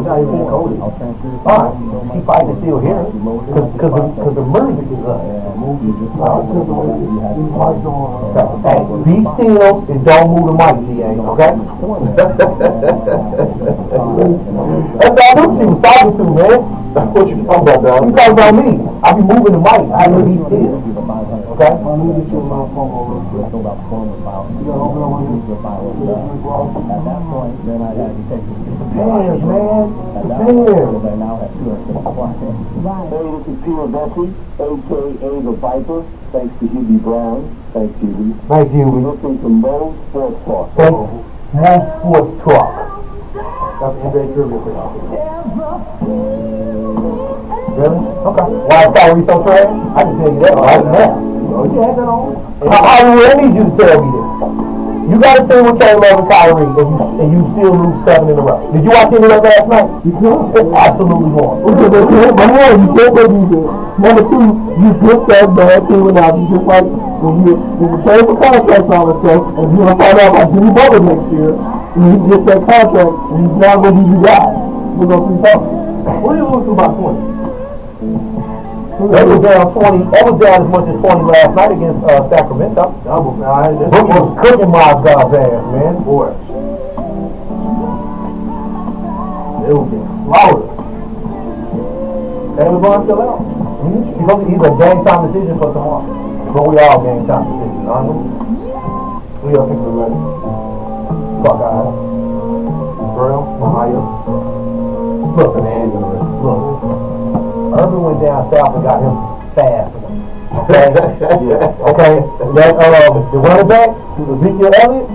not even encoded. Fine. She fighting is still here. Because the music is up. Hey, be still and don't move the mic, DA, okay? That's not who she was talking to, man. That's what you talking about, dog. You talking about me. I be moving the mic. I have to be still. Okay? Bears, man. The Bears. Hey, this is Peter Bessie, a.k.a. The Viper. Thanks to Hubie Brown. Thanks, Hubie. Thanks, Hubie. Listening to Mero Sports Talk. More Sports Talk. That's NBA trivia for y'all. Really? Okay. Why is Kyrie so trash? I can tell you that right now. Oh, you had that on? I need you to tell me this. You got a team with Caleb and Kyrie, and you still lose 7 in a row. Did you watch any of that last night? It's absolutely wrong. Because they can't, number one, you can't play defense. Number two, you just that bad team without you. Just like when you pay for contracts and all that stuff, and you're going to find out about Jimmy Butler next year, and he gets that contract, and he's now going to be the guy. We're going to keep talking. What do you lose to about 20? They was down 20. That was down as much as 20 last night against Sacramento. Boogie was cooking Mozgov's ass, man. Boy. They will get slaughtered. And LeBron still out. He's a game time decision for tomorrow. But we all game time decisions, aren't we? We all think we're ready. Fuck out. Burrell, Ohio. Look, man. Look. Urban went down south and got him fast one. Okay? Yeah. Okay? The running back, Ezekiel Elliott,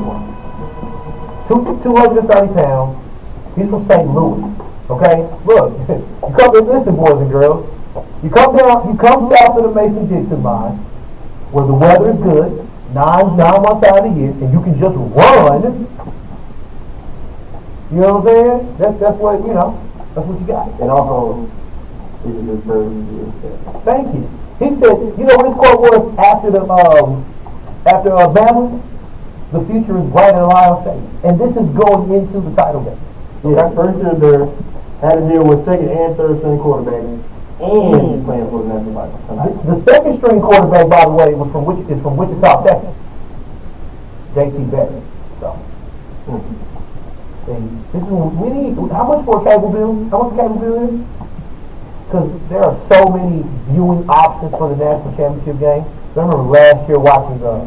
230 pounds. He's from St. Louis. Okay? Look, you come to listen, boys and girls. You come south to the Mason-Dixon line, where the weather is good, 9 months out of the year, and you can just run. You know what I'm saying? That's what you got. And also, thank you. He said, you know what his quote was after Bama? The future is bright at Ohio State. And this is going into the title game. Yeah, first year there had to deal with second and third string quarterback, and he's playing for the national title tonight. The second string quarterback, by the way, is from Wichita, Texas. JT Barrett. So, see, this is we need. How much for a cable bill? How much a cable bill is? Because there are so many viewing options for the national championship game. So I remember last year watching the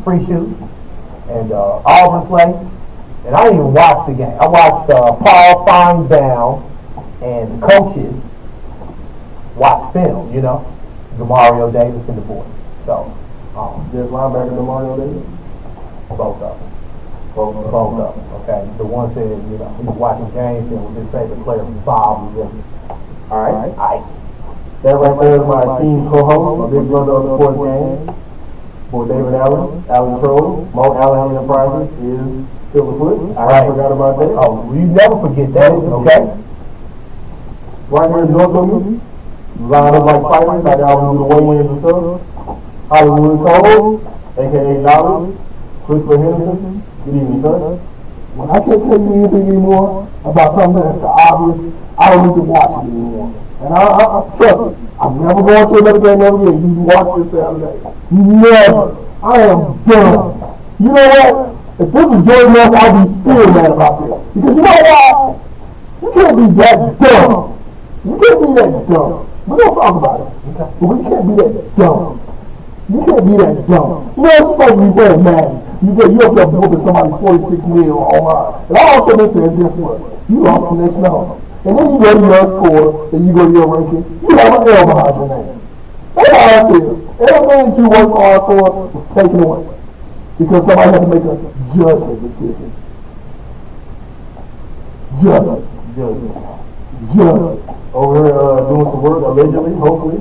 free shoot and Auburn play, and I didn't even watch the game. I watched Paul Feinbaum and the coaches watch film. You know, Mario Davis and the boys. So, just linebacker Mario Davis. Both of them. Both of them. Okay, the one said he was watching games and was his favorite player from Bob Williams. Alright. That right there is my team co-host, my big brother of the sports game, for David Allen, Allen Troll, Mo Allen Enterprises is Silverfoot. I forgot about that. Oh, you never forget that, okay? Right here in North of me, lined up like fighters, like I always do the weigh-ins and stuff. Hollywood Cole, a.k.a. Dollars, Christopher Henderson. Good evening, sir. When I can't tell you anything anymore about something that's the obvious, I don't need to watch it anymore. And I trust me, I'm never going to another game ever again. You watch this the other day. Never. I am done. You know what? If this was Jordan Love, I'd be still mad about this. Because you know why? You can't be that dumb. You can't be that dumb. We're going to talk about it. But we can't be that dumb. You can't be that dumb. You know, it's just like when you play Madden. You up there whooping somebody 46 mil online. And all of a sudden says, guess what? You lost connection home. And then you go to your score, then you go to your ranking, you have an L behind your name. That's how I feel. Everything that you worked hard for was taken away. Because somebody had to make a judgment decision. Judgment. Over here doing some work, allegedly, hopefully.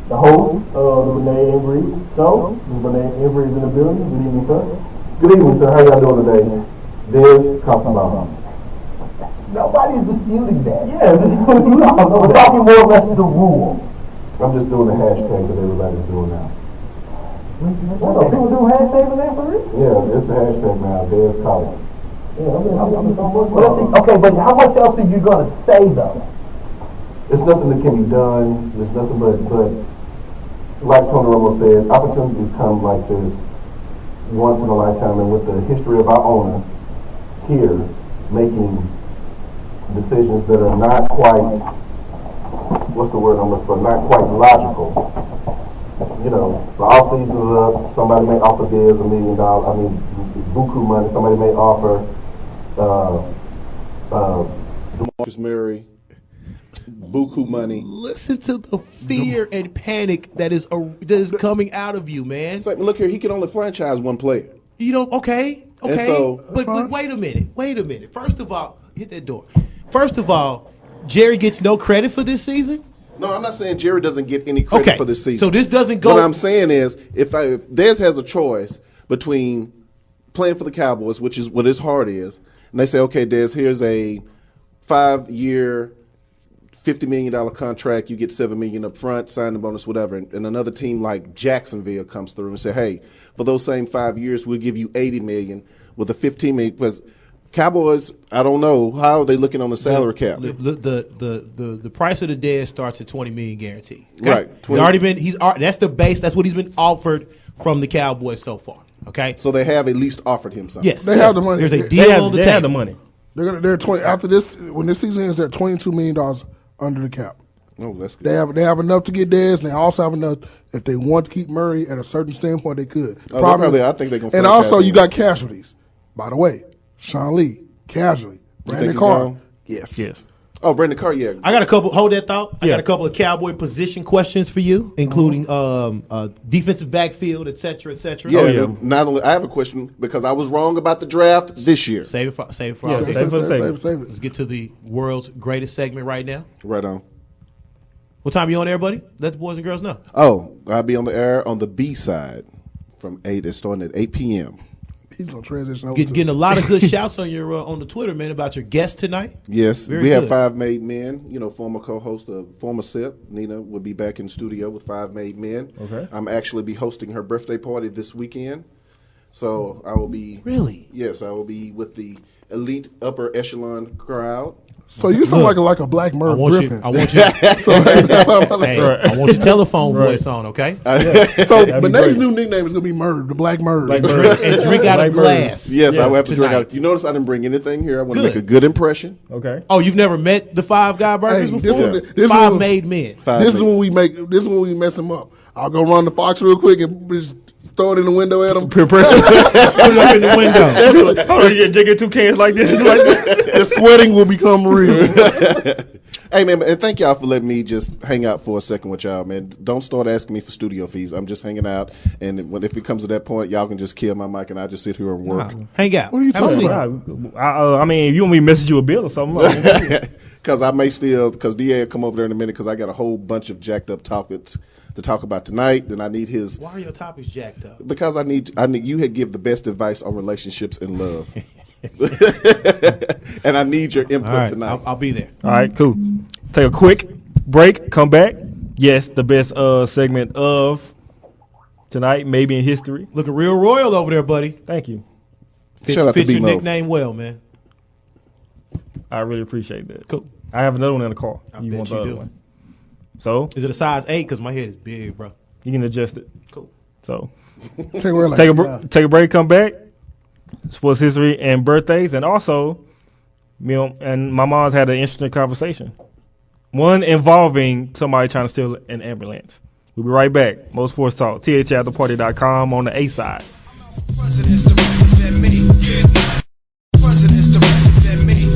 The host of the Renee Embry show. Renee Embry is in the building. Good evening, sir. Good evening, sir. How y'all doing today? There's Kaufman. Nobody's disputing that. Yeah, we're talking more or less the rule. I'm just doing the hashtag that everybody's doing now. What, people do hashtags in there for real? Yeah, it's a hashtag now. There's college. Okay, but how much else are you going to say, though? It's nothing that can be done. There's nothing but like Tony Romo said, opportunities come like this once in a lifetime, and with the history of our owner here making decisions that are not quite, what's the word I'm looking for, not quite logical. You know, the off season is up, somebody may offer Dez $1 million, buku money, somebody may offer Marcus Murray buku money. Listen to the fear and panic that is coming out of you, man. It's like, look here, he can only franchise one player. You know, okay. So, but wait a minute. First of all, hit that door. First of all, Jerry gets no credit for this season? No, I'm not saying Jerry doesn't get any credit for this season. So this doesn't go. What I'm saying is, if Dez has a choice between playing for the Cowboys, which is what his heart is, and they say, okay, Dez, here's a 5-year, $50 million contract, you get $7 million up front, signing bonus, whatever, and another team like Jacksonville comes through and say, hey, for those same 5 years, we'll give you $80 million with a $15 million. Because Cowboys, I don't know, how are they looking on the salary cap? The price of the dead starts at $20 million guaranteed. Okay? Right. He's already been. That's the base. That's what he's been offered from the Cowboys so far. Okay. So they have at least offered him something. Yes, They have the money. There's a deal on the They table. have the money. They're 20 after this. When this season ends, they're $22 million under the cap. Oh, that's good. They have enough to get Dez, and they also have enough if they want to keep Murray at a certain standpoint. They could. The problem is, I think they can. and also you got casualties. By the way, Sean Lee casualty. Brandon he's Carr. gone? Yes. Oh, Brandon Carr, yeah. I got a couple. Hold that thought. I Yeah. got a couple of Cowboy position questions for you, including defensive backfield, et cetera, et cetera. Yeah, yeah. Not only I have a question because I was wrong about the draft this year. Save it for Yeah, our save it for the segment. Save it. Let's get to the world's greatest segment right now. Right on. What time you on there, buddy? Let the boys and girls know. Oh, I'll be on the air on the B side from 8. It's starting at 8 p.m. He's gonna transition over. Getting a lot of good shouts on your on the Twitter, man, about your guest tonight. Yes, Very we have good. 5 Made Men. You know, former co-host of former SIP, Nina, will be back in studio with 5 Made Men. Okay. I'm actually be hosting her birthday party this weekend. So I will be. Really? Yes, I will be with the elite upper echelon crowd. So you sound like a black Merv I want Griffin. you. I want you. Hey, I want your telephone voice on, okay? So That'd be Bene's great. new nickname is gonna be Merv, the Black Merv. Like Bird. And drink out of Like Bird. glass. Yes, I will have to drink tonight. out. You notice I didn't bring anything here. I want to Good. make a good impression. Okay. Oh, you've never met the Five Guy Burgers Hey, before? this Five one- Made Men. This is when we mess him up. I'll go run the Fox real quick and just throw it in the window at him. Put it up in the window. Hold on, you're drinking 2 cans like this. Like this. The sweating will become real. Hey, man, and thank y'all for letting me just hang out for a second with y'all, man. Don't start asking me for studio fees. I'm just hanging out, and if it comes to that point, y'all can just kill my mic, and I just sit here and work. Hang out. What are you Have a talking seat. I mean, if you want me to message you a bill or something, Because I may still, because DA will come over there in a minute, because I got a whole bunch of jacked up topics to talk about tonight. Then I need his, Why are your topics jacked up? because I need you had give the best advice on relationships and love, and I need your input All right, tonight. I'll be there. all right, cool. Take a quick break, come back. Yes, the best segment of tonight, maybe in history. Looking real royal over there, buddy. Thank you. Shout out to Fits your B-Mo. nickname well, man. I really appreciate that. Cool. I have another one in the car. I You bet want you the other do. one. So Is it a size 8? Because my head is big, bro. you can adjust it. Cool. So Can't wear like take a break, come back. Sports history and birthdays, and also, you know, and my mom's had an interesting conversation. One involving somebody trying to steal an ambulance. We'll be right back. More Sports Talk. THAfterparty.com on the A side. Presidents to represent me. Presidents to represent me.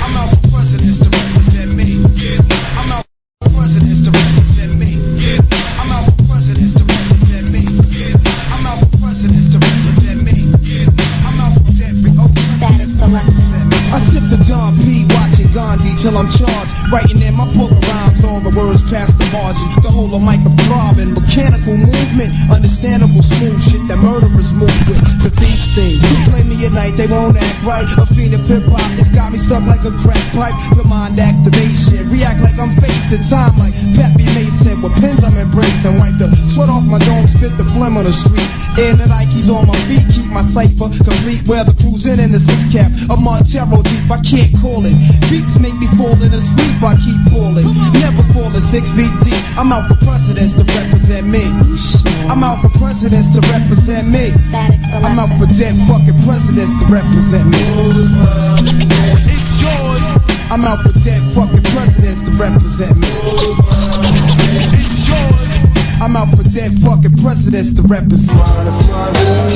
I'm out for presidents to represent me. I'm out for presidents to represent me. I'm out for presidents to represent me. I'm out for presidents to represent me. I'm out for every presidents to represent me. I sip the Don P, watching Gandhi till I'm charged. Writing in my book of rhymes, all the words past the margin. The whole of mic of throbbing, mechanical movement, understandable smooth shit that murderers move with. The thief's thing, you play me at night, they won't act right. A fiend of hip hop, it's got me stuck like a crack pipe. The mind activation, react like I'm facing time like Pappy Mason. With pins I'm embracing, wipe the sweat off my dome, spit the phlegm on the street. In the Nikes on my feet, keep my cipher complete. Where the cruising in the six cap, a Montero deep, I can't call it. Beats make me falling asleep, I keep falling. Never falling 6 feet deep. I'm out for presidents to represent me. I'm out for presidents to represent me. I'm out for dead fucking presidents to represent me. It's yours. I'm out for dead fucking presidents to represent me. It's yours. I'm out for dead fucking presidents to represent.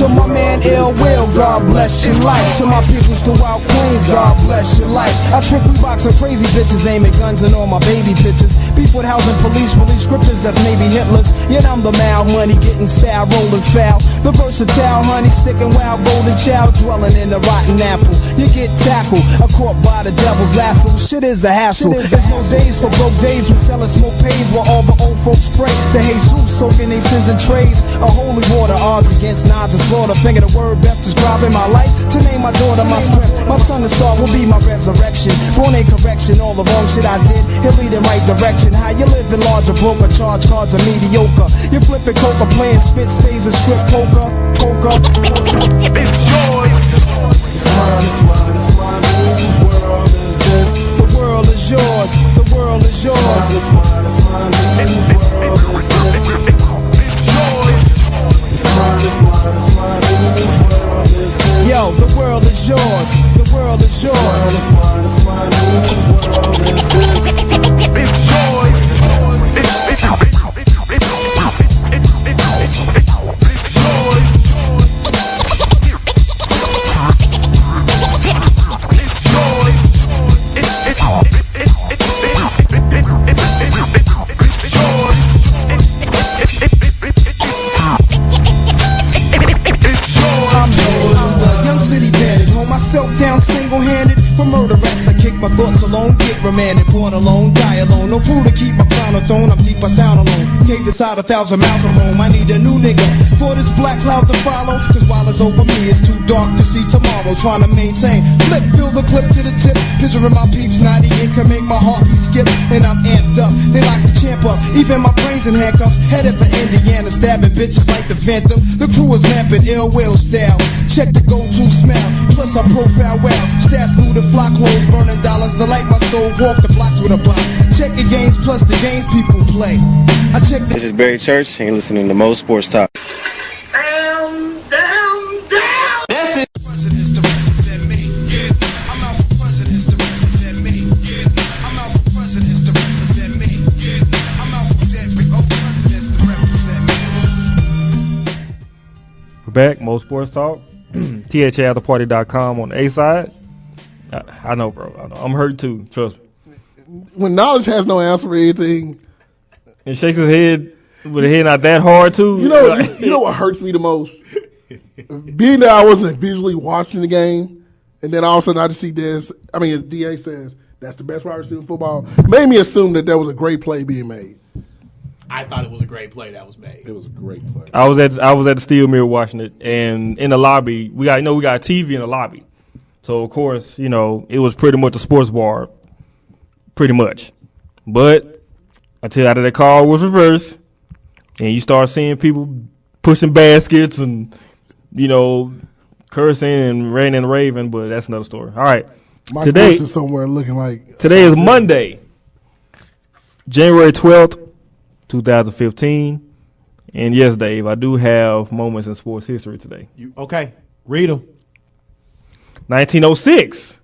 To my man Ill Will, God bless your life. To my peoples throughout Queens, God bless your life. I trick we box on crazy bitches, aiming guns and all my baby pictures. Beef with housing police, release scriptures that's maybe Hitler's. Yet I'm the mal money, getting style, rolling foul. The versatile honey, sticking wild, golden child, dwelling in the rotten apple. You get tackled, caught by the devil's lasso. Shit is a hassle. There's no days for broke days. We selling smoke pays while all the old folks pray to Jesus, soaking their sins in trays. A holy water, odds against nods and slaughter. Finger the word best describing my life. To name my daughter my strength. My son and star will be my resurrection. Born in correction, all the wrong shit I did, he'll lead in right direction. How you living larger, broker, charge cards are mediocre. You flipping coca, playing spit spades and strip poker. It's yours. It's mine, it's mine, it's mine. Whose world is this? The world is yours. The world is yours. It's mine, it's mine. Whose world is this? It's yours. It's mine, it's mine, it's mine. Whose world is this? Yo, the world is yours. The world is yours. It's mine, it's mine. Whose world is this? It's yours. It's yours. Down single-handed for murder raps. I kick my thoughts alone, get remanded, born alone, die alone. No crew to keep my crown on throne. I'm deep, I sound alone. Cave that's out 1,000 miles from home. I need a new nigga for this black cloud to follow. Cause while it's over me, it's too dark to see tomorrow. Trying to maintain, flip, fill the clip to the tip. Picturing my peeps, 90 ink can make my heartbeat skip. And I'm amped up, they like to champ up. Even my brains in handcuffs, headed for Indiana, stabbing bitches like the Phantom. The crew is lamping ill will style. Check the go-to smell, plus I profile well. Stats through the flock, clothes, burning dollars to light my stove. Walk the blocks with a block. Check the games plus the games people play. I check This is Barry Church, and you're listening to Mo Sports Talk. Down. That's it. Presidents to represent me. I'm out for presidents to represent me. I'm out for presidents to represent me. I'm out for presidents to represent me. We're back, Mo Sports Talk. THAafterparty.com on the A side. I know, bro. I know. I'm hurt too. Trust me. When knowledge has no answer for anything, and shakes his head with a head not that hard too. you know what hurts me the most? Being that I wasn't visually watching the game, and then all of a sudden I just see this. I mean, as DA says, that's the best wide receiver in football. Made me assume that there was a great play being made. I thought it was a great play that was made. It was a great play. I was at the Steel Mirror watching it, and in the lobby we got a TV in the lobby, so of course it was pretty much a sports bar, pretty much. But until after the call was reversed, and you start seeing people pushing baskets and cursing and ranting and raving, but that's another story. All right, My today is somewhere looking like today is Monday, January 12th. 2015. And yes, Dave, I do have moments in sports history today. Okay, read them. 1906,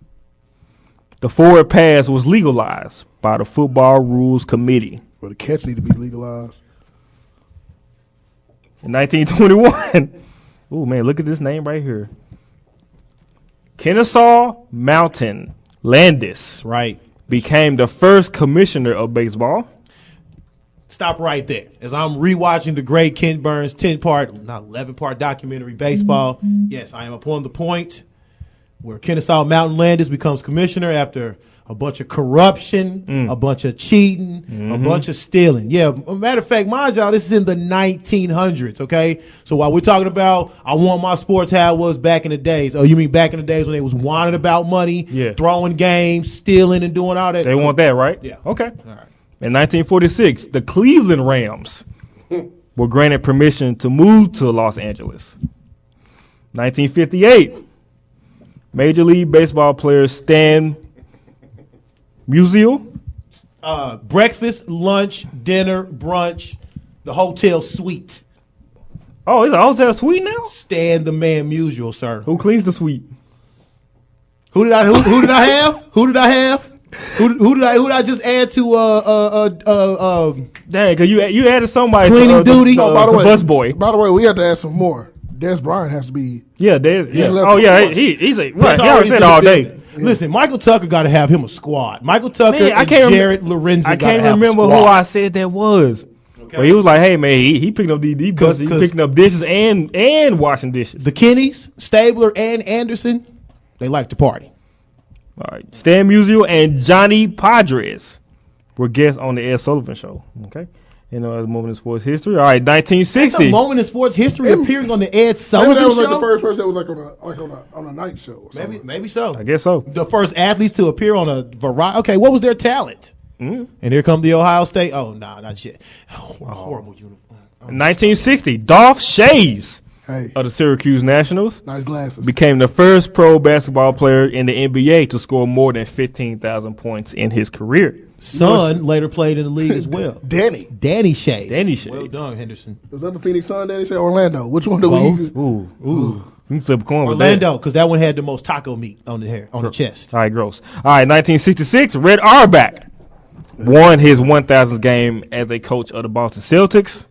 the forward pass was legalized by the Football Rules Committee. Well, the catch need to be legalized. In 1921, oh man, look at this name right here. Kennesaw Mountain Landis Right. became the first commissioner of baseball. Stop right there. As I'm rewatching the great Ken Burns 11-part documentary, Baseball. Yes, I am upon the point where Kennesaw Mountain Landis becomes commissioner after a bunch of corruption, a bunch of cheating, a bunch of stealing. Yeah, matter of fact, mind y'all, this is in the 1900s, okay? So while we're talking about I want my sports how it was back in the days, oh, you mean back in the days when they was whining about money, throwing games, stealing, and doing all that? They want that, right? Yeah. Okay. All right. In 1946, the Cleveland Rams were granted permission to move to Los Angeles. 1958, Major League Baseball player Stan Musial. Breakfast, lunch, dinner, brunch, the hotel suite. Oh, it's a hotel suite now? Stan the Man Musial, sir. Who cleans the suite? Who did I have? Who did I have? Who did I just add to Dang, cause you added somebody cleaning duty. to bus boy. By the way, we have to add some more. Des Bryant has to be. Yeah, Des. Yeah. left Oh yeah, for he's a He's right. He already said in the all building. day. Listen, Michael Tucker got to have him a squad. Michael Tucker Man, I and can't Jared Lorenzo. I can't remember who I said that was. Okay. But he was like, "Hey man, he picking up these buses. He picking up dishes and washing dishes." The Kennys, Stabler, and Anderson, they like to party. All right, Stan Musial and Johnny Padres were guests on the Ed Sullivan Show. Okay. You know, at the moment in sports history. All right, 1960. That's a moment in sports history appearing on the Ed Sullivan That was Show. like the first person that was on a night show. Or Maybe so. I guess so. The first athletes to appear on a variety. Okay, what was their talent? And here come the Ohio State. Oh, nah, not shit. Horrible uniform. 1960, Dolph Schayes Hey, of the Syracuse Nationals nice glasses. became the first pro basketball player in the NBA to score more than 15,000 points in his career. Son later played in the league as well. Danny. Danny Shays. Danny Shays. Well done, Henderson. Was that the Phoenix Sun, Danny? Orlando. Which one do Both. we? Ooh. You can flip a coin with that. Orlando, because that one had the most taco meat on the hair, on the chest. All right, gross. All right, 1966, Red Auerbach won his 1,000th game as a coach of the Boston Celtics.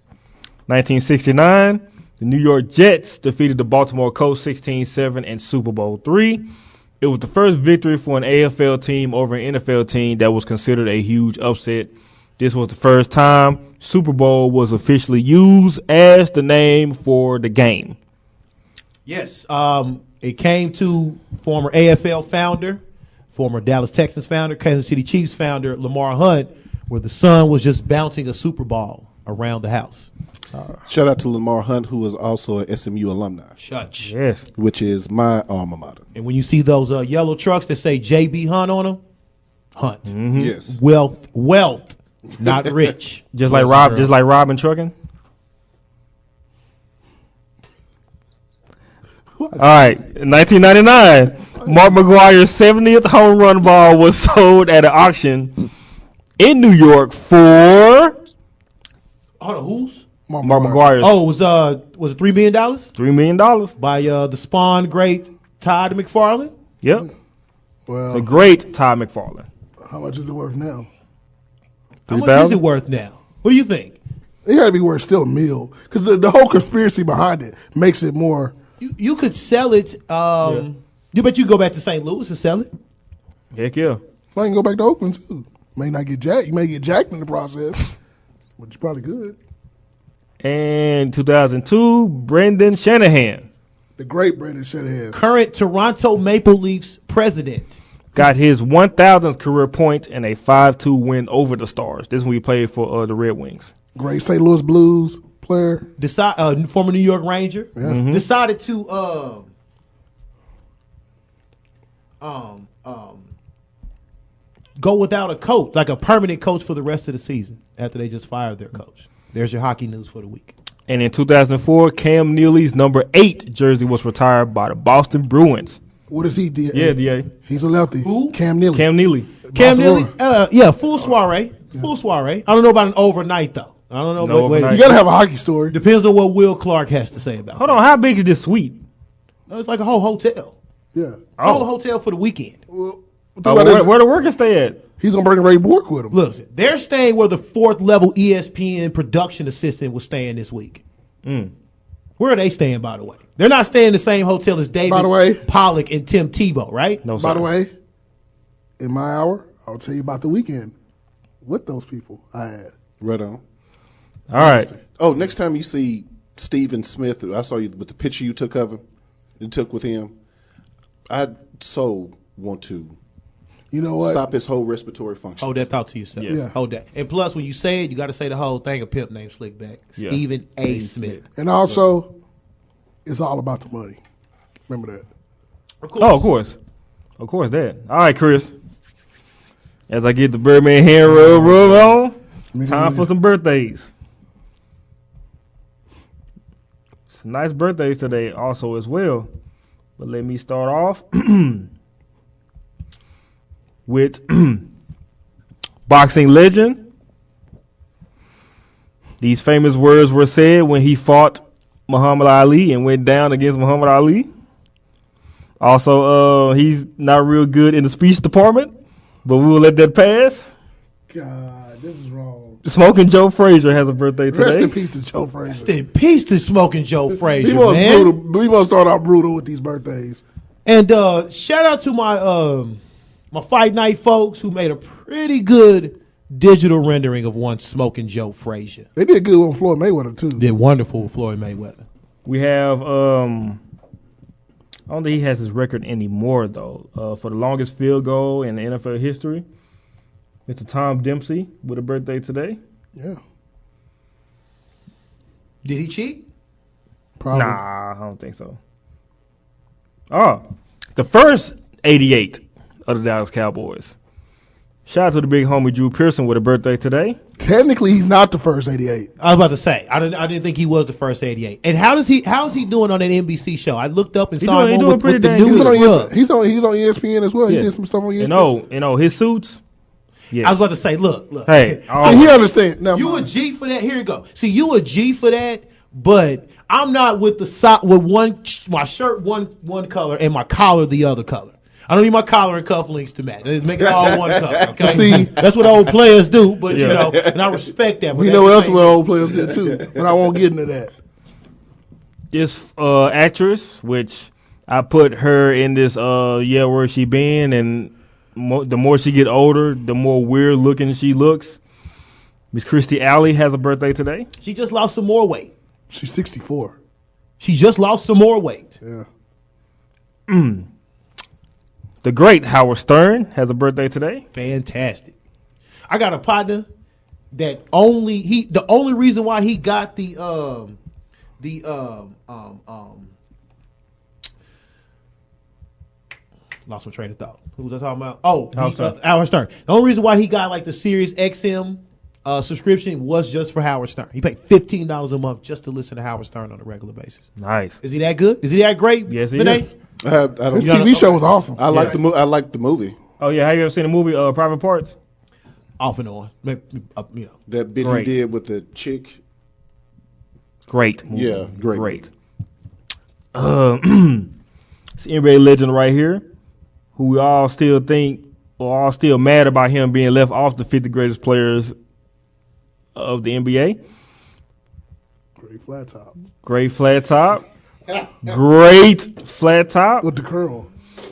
1969, the New York Jets defeated the Baltimore Colts 16-7 in Super Bowl III. It was the first victory for an AFL team over an NFL team that was considered a huge upset. This was the first time Super Bowl was officially used as the name for the game. Yes, it came to former AFL founder, former Dallas Texans founder, Kansas City Chiefs founder Lamar Hunt, where the son was just bouncing a Super Ball around the house. Shout out to Lamar Hunt, who is also an SMU alumni, Shut. Yes. which is my alma mater. And when you see those yellow trucks that say JB Hunt on them, Hunt. Yes. Wealth, not rich. Just like Robin trucking. All right, 1999, Mark McGwire's 70th home run ball was sold at an auction in New York for Hold on, whose? Mark McGwire's. Oh, was it $3 million? $3 million. By the Spawn great Todd McFarlane? Yep. Well, The great Todd McFarlane. how much is it worth now? How much is it worth now? What do you think? It got to be worth still a meal because the whole conspiracy behind it makes it more. You could sell it. You bet you go back to St. Louis and sell it. Heck yeah. I can go back to Oakland too. May not get jacked. You may get jacked in the process, but you probably good. And 2002, Brendan Shanahan The great Brandon Shanahan. Current Toronto Maple Leafs president. got his 1,000th career point and a 5-2 win over the Stars. This is when he played for the Red Wings. Great St. Louis Blues player. Former New York Ranger. Yeah. Mm-hmm. Decided to go without a coach, like a permanent coach for the rest of the season after they just fired their coach. There's your hockey news for the week. And in 2004, Cam Neely's number 8 jersey was retired by the Boston Bruins. What is he? DA? Yeah, DA. He's a lefty. Who? Cam Neely. Cam Neely. Cam Neely? Yeah, full soiree. Full soiree. I don't know about an overnight, though. I don't know. No overnight. You got to have a hockey story. Depends on what Will Clark has to say about it. Hold on, how big is this suite? No, it's like a whole hotel. Yeah. A whole hotel for the weekend. Well, Where the workers stay at? He's going to bring Ray Bork with him. Look, they're staying where the 4th level ESPN production assistant was staying this week. Where are they staying, by the way? They're not staying in the same hotel as David By the way- Pollock and Tim Tebow, right? No, sir. By the way, in my hour, I'll tell you about the weekend with those people I had. Right on. All right. Oh, next time you see Stephen Smith, I saw you with the picture you took of him, you took with him. I so want to You know what? stop his whole respiratory function. Hold that thought to yourself. Yes. Yeah. Hold that. And plus, when you say it, you got to say the whole thing. A pimp named Slickback. Yeah. Stephen A. Smith. And also, it's all about the money. Remember that. Of course. Oh, of course. Of course, that. All right, Chris. As I get the Birdman hand rub on, time for some birthdays. Some nice birthdays today also as well. But let me start off with boxing legend. These famous words were said when he fought Muhammad Ali and went down against Muhammad Ali. Also, he's not real good in the speech department, but we will let that pass. God, this is wrong. Smoking Joe Frazier has a birthday Rest today. in peace to Joe Frazier. Rest in peace to Smoking Joe Frazier, We must man. brutal. We must start out brutal with these birthdays. And shout out to my my Fight Night folks who made a pretty good digital rendering of one Smoking Joe Frazier. They did good on Floyd Mayweather too. Did wonderful with Floyd Mayweather. We have, I don't think he has his record anymore, though, for the longest field goal in the NFL history. Mr. Tom Dempsey with a birthday today. Yeah, Did he cheat? probably. Nah, I don't think so. Oh, the first 88 of the Dallas Cowboys. Shout out to the big homie Drew Pearson with a birthday today. Technically, he's not the first 88. I was about to say I didn't think he was the first 88. And how is he doing on that NBC show? I looked up and saw doing- him he on doing pretty with the dang good. newest He's on, club. he's on ESPN as well. Yeah. He did some stuff on ESPN. His suits. Yeah. I was about to say, look. Hey, So he understand. Never You a mind. G for that? Here you go. See, you a G for that, but I'm not with my shirt one color and my collar the other color. I don't need my collar and cufflinks to match. Let's make it all one color. Okay, See? That's what old players do, but you Yeah. know, and I respect that. But We at know the else same what old players did too, but I won't get into that. This actress, which I put her in this where she been, and the more she get older, the more weird looking she looks. Miss Christy Alley has a birthday today. she just lost some more weight. She's 64. She just lost some more weight. Yeah. The great Howard Stern has a birthday today. Fantastic. I got a partner that the only reason why he got the lost my train of thought. Who was I talking about? Oh, Howard Stern. The only reason why he got like the Sirius XM subscription was just for Howard Stern. He paid $15 a month just to listen to Howard Stern on a regular basis. Nice. Is he that good? Is he that great? Yes, he Renee? is. I don't. His TV show was awesome. I like the I like the movie. Oh yeah, have you ever seen the movie Private Parts? Off and on. Maybe, That bit Great. he did with the chick. Great movie. Yeah, great. Great. It's an NBA legend right here, who we all still think, or all still mad about him being left off the 50 greatest players of the NBA. Great flat top Great flat top. Great flat top. with the curl.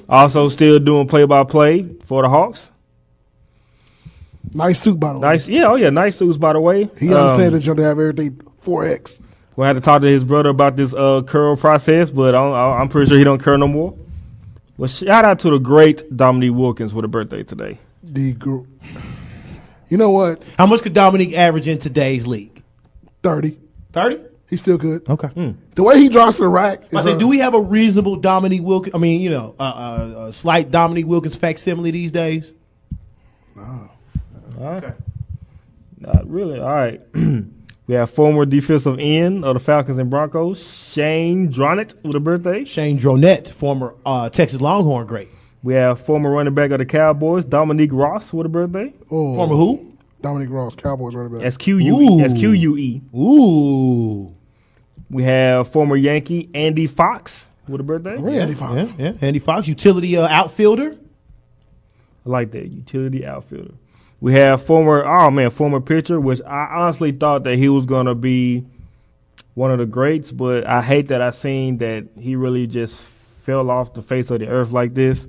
Also still doing play-by-play for the Hawks. Nice suit, by the way. Nice. Yeah, oh yeah, nice suits, by the way. He understands that you have to have everything 4X. We'll have to talk to his brother about this curl process, but I'm pretty sure he don't curl no more. Well, shout out to the great Dominique Wilkins with a birthday today. You know what? How much could Dominique average in today's league? 30. 30? He's still good. Okay. The way he drops to the rack. I say, do we have a reasonable Dominique Wilkins? I mean, a slight Dominique Wilkins facsimile these days? Okay. Not really. All right. We have former defensive end of the Falcons and Broncos, Shane Dronett with a birthday. Shane Dronett, former Texas Longhorn great. We have former running back of the Cowboys, Dominique Ross with a birthday. Oh, Former who? Dominique Ross, Cowboys running back. SQUE. Ooh. We have former Yankee Andy Fox with a birthday. Andy Fox. Yeah. Andy Fox, utility outfielder. I like that, utility outfielder. We have former pitcher, which I honestly thought that he was going to be one of the greats, but I hate that I seen that he really just fell off the face of the earth like this.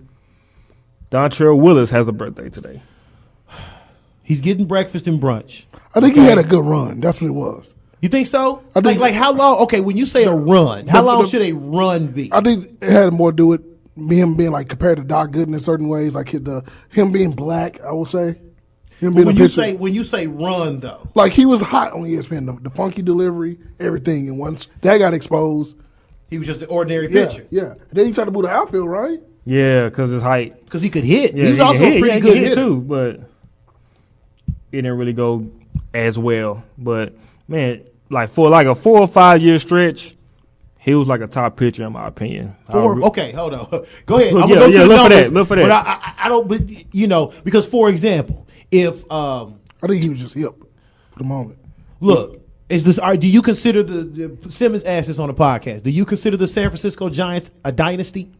Dontrell Willis has a birthday today. He's getting breakfast and brunch. I think he had a good run. That's what it was. You think so? I think- Like how long? Okay, when you say a run, how long should a run be? I think it had more to do with him being like compared to Doc Gooden in certain ways, like him being black, I would say. Him being When you say run though, like he was hot on ESPN, the funky delivery, everything, and once that got exposed, he was just an ordinary pitcher. Yeah. Then he tried to move the outfield, right? Yeah, because his height. Because he could hit. Yeah, he was also a pretty good hitter too, but it didn't really go as well. But man, like for like a 4 or 5 year stretch, he was like a top pitcher in my opinion. Okay, hold on. Go ahead. Look, I'm gonna go to the numbers. Look for that. But I don't. But because for example, if I think he was just hip for the moment. Look, is this? Do you consider the Simmons asked this on the podcast? Do you consider the San Francisco Giants a dynasty,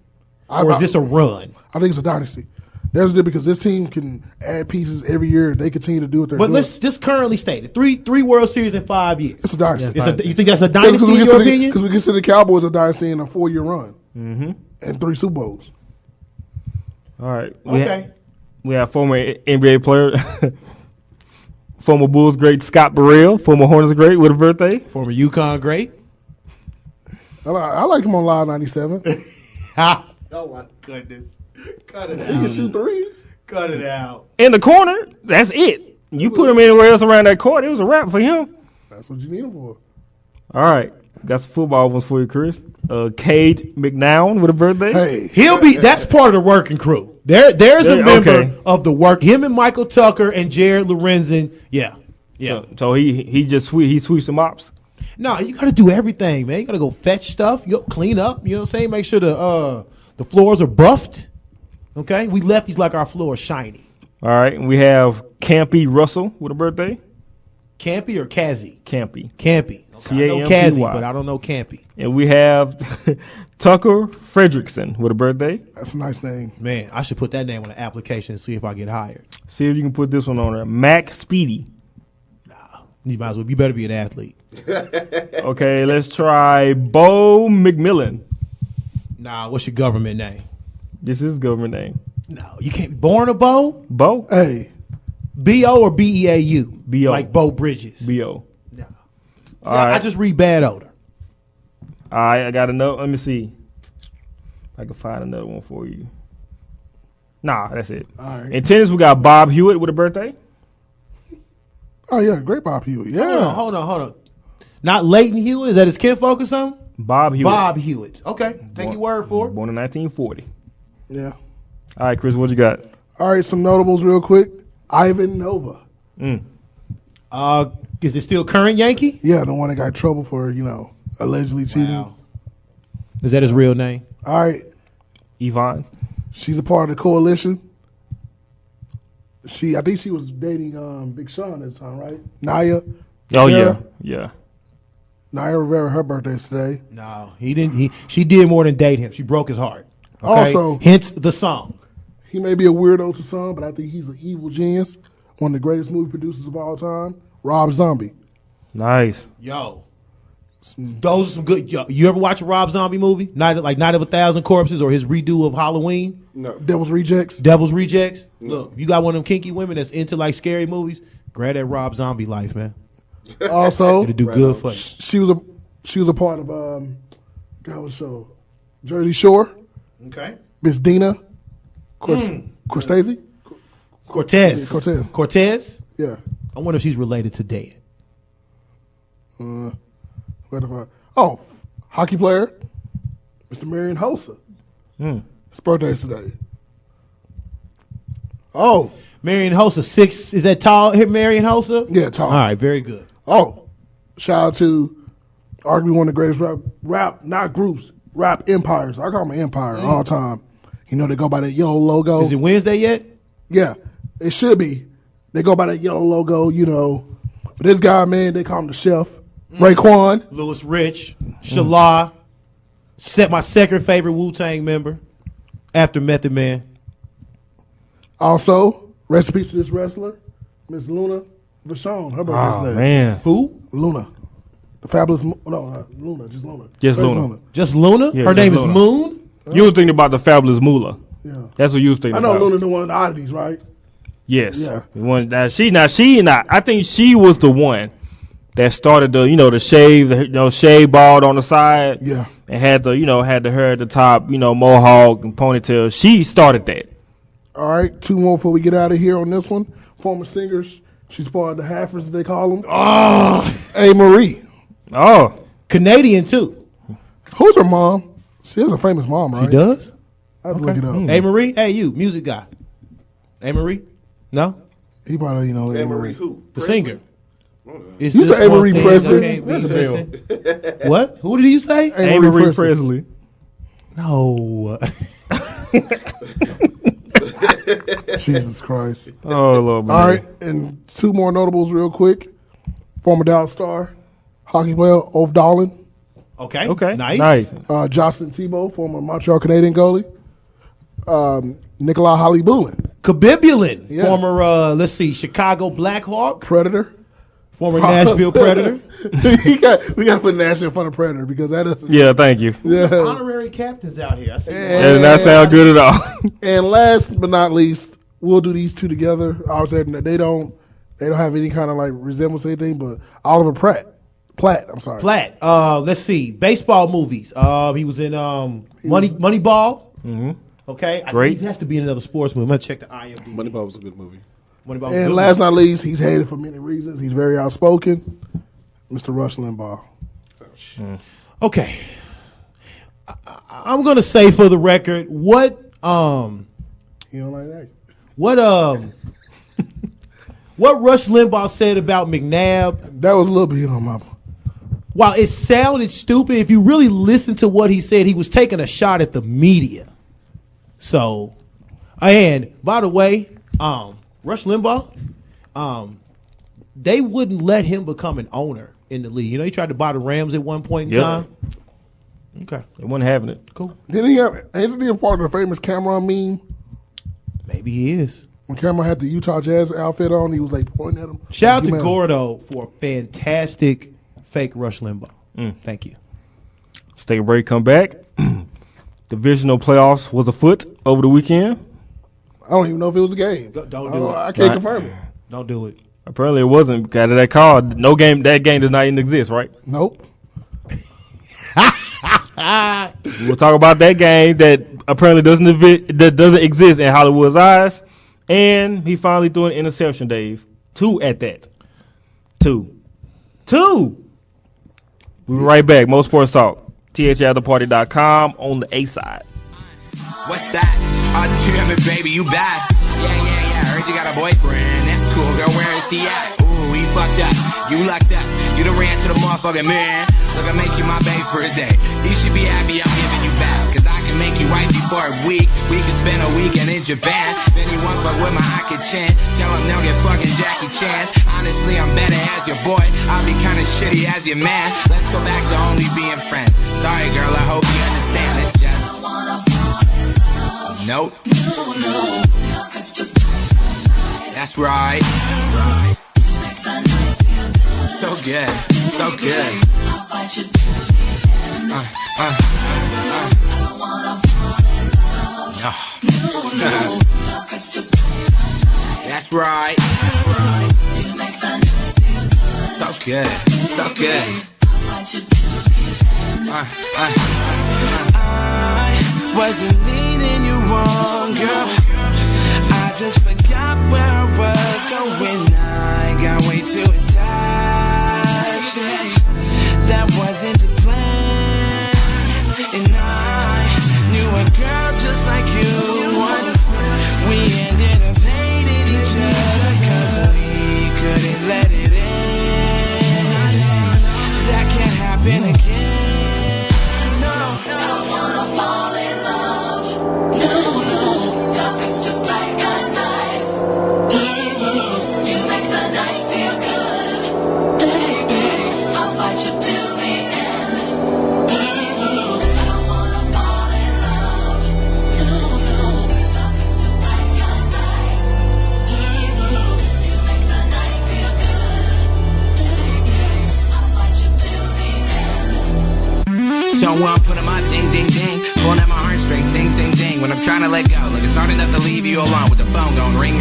or is this a run? I think it's a dynasty. That's it because this team can add pieces every year. They continue to do what they're doing. But let's just currently state it: three World Series in 5 years. It's a dynasty. You think that's a dynasty in your opinion? Because we consider the Cowboys a dynasty in a 4-year run and 3 Super Bowls. All right. Okay. We have former NBA player, former Bulls great Scott Burrell, former Hornets great with a birthday. Former UConn great. I like him on Live 97. Oh my goodness. Cut it out. He can shoot threes. Cut it out. In the corner, that's it. You put him anywhere else around that court, it was a wrap for him. That's what you need him for. All right. Got some football ones for you, Chris. Cade McNown with a birthday. Hey. He'll be. That's part of the working crew. There's a member of the work. Him and Michael Tucker and Jared Lorenzen. Yeah. So he sweeps some ops. No, you got to do everything, man. You got to go fetch stuff. You clean up. You know what I'm saying? Make sure the floors are buffed. Okay, we lefties like our floors shiny. All right, we have Campy Russell with a birthday. Campy or Kazzy? Campy. Okay, I know Kazzy, but I don't know Campy. And we have Tucker Fredrickson with a birthday. That's a nice name. Man, I should put that name on the application and see if I get hired. See if you can put this one on there. Mac Speedy. Nah, you might as well. You better be an athlete. Okay, let's try Bo McMillan. Nah, what's your government name? This is government name. No, you can't be born a Bo? Bo? Hey. B-O or B-E-A-U? B-O. Like Bo Bridges. B-O. No. All right. I just read bad odor. All right, I got another. Let me see. I can find another one for you. Nah, that's it. All right. In tennis, we got Bob Hewitt with a birthday. Oh, yeah, great Bob Hewitt. Yeah. Hold on. Not Leighton Hewitt? Is that his kinfolk or something? Bob Hewitt. Bob Hewitt. Okay, take your word for it. Born in 1940. Yeah. All right, Chris, what you got? All right, some notables real quick. Ivan Nova. Is it still current Yankee? Yeah, the one that got in trouble for, allegedly cheating. Wow. Is that his real name? All right. Yvonne. She's a part of the coalition. I think she was dating Big Sean at the time, right? Naya. Oh, Rivera. yeah. Naya Rivera, her birthday's today. No, he didn't. She did more than date him. She broke his heart. Okay? Also, hence the song. He may be a weirdo to some, but I think he's an evil genius. One of the greatest movie producers of all time, Rob Zombie. Nice. Yo. Those are some good. Yo, you ever watch a Rob Zombie movie? Night of a Thousand Corpses or his redo of Halloween? No. Devil's Rejects. Devil's Rejects? No. Look, you got one of them kinky women that's into like scary movies, grab that Rob Zombie life, man. Also, it'll do good for you. She was a part of God was show Jersey Shore. Okay. Miss Dina Cortese. Cortez. Yeah. I wonder if she's related to Dad. Hockey player, Mr. Marion Hossa. His birthday's today. Oh, Marion Hossa, 6. Is that tall? Marion Hossa? Yeah, tall. All right, very good. Oh, shout out to arguably one of the greatest rap, not groups, rap empires. I call them an empire all the time. They go by that yellow logo. Is it Wednesday yet? Yeah, it should be. They go by that yellow logo, But this guy, man, they call him the chef. Raekwon. Louis Rich. Shala. My second favorite Wu-Tang member after Method Man. Also, rest in peace to this wrestler, Miss Luna Vachon. Her birthday today. Man. Who? Luna. The fabulous, Luna, just Luna. Just Luna. Just Luna? Yeah, her name Luna. is Moon? You was thinking about the Fabulous Moolah. Yeah. That's what you was thinking I know about. Luna, the one of the oddities, right? Yes. Yeah. I think she was the one that started the shave bald on the side. Yeah. And had the hair at the top, mohawk and ponytail. She started that. All right, 2 more before we get out of here on this one. Former singers. She's part of the Halfers, as they call them. Oh, A. Marie. Oh. Canadian too. Who's her mom? She has a famous mom, right? She does. I have to look it up. Hey Marie, hey you, music guy. Hey Marie, no, He probably A. Marie. Who? the singer. Is You this said one Avery thing Presley. that can't be missing? What? Who did you say? Avery Presley. No. Jesus Christ. Oh, Lord. All right, and 2 more notables real quick. Former Dallas star, hockey player, Ulf Dahlin. Okay. Nice. Jocelyn Thibault, former Montreal Canadian goalie. Nikolai Holly-Bulin, Kabibulin, Yeah. former, Chicago Blackhawk, Predator. former Nashville Predator, we got to put Nashville in front of Predator because that is Yeah, thank you. honorary captains out here. I see. And that sound good at all. And last but not least, we'll do these 2 together. I was saying that they don't have any kind of like resemblance to anything, but Oliver Platt. I'm sorry. Platt. Let's see. Baseball movies. He was in Moneyball. Mm-hmm. Okay. I Great. think he has to be in another sports movie. I'm gonna check the IMDb. Moneyball was a good movie. Moneyball was And good. last but not least, he's hated for many reasons. He's very outspoken. Mr. Rush Limbaugh. Okay. I'm gonna say for the record, what You don't like that? what Rush Limbaugh said about McNabb, That was a little bit on my. while it sounded stupid, if you really listen to what he said, he was taking a shot at the media. So, and by the way, Rush Limbaugh, they wouldn't let him become an owner in the league. He tried to buy the Rams at one point in Yep. time. Okay, They wasn't having it. cool. Isn't he a part of the famous Cameron meme? Maybe he is. When Cameron had the Utah Jazz outfit on, he was like pointing at him. Shout out to Like, Gordo for a fantastic fake Rush Limbaugh. Thank you. Let's take a break, come back. Divisional playoffs was afoot over the weekend. I don't even know if it was a game. Don't do it. I can't Right. confirm it. Don't do it. Apparently it wasn't because of that call. That game does not even exist, right? Nope. We'll talk about that game that apparently doesn't exist in Hollywood's eyes. And he finally threw an interception, Dave. 2 at that. 2. We'll be right back. More Sports Talk. THAttheparty.com on the A side. What's that? Oh, damn it, baby, you back. Yeah. Heard you got a boyfriend. That's cool, girl. Where is he at? Ooh, he fucked up. You lucked up. You done ran to the motherfucking man. Look, I make you my babe for a day. You should be happy I'm giving you back. Cause I can make you wifey for a week. We can spend a weekend in Japan. If anyone fuck with my Aki Chan, tell him they'll get fucking Jackie Chan. Honestly, I'm better as your boy. I'll be kinda shitty as your man. Let's go back to only being friends. Sorry, girl, I hope you understand. It's just nope. That's right. So good. That's right. So good. I wasn't leading you on, girl. I just forgot where I was going. I got way too attached. That wasn't the plan. And I knew a girl just like you once. We ended up hating each other cause we couldn't let it end. That can't happen again. I wanna fall in love. No, nothing's just like a knife. You make the night feel good. I'll fight you to the end. I wanna fall in love. No, nothing's just like a knife. You make the night feel good. I'll fight you to the end. So I'm putting my ding, pulling at my heartstrings, ding. When I'm trying to let go, look, it's hard enough to leave you alone with the phone going ring.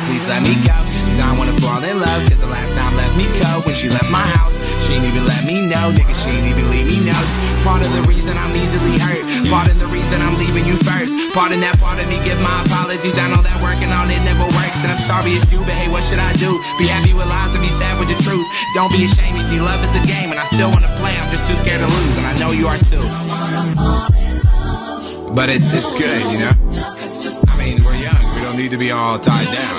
Please let me go, cause I wanna fall fall in love. Cause the last time left me cold when she left my house. She ain't even let me know, nigga, she ain't even leave me notes. Part of the reason I'm easily hurt. Part of the reason I'm leaving you first. Part of that part of me give my apologies. I know that working on it never works. And I'm sorry it's you, but hey, what should I do? Be happy with lies and be sad with the truth. Don't be ashamed, you see love is a game. And I still wanna play, I'm just too scared to lose. And I know you are too. But it's good, you know? I mean, we're young, we don't need to be all tied down.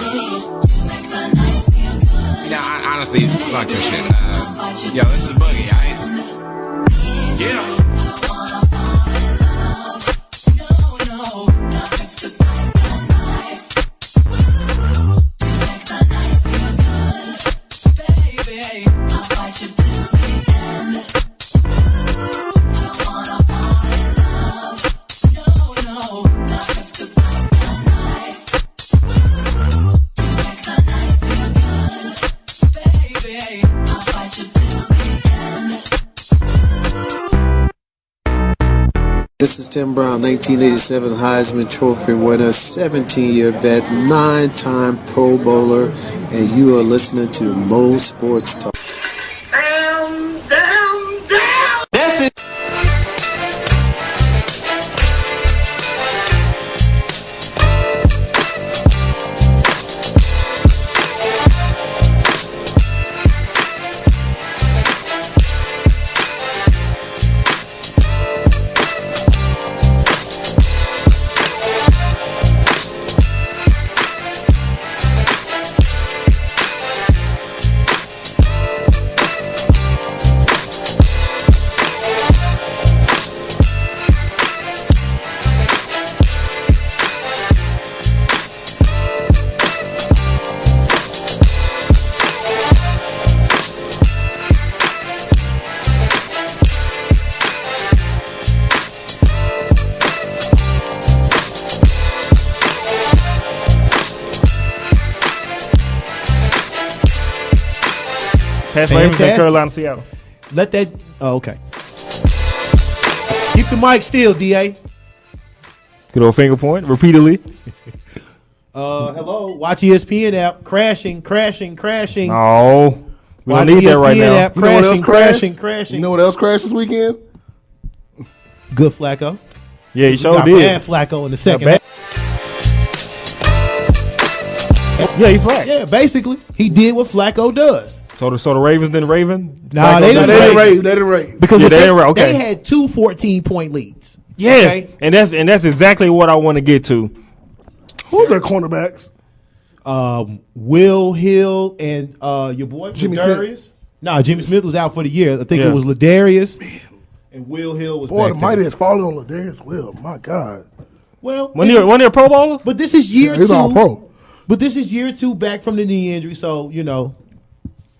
You know, honestly, fuck this shit. Yo, this is Boogie, alright? Yeah. This is Tim Brown, 1987 Heisman Trophy winner, 17-year vet, 9-time Pro Bowler, and you are listening to Mo Sports Talk. That's it. Past Ravens and Carolina, Seattle. Let that. Oh, okay. Keep the mic still, DA. Good old finger point repeatedly. Hello. Watch ESPN app. Crashing. Oh, we don't need that right now. App, crashing. You know what else crashed this weekend? Good Flacco. Yeah, he sure got did. Bad Flacco in the second half. Yeah, he flagged. Yeah, basically, he did what Flacco does. So the Ravens didn't Raven? Nah, they didn't rave. Because yeah, they had two 14-point leads. Yes, okay? and that's exactly what I want to get to. Who's their cornerbacks? Will Hill and your boy Jimmy Ladarius. Smith. Nah, Jimmy Smith was out for the year. I think it was Ladarius and Will Hill was Boy, back the mighty there. has fallen on Ladarius Will. My God. Well, When you're a Pro Bowler? but this is year He's two. all pro. But this is year two back from the knee injury, so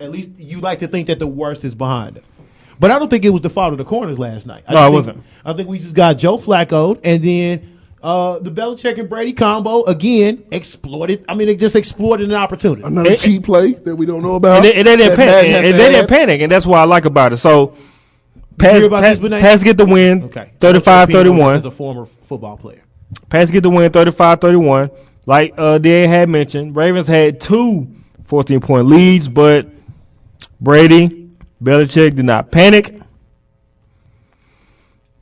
at least you like to think that the worst is behind him. But I don't think it was the fault of the corners last night. It wasn't. I think we just got Joe Flacco, and then the Belichick and Brady combo again exploited. I mean, they just exploited an opportunity. Another cheap play that we don't know about. And they didn't panic, and that's what I like about it. So, Pass get the win, Okay. 35-31. As a former football player. Pass get the win, 35-31. Like DA had mentioned, Ravens had two 14-point leads, but Brady, Belichick did not panic.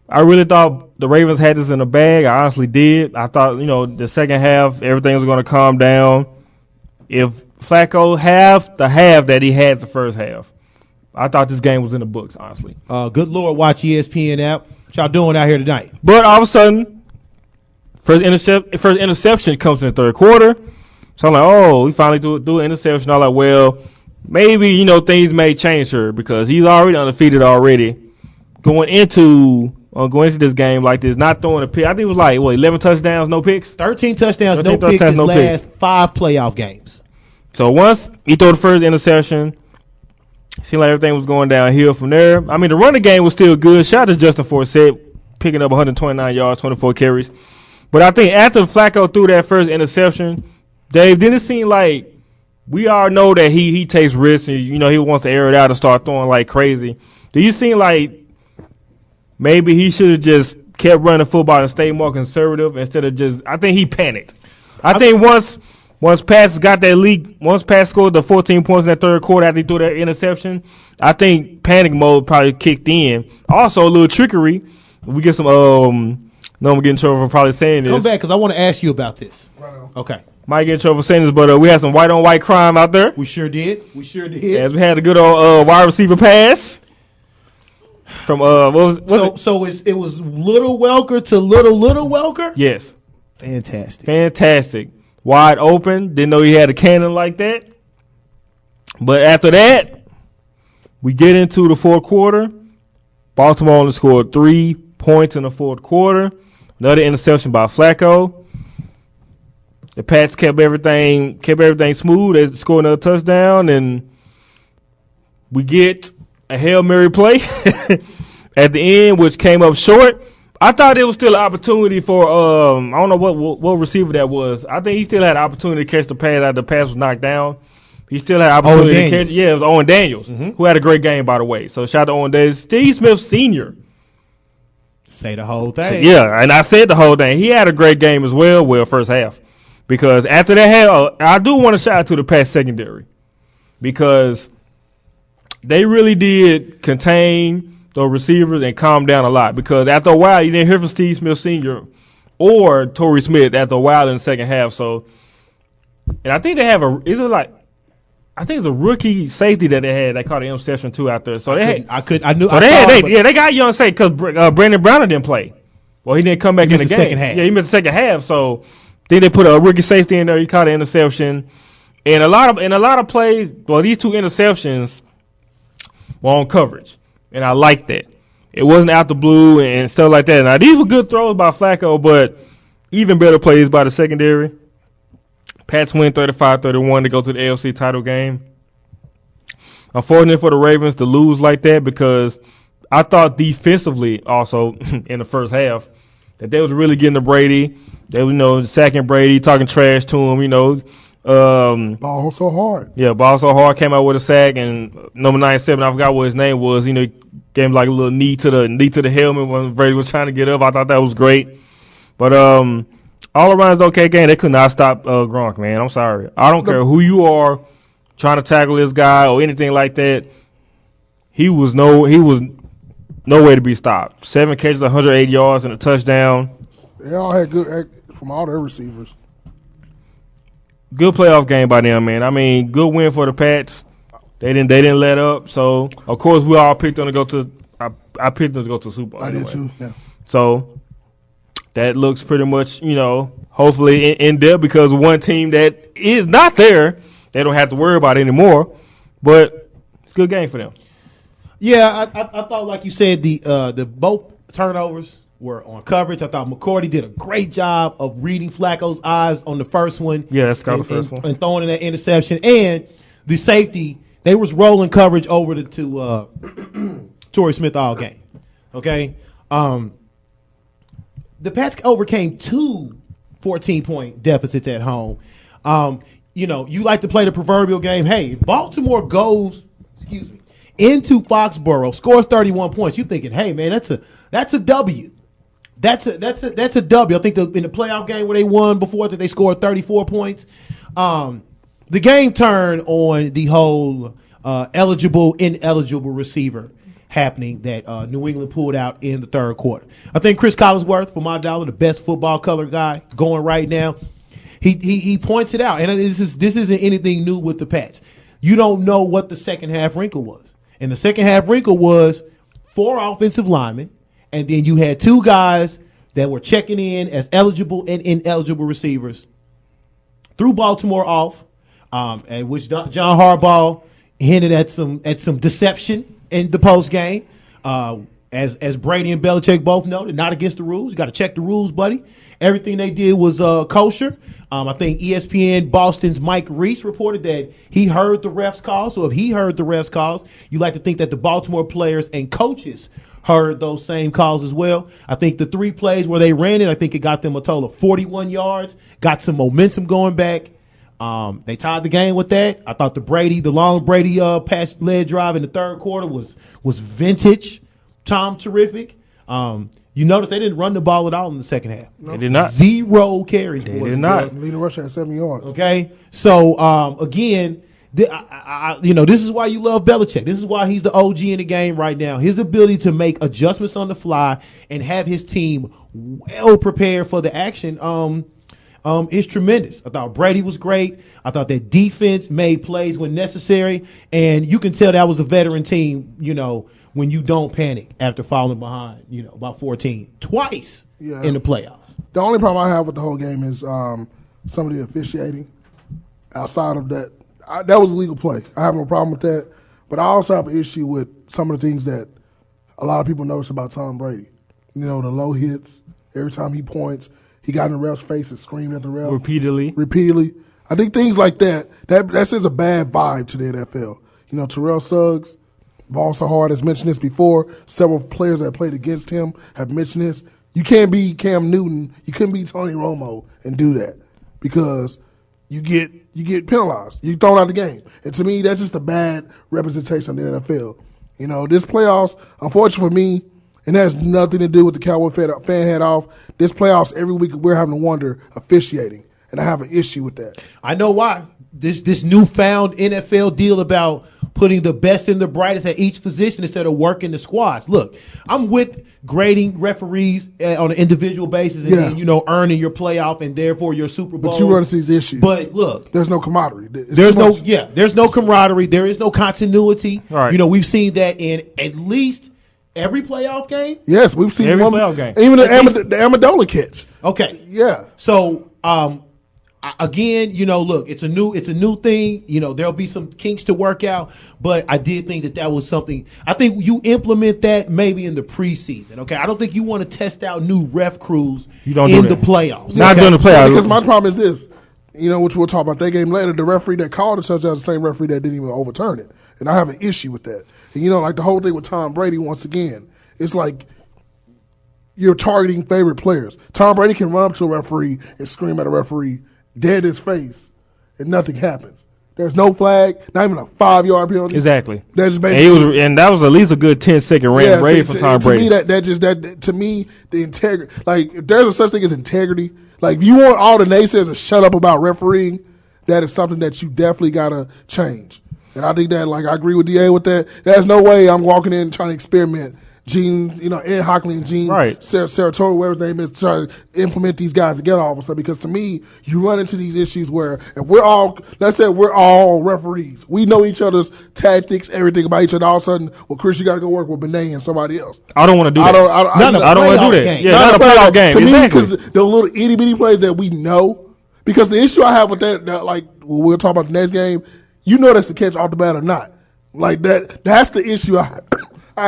I really thought the Ravens had this in the bag. I honestly did. I thought, the second half, everything was going to calm down. If Flacco have the half that he had the first half, I thought this game was in the books, honestly. Good Lord, watch ESPN app. What y'all doing out here tonight? But all of a sudden, first interception comes in the third quarter. So I'm like, we finally do an interception. I'm like, well, maybe, things may change here because he's already undefeated already. Going into this game like this, not throwing a pick. I think it was 11 touchdowns, no picks? 13 touchdowns, no picks his last 5 playoff games. So once he threw the first interception, seemed like everything was going downhill from there. I mean, the running game was still good. Shout out to Justin Forsett, picking up 129 yards, 24 carries. But I think after Flacco threw that first interception, Dave, didn't it seem like we all know that he takes risks and, he wants to air it out and start throwing like crazy. Do you seem like maybe he should have just kept running football and stayed more conservative instead of I think he panicked. I think once once Pat got that lead, once Pat scored the 14 points in that third quarter after he threw that interception, I think panic mode probably kicked in. Also, a little trickery. We get some. No, I'm getting in trouble for probably saying this. Come back because I want to ask you about this. Okay. Might get in trouble for saying this, but we had some white on white crime out there. We sure did. As we had a good old wide receiver pass from it was Little Welker to Little Welker? Yes. Fantastic. Wide open. Didn't know he had a cannon like that. But after that, we get into the fourth quarter. Baltimore only scored 3 points in the fourth quarter. Another interception by Flacco. The Pats kept everything smooth. They scored another touchdown, and we get a Hail Mary play at the end, which came up short. I thought it was still an opportunity for I don't know what receiver that was. I think he still had an opportunity to catch the pass after the pass was knocked down. He still had an opportunity to catch. Yeah, it was Owen Daniels, who had a great game, by the way. So shout out to Owen Daniels. Steve Smith Sr. Say the whole thing. Yeah, and I said the whole thing. He had a great game as well, first half. Because after that, I do want to shout out to the Pats secondary. Because they really did contain the receivers and calm down a lot. Because after a while, you didn't hear from Steve Smith Sr. or Torrey Smith after a while in the second half. So, and I think they have I think it's a rookie safety that they had. They caught an interception too out there. So they got young safety because Brandon Browner didn't play. Well, he didn't come back in the game. Second half. Yeah, he missed the second half. So then they put a rookie safety in there. He caught an interception, and a lot of plays. Well, these 2 interceptions were on coverage, and I like that. It wasn't out the blue and stuff like that. Now these were good throws by Flacco, but even better plays by the secondary. Pats win 35-31 to go to the AFC title game. Unfortunate for the Ravens to lose like that because I thought defensively also in the first half that they was really getting to Brady. They were, sacking Brady, talking trash to him, Ball so hard. Yeah, ball so hard, came out with a sack, and number 97, I forgot what his name was, gave him like a little knee to the helmet when Brady was trying to get up. I thought that was great. But all around it's okay game. They could not stop Gronk, man. I'm sorry. I don't care who you are trying to tackle this guy or anything like that. He was nowhere to be stopped. 7 catches, 108 yards, and a touchdown. They all had good from all their receivers. Good playoff game by them, man. I mean, good win for the Pats. They didn't let up. So of course we all picked them to go to. I picked them to go to the Super Bowl. I did too. Yeah. So that looks pretty much, hopefully in there because one team that is not there, they don't have to worry about it anymore. But it's a good game for them. Yeah, I thought, like you said, the both turnovers were on coverage. I thought McCourty did a great job of reading Flacco's eyes on the first one. Yeah, that's the first one. And throwing in that interception. And the safety, they was rolling coverage over to Torrey Smith all game. Okay? The Pats overcame 2 14-point deficits at home. You like to play the proverbial game. Hey, if Baltimore goes, into Foxborough, scores 31 points, you're thinking, hey man, that's a W. That's a W. I think in the playoff game where they won before that they scored 34 points. The game turned on the whole eligible, ineligible receiver happening that New England pulled out in the third quarter. I think Chris Collinsworth, for my dollar, the best football color guy going right now. He points it out, and this isn't anything new with the Pats. You don't know what the second half wrinkle was. And the second half wrinkle was 4 offensive linemen, and then you had 2 guys that were checking in as eligible and ineligible receivers. Threw Baltimore off, and which John Harbaugh hinted at some deception in the post game. As Brady and Belichick both know, they're not against the rules. You got to check the rules, buddy. Everything they did was kosher. I think ESPN Boston's Mike Reese reported that he heard the refs' calls. So if he heard the refs' calls, you like to think that the Baltimore players and coaches heard those same calls as well. I think the 3 plays where they ran it, I think it got them a total of 41 yards, got some momentum going back. They tied the game with that. I thought the long Brady pass-led drive in the third quarter was vintage. Tom terrific. You notice they didn't run the ball at all in the second half. They did not. 0 carries. They boys did and not. girls. Leading rusher at 7 yards. Okay, so again, this is why you love Belichick. This is why he's the OG in the game right now. His ability to make adjustments on the fly and have his team well prepared for the action is tremendous. I thought Brady was great. I thought that defense made plays when necessary, and you can tell that was a veteran team. When you don't panic after falling behind, by 14 twice in the playoffs. The only problem I have with the whole game is some of the officiating. Outside of that, that was a legal play. I have no problem with that. But I also have an issue with some of the things that a lot of people notice about Tom Brady. The low hits. Every time he points, he got in the ref's face and screamed at the ref. Repeatedly. I think things like that sends a bad vibe to the NFL. Terrell Suggs, ball so hard, has mentioned this before. Several players that played against him have mentioned this. You can't be Cam Newton. You couldn't be Tony Romo and do that because you get penalized. You're thrown out of the game. And to me, that's just a bad representation of the NFL. This playoffs, unfortunately for me, and that has nothing to do with the Cowboy fan head off. This playoffs, every week we're having to wonder officiating. And I have an issue with that. I know why. This newfound NFL deal about putting the best and the brightest at each position instead of working the squads. Look, I'm with grading referees on an individual basis and then, earning your playoff and therefore your Super Bowl. But you run into these issues. But look, there's no camaraderie. There's no camaraderie. There is no continuity. Right. We've seen that in at least every playoff game. Yes, we've seen every playoff game. Even the Amendola catch. Okay. Yeah. So, again, look, it's a new thing. There'll be some kinks to work out, but I did think that was something. I think you implement that maybe in the preseason. Okay, I don't think you want to test out new ref crews in the playoffs. Not during the playoffs. Because my problem is this, which we'll talk about that game later. The referee that called the touchdown is the same referee that didn't even overturn it, and I have an issue with that. And like the whole thing with Tom Brady. Once again, it's like you're targeting favorite players. Tom Brady can run up to a referee and scream at a referee dead in his face, and nothing happens. There's no flag, not even a 5-yard penalty. Exactly. That's basically, and that was at least a good 10-second raid for Tom Brady. To me, the integrity. Like, if there's a such thing as integrity, like if you want all the naysayers to shut up about refereeing, that is something that you definitely gotta change. And I think that, I agree with DA with that. There's no way I'm walking in trying to experiment. Gene, Ed Hockley and Gene Saratoga, whatever his name is, trying to implement these guys together all of a sudden. Because to me, you run into these issues where if let's say we're all referees. We know each other's tactics, everything about each other. All of a sudden, Chris, you got to go work with Benet and somebody else. I don't want to do that. I don't want to do that. Yeah, not a playoff game. To me, because the little itty bitty plays that we know. Because the issue I have with that we'll talk about the next game. That's the catch off the bat or not. Like that's the issue I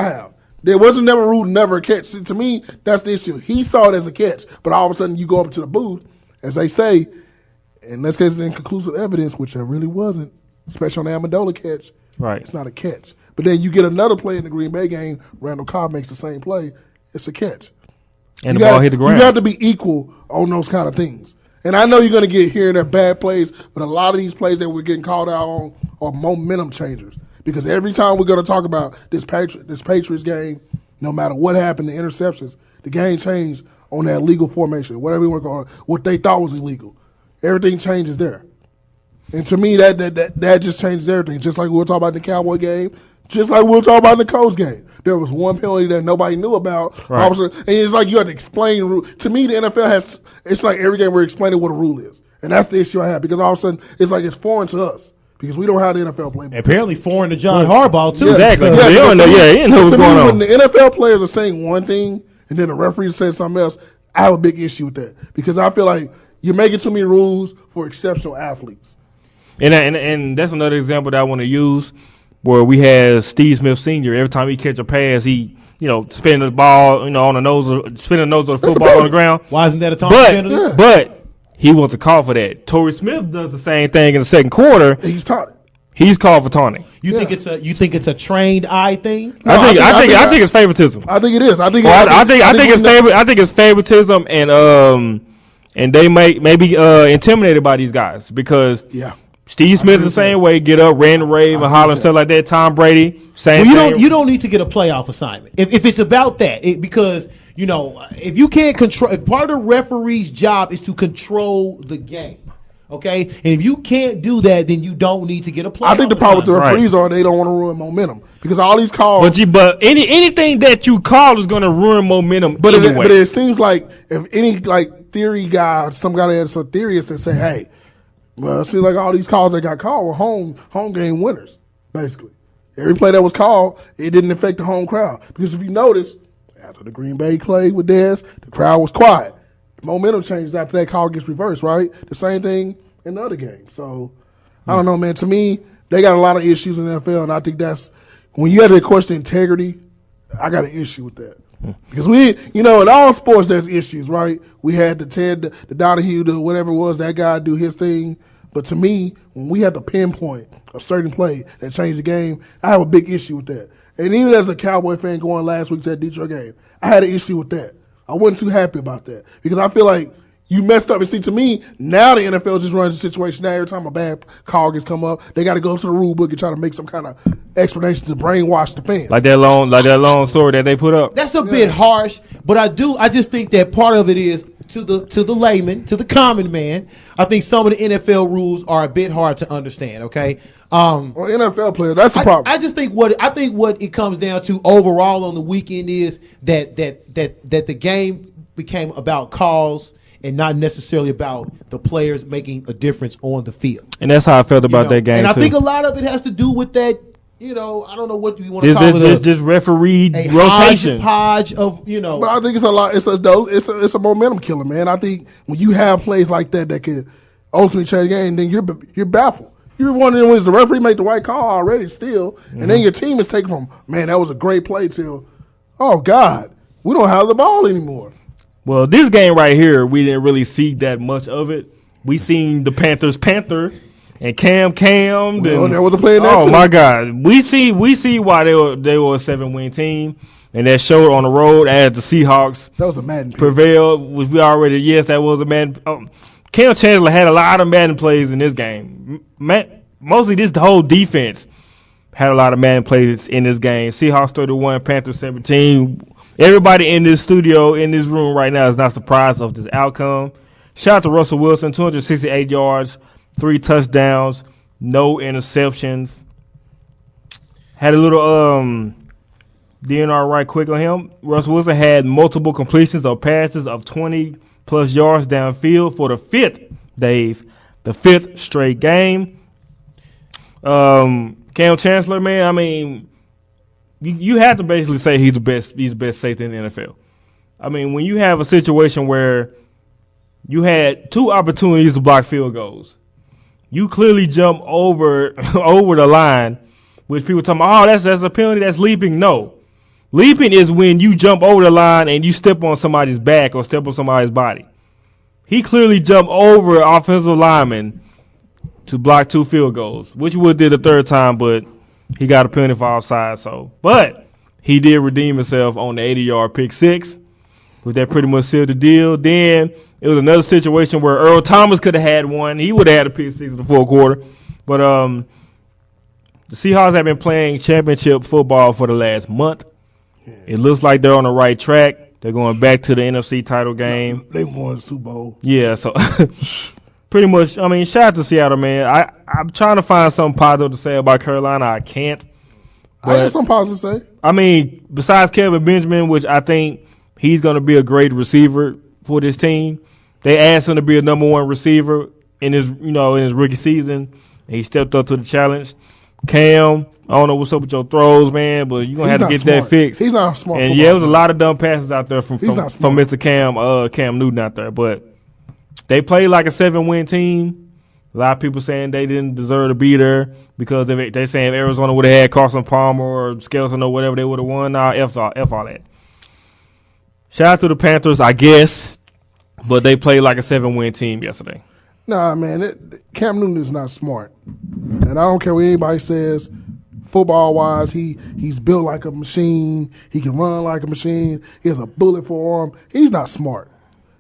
have. There wasn't never ruled never a catch. See, to me, that's the issue. He saw it as a catch, but all of a sudden you go up to the booth, as they say, in this case, it's inconclusive evidence, which there really wasn't, especially on the Amendola catch. Right. It's not a catch. But then you get another play in the Green Bay game, Randall Cobb makes the same play, it's a catch. And the ball hit the ground. You got to be equal on those kind of things. And I know you're going to get here and there bad plays, but a lot of these plays that we're getting called out on are momentum changers. Because every time we're going to talk about this Patriots game, no matter what happened, the interceptions, the game changed on that legal formation, whatever you want to call it, what they thought was illegal. Everything changes there. And to me, that just changes everything. Just like we were talking about in the Cowboy game, just like we were talking about in the Colts game. There was one penalty that nobody knew about. Right. And it's like you have to explain the rule. To me, the NFL it's like every game we're explaining what a rule is. And that's the issue I have because all of a sudden it's like it's foreign to us. Because we don't have the NFL playbook. Apparently foreign to John Harbaugh, too. Yeah, exactly. He didn't know what's going on. When the NFL players are saying one thing and then the referee says something else, I have a big issue with that. Because I feel like you're making too many rules for exceptional athletes. And that's another example that I want to use where we had Steve Smith Sr. Every time he catch a pass, he spinning the ball, on the nose of the football on the ground. Why isn't that a taunting penalty? But he wants to call for that. Torrey Smith does the same thing in the second quarter. He's taught it. He's called for taunting. You think it's a trained eye thing? No, I think it's favoritism. I think it is. I think it's favoritism, and they may be intimidated by these guys because Steve Smith the same way, get up, ran the rave, and holler and stuff like that. Tom Brady, same thing. You don't need to get a playoff assignment if it's about that because You know, if you can't control, if part of the referee's job is to control the game. Okay, and if you can't do that, then you don't need to get a play. I think the problem with the referees are they don't want to ruin momentum because all these calls. But anything that you call is going to ruin momentum. But anyway. But it seems like if any theory guy, some guy that has some theorists that say, hey, well, it seems like all these calls that got called were home game winners. Basically, every play that was called, it didn't affect the home crowd because if you notice, after the Green Bay played with Dez, the crowd was quiet. Momentum changes after that call gets reversed, right? The same thing in the other game. So, I don't know, man. To me, they got a lot of issues in the NFL, and I think that's when you have to question integrity, I got an issue with that. Because in all sports, there's issues, right? We had the Ted, the Donahue, the whatever it was, that guy do his thing. But to me, when we have to pinpoint a certain play that changed the game, I have a big issue with that. And even as a Cowboy fan going last week to that Detroit game, I had an issue with that. I wasn't too happy about that because I feel like you messed up. And see, to me, now the NFL just runs the situation. Now every time a bad call gets come up, they got to go to the rule book and try to make some kind of explanation to brainwash the fans. Like that long story that they put up. That's a bit harsh, but I just think that part of it is to the layman, to the common man. I think some of the NFL rules are a bit hard to understand. Okay. Well, NFL players, that's the problem. I just think what it comes down to overall on the weekend is that the game became about calls and not necessarily about the players making a difference on the field. And that's how I felt about that game. And I too. think a lot of it has to do with that. I don't know what you want to call it. Just referee rotation. Hodgepodge of But I think it's a lot. It's a momentum killer, man. I think when you have plays like that can ultimately change the game, then you're baffled. You're wondering when the referee made the right call already still, and then your team is taken from, man, that was a great play till, oh, God, we don't have the ball anymore. Well, this game right here, we didn't really see that much of it. We seen the Panthers Panther and Cam. Well, there was a play in that too. too. My God. We see why they were a 7-win team, and that showed on the road as the Seahawks that was a Madden prevailed. That was a Madden. Cam Chancellor had a lot of Madden plays in this game. Mostly the whole defense had a lot of Madden plays in this game. Seahawks 31, Panthers 17. Everybody in this studio, in this room right now is not surprised of this outcome. Shout out to Russell Wilson, 268 yards, 3 touchdowns, no interceptions. Had a little DNR right quick on him. Russell Wilson had multiple completions of passes of 20-plus yards downfield for the fifth straight game. Cam Chancellor, man, I mean, you have to basically say he's the best safety in the NFL. I mean, when you have a situation where you had 2 opportunities to block field goals, you clearly jump over the line, which people talking about, oh, that's a penalty, that's leaping. No. Leaping is when you jump over the line and you step on somebody's back or step on somebody's body. He clearly jumped over offensive lineman to block 2 field goals, which he would did the third time, but he got a penalty for offside. But he did redeem himself on the 80-yard pick six, which that pretty much sealed the deal. Then it was another situation where Earl Thomas could have had one. He would have had a pick six in the fourth quarter. But the Seahawks have been playing championship football for the last month. It looks like they're on the right track. They're going back to the NFC title game. They won the Super Bowl. Yeah, so pretty much, I mean, shout out to Seattle, man. I'm trying to find something positive to say about Carolina. I can't. I have something positive to say. I mean, besides Kevin Benjamin, which I think he's going to be a great receiver for this team, they asked him to be a number 1 receiver in his rookie season. And he stepped up to the challenge. Cam, I don't know what's up with your throws, man, but you're going to have to get smart. that fixed. He's not smart. And there was a lot of dumb passes out there from Mr. Cam Newton out there. But they played like a 7-win team. A lot of people saying they didn't deserve to be there because they saying if Arizona would have had Carson Palmer or Skelton or whatever, they would have won. Nah, F all that. Shout out to the Panthers, I guess, but they played like a 7-win team yesterday. Nah, man, Cam Newton is not smart. And I don't care what anybody says. Football-wise, he's built like a machine. He can run like a machine. He has a bullet for arm. He's not smart.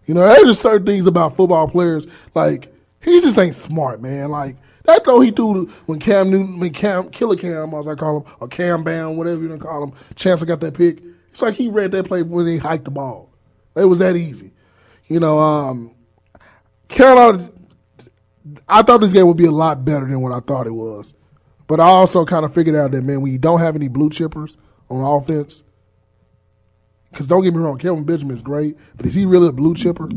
There's just certain things about football players. Like, he just ain't smart, man. Like, that throw he threw when Killer Cam, as I call him, or Cam Bam, whatever you want to call him, Chancellor got that pick. It's like he read that play when he hiked the ball. It was that easy. You know, Carolina, I thought this game would be a lot better than what I thought it was. But I also kind of figured out that, man, when you don't have any blue chippers on offense, because don't get me wrong, Kelvin Benjamin is great, but is he really a blue chipper?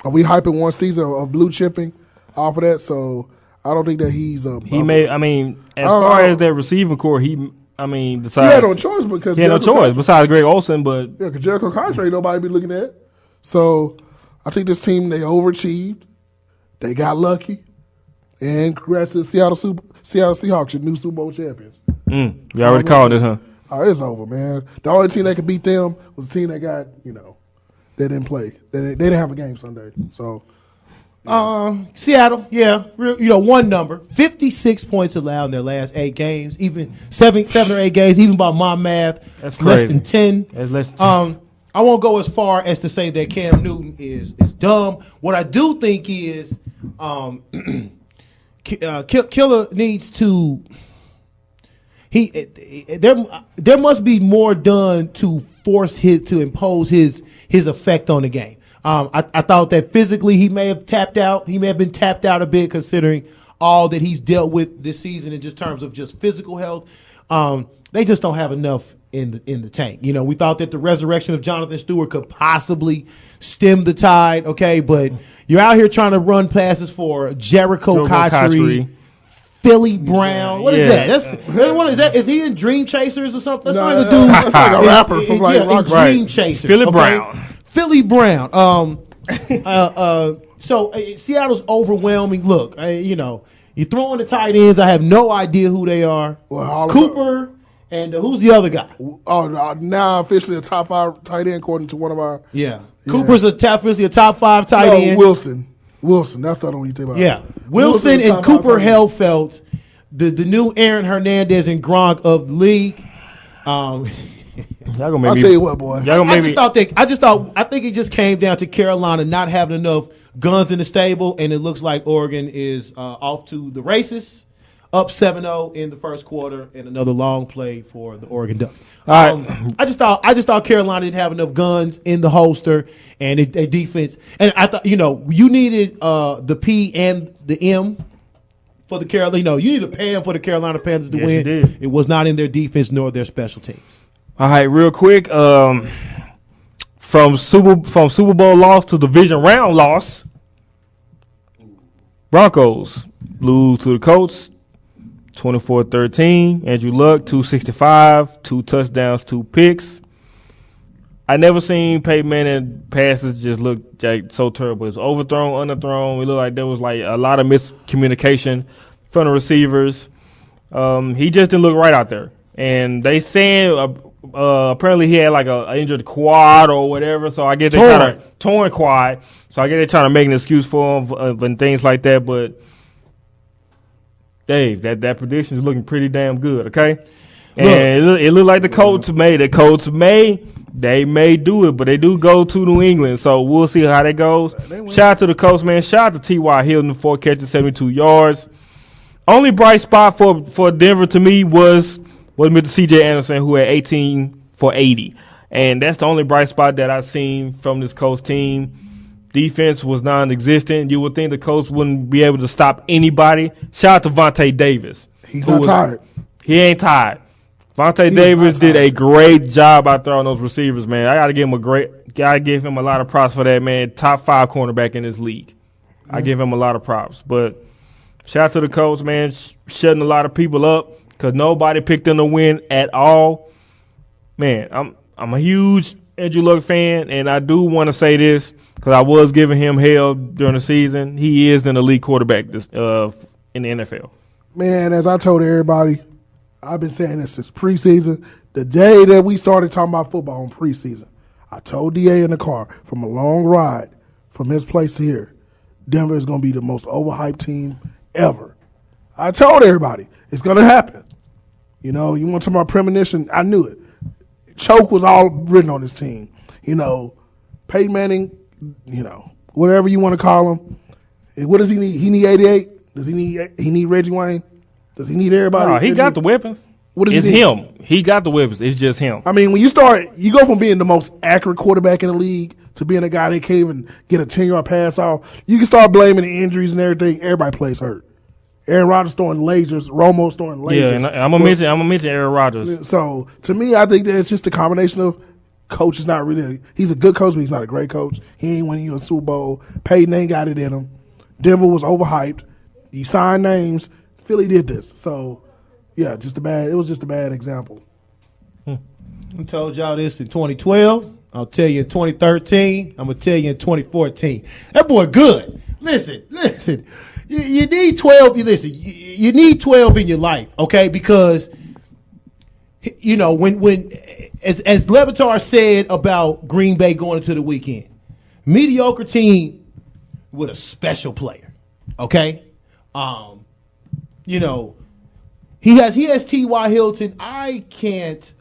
Are we hyping one season of blue chipping off of that? So I don't think that he's a. He made. I mean, as far as that receiving core, besides he had no choice because he had no choice besides Greg Olsen, but yeah, because Jericho contract nobody be looking at. So I think this team, they overachieved, they got lucky, and congrats to the Seattle Seahawks, your new Super Bowl champions. You already called it, huh? Oh, it's over, man. The only team that could beat them was the team that got, they didn't play. They didn't have a game Sunday. So, Seattle, one number, 56 points allowed in their last 8 games, even seven or 8 games, even by my math, that's less crazy. than 10. That's less than 10. I won't go as far as to say that Cam Newton is dumb. What I do think is, Killer needs to. There must be more done to impose his effect on the game. I thought that physically he may have tapped out. He may have been tapped out a bit considering all that he's dealt with this season in just terms of just physical health. They just don't have enough in the tank. We thought that the resurrection of Jonathan Stewart could possibly stem the tide. Okay, but you're out here trying to run passes for Jericho Cotchery. Philly Brown. What is that? What is that? Is he in Dream Chasers or something? That's not a dude. That's like a rapper from in Dream Chasers. Philly Brown. Philly Brown. So Seattle's overwhelming. Look, you throw in the tight ends. I have no idea who they are. Well, Cooper and who's the other guy? Oh, now officially a top 5 tight end according to one of our. Yeah. Cooper's officially a top 5 tight end. Wilson, that's the other one you think about. Yeah, Wilson and Cooper Helfelt, the new Aaron Hernandez and Gronk of the league. Y'all gonna make I'll tell you what, boy. I think it just came down to Carolina not having enough guns in the stable, and it looks like Oregon is off to the races, up 7-0 in the first quarter, and another long play for the Oregon Ducks. All right. I just thought Carolina didn't have enough guns in the holster, and their defense. And I thought you needed the P and the M for the Carolina. You needed a PAM for the Carolina Panthers to win. You did. It was not in their defense nor their special teams. All right, real quick. From Super Bowl loss to division round loss, Broncos lose to the Colts 24-13. Andrew Luck, 265, 2 touchdowns, 2 picks. I never seen Peyton Manning passes just look like so terrible. It was overthrown, underthrown. It looked like there was like a lot of miscommunication from the receivers. He just didn't look right out there. And they saying apparently he had like a injured quad or whatever. So I guess they torn quad. So I guess they're trying to make an excuse for him and things like that. But Dave, that prediction is looking pretty damn good, okay? And it looked like the Colts they may do it, but they do go to New England, so we'll see how that goes. Shout out to the Colts, man. Shout out to T.Y. Hilton, 4 catches, 72 yards. Only bright spot for Denver to me was Mr. C.J. Anderson, who had 18 for 80. And that's the only bright spot that I've seen from this Colts team. Defense was non-existent. You would think the Colts wouldn't be able to stop anybody. Shout out to Vontae Davis. He's not tired. He ain't tired. Vontae Davis did a great job out there on those receivers, man. I gotta give him a lot of props for that, man. Top 5 cornerback in this league. I give him a lot of props. But shout out to the Colts, man, shutting a lot of people up because nobody picked them to win at all. Man, I'm a huge Andrew Luck fan, and I do want to say this because I was giving him hell during the season. He is an elite quarterback in the NFL. Man, as I told everybody, I've been saying this since preseason. The day that we started talking about football in preseason, I told DA in the car from a long ride from his place to here, Denver is going to be the most overhyped team ever. I told everybody it's going to happen. You want to talk about premonition? I knew it. Choke was all written on this team. Peyton Manning, whatever you want to call him. What does he need? He need 88? Does he need Reggie Wayne? Does he need everybody? No, he got the weapons. What It's he need? him. He got the weapons. It's just him. I mean, when you go from being the most accurate quarterback in the league to being a guy that can't even get a 10-yard pass off. You can start blaming the injuries and everything. Everybody plays hurt. Aaron Rodgers throwing lasers. Romo's throwing lasers. Yeah, and I'm gonna mention Aaron Rodgers. So to me, I think that it's just a combination of coach is not really. He's a good coach, but he's not a great coach. He ain't winning you a Super Bowl. Peyton ain't got it in him. Denver was overhyped. He signed names. Philly did this. So yeah, it was just a bad example. I told y'all this in 2012. I'll tell you in 2013. I'm gonna tell you in 2014. That boy good. Listen. You need 12. You need 12 in your life, okay? Because you know when as Lebron said about Green Bay going into the weekend, mediocre team with a special player, okay? You know, he has T.Y. Hilton. I can't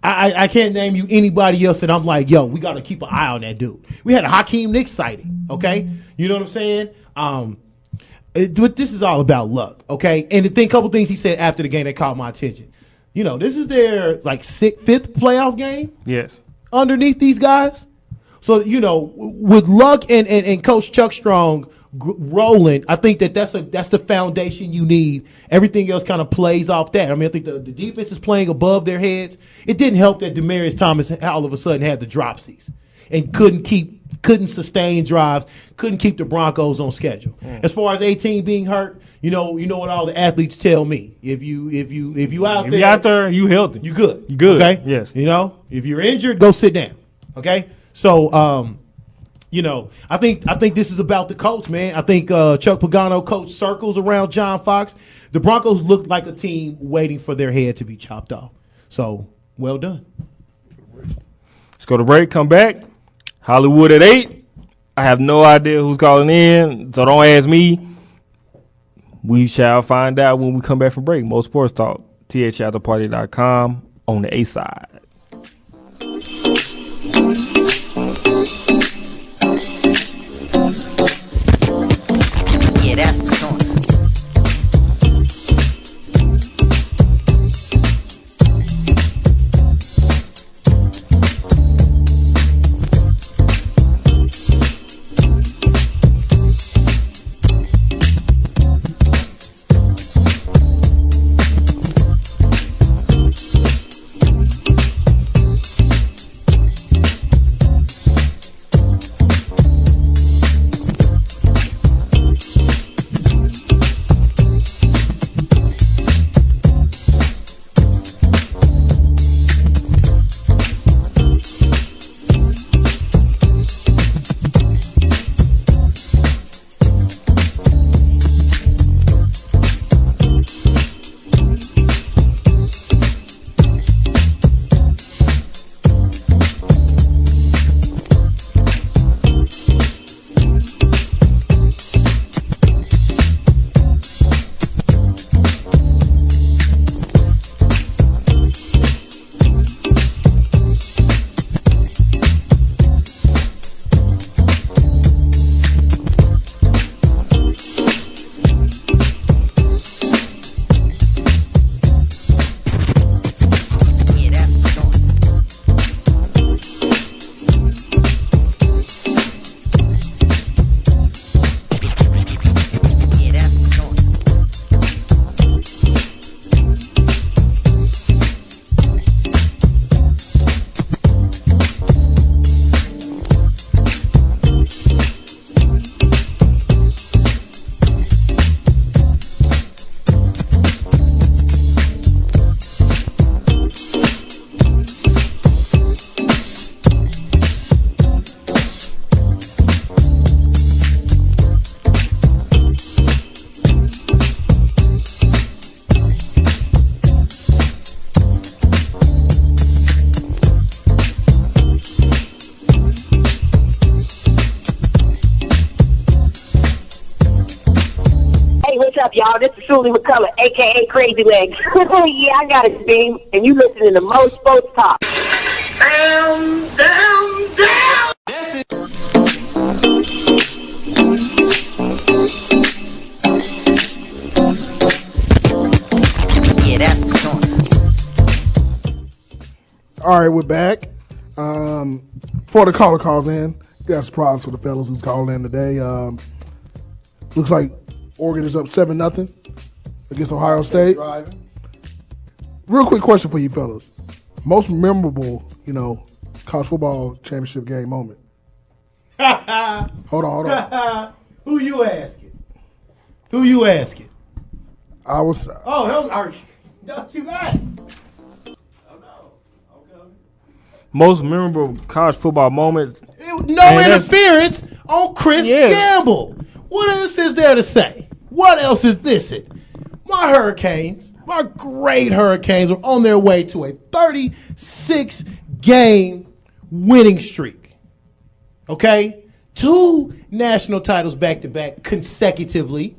I can't name you anybody else that I'm like, yo, we got to keep an eye on that dude. We had a Hakeem Nicks sighting, okay? You know what I'm saying? This is all about luck, okay? And the couple things he said after the game that caught my attention. You know, this is their like fifth playoff game. Yes. Underneath these guys. So, you know, with luck and Coach Chuck Strong rolling, I think that's the foundation you need. Everything else kind of plays off that. I mean, I think the defense is playing above their heads. It didn't help that Demaryius Thomas all of a sudden had the dropsies and couldn't sustain drives, couldn't keep the Broncos on schedule. As far as 18 being hurt, you know what all the athletes tell me. If you out there, you healthy. You good. You good. Okay? Yes. You know, if you're injured, go sit down. Okay? So you know, I think this is about the coach, man. I think Chuck Pagano coached circles around John Fox. The Broncos looked like a team waiting for their head to be chopped off. So, well done. Let's go to break, come back. Hollywood at 8. I have no idea who's calling in, so don't ask me. We shall find out when we come back from break. Mo Sports Talk, THAfterparty.com on the A side. Yeah, that's the song. Y'all, this is Shuli McCullough, a.k.a. Crazy Legs. Yeah, I got a steam, and you listening to Mo Sports Talk. Down, down, down! That's it. All right, we're back. Before the caller calls in, got a surprise for the fellas who's calling in today. Looks like Oregon is up 7-0 against Ohio State. Real quick question for you fellas. Most memorable, college football championship game moment. Hold on. Who you asking? I was. Don't you got it? Most memorable college football moments. No interference on Chris Gamble. What else is there to say? What else is this? My Hurricanes, my great Hurricanes, were on their way to a 36-game winning streak. Okay? 2 national titles back-to-back consecutively.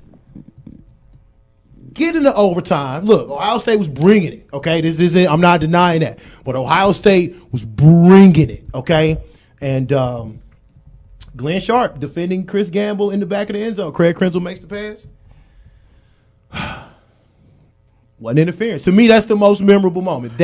Get into overtime. Look, Ohio State was bringing it, okay? This is it. I'm not denying that. But Ohio State was bringing it, okay? And Glenn Sharp defending Chris Gamble in the back of the end zone. Craig Krenzel makes the pass. Wasn't interference. To me, that's the most memorable moment.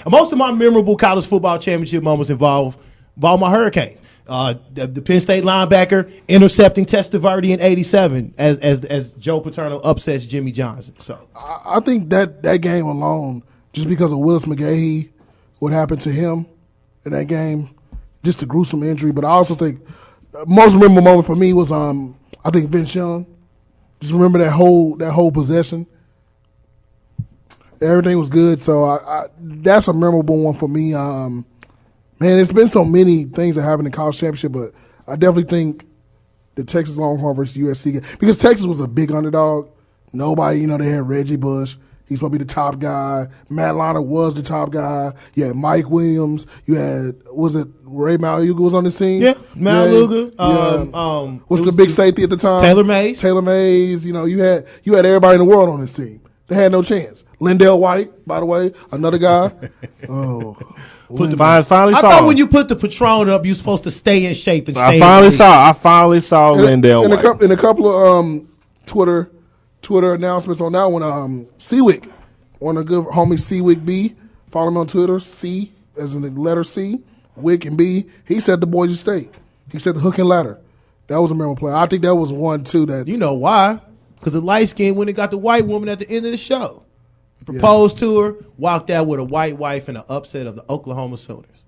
Most of my memorable college football championship moments involve my Hurricanes. The Penn State linebacker intercepting Testaverde in '87 as Joe Paterno upsets Jimmy Johnson. So I think that game alone, just because of Willis McGahee, what happened to him in that game, just a gruesome injury. But I also think the most memorable moment for me was I think Vince Young. Just remember that whole possession. Everything was good, so that's a memorable one for me. Man, it's been so many things that happened in college championship, but I definitely think the Texas Longhorn versus USC game, because Texas was a big underdog. Nobody, they had Reggie Bush. He's supposed to be the top guy. Matt Leinart was the top guy. You had Mike Williams. You had, was it Ray Maluga was on the scene? Yeah, Maluga. What's the big safety at the time? Taylor Mays. You had everybody in the world on this team. They had no chance. Lindell White, by the way, another guy. I thought when you put the Patron up, you're supposed to stay in shape and stay. I finally saw Lindell White. In a couple of Twitter announcements on that one. Seawick, one of the good homies, Seawick B. Follow him on Twitter. C as in the letter C, Wick and B. He said the Boise State. He said the hook and ladder. That was a memorable play. I think that was one too. That you know why? Because the light skin went and got the white woman at the end of the show. Proposed to her, walked out with a white wife in an upset of the Oklahoma Sooners.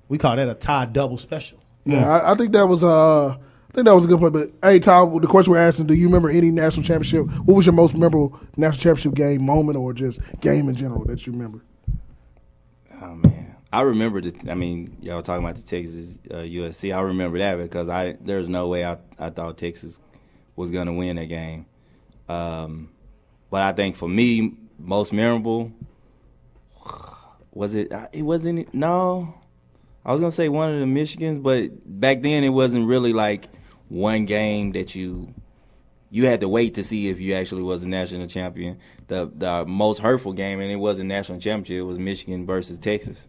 We call that a tie double special. Yeah, I think that was a good play. But hey, Tom, the question we're asking: do you remember any national championship? What was your most memorable national championship game moment, or just game in general that you remember? Oh man, I remember y'all talking about the Texas USC. I remember that because there's no way I thought Texas was gonna win that game. But I think for me, most memorable was it? It wasn't. No, I was gonna say one of the Michigans, but back then it wasn't really like one game that you had to wait to see if you actually was a national champion. The most hurtful game, and it wasn't national championship. It was Michigan versus Texas.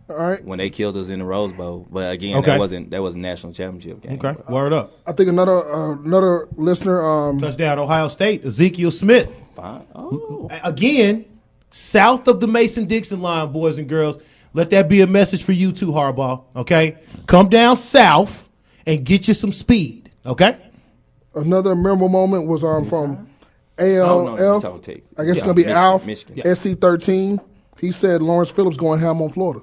All right. When they killed us in the Rose Bowl, but again, that wasn't national championship game. Okay, word up. I think another listener touchdown Ohio State, Ezekiel Smith. Again, south of the Mason-Dixon line, boys and girls. Let that be a message for you too, Harbaugh. Okay, come down south and get you some speed. Okay. Another memorable moment was from ALF. I guess it's gonna be Alf. SC13. He said Lawrence Phillips going ham on Florida.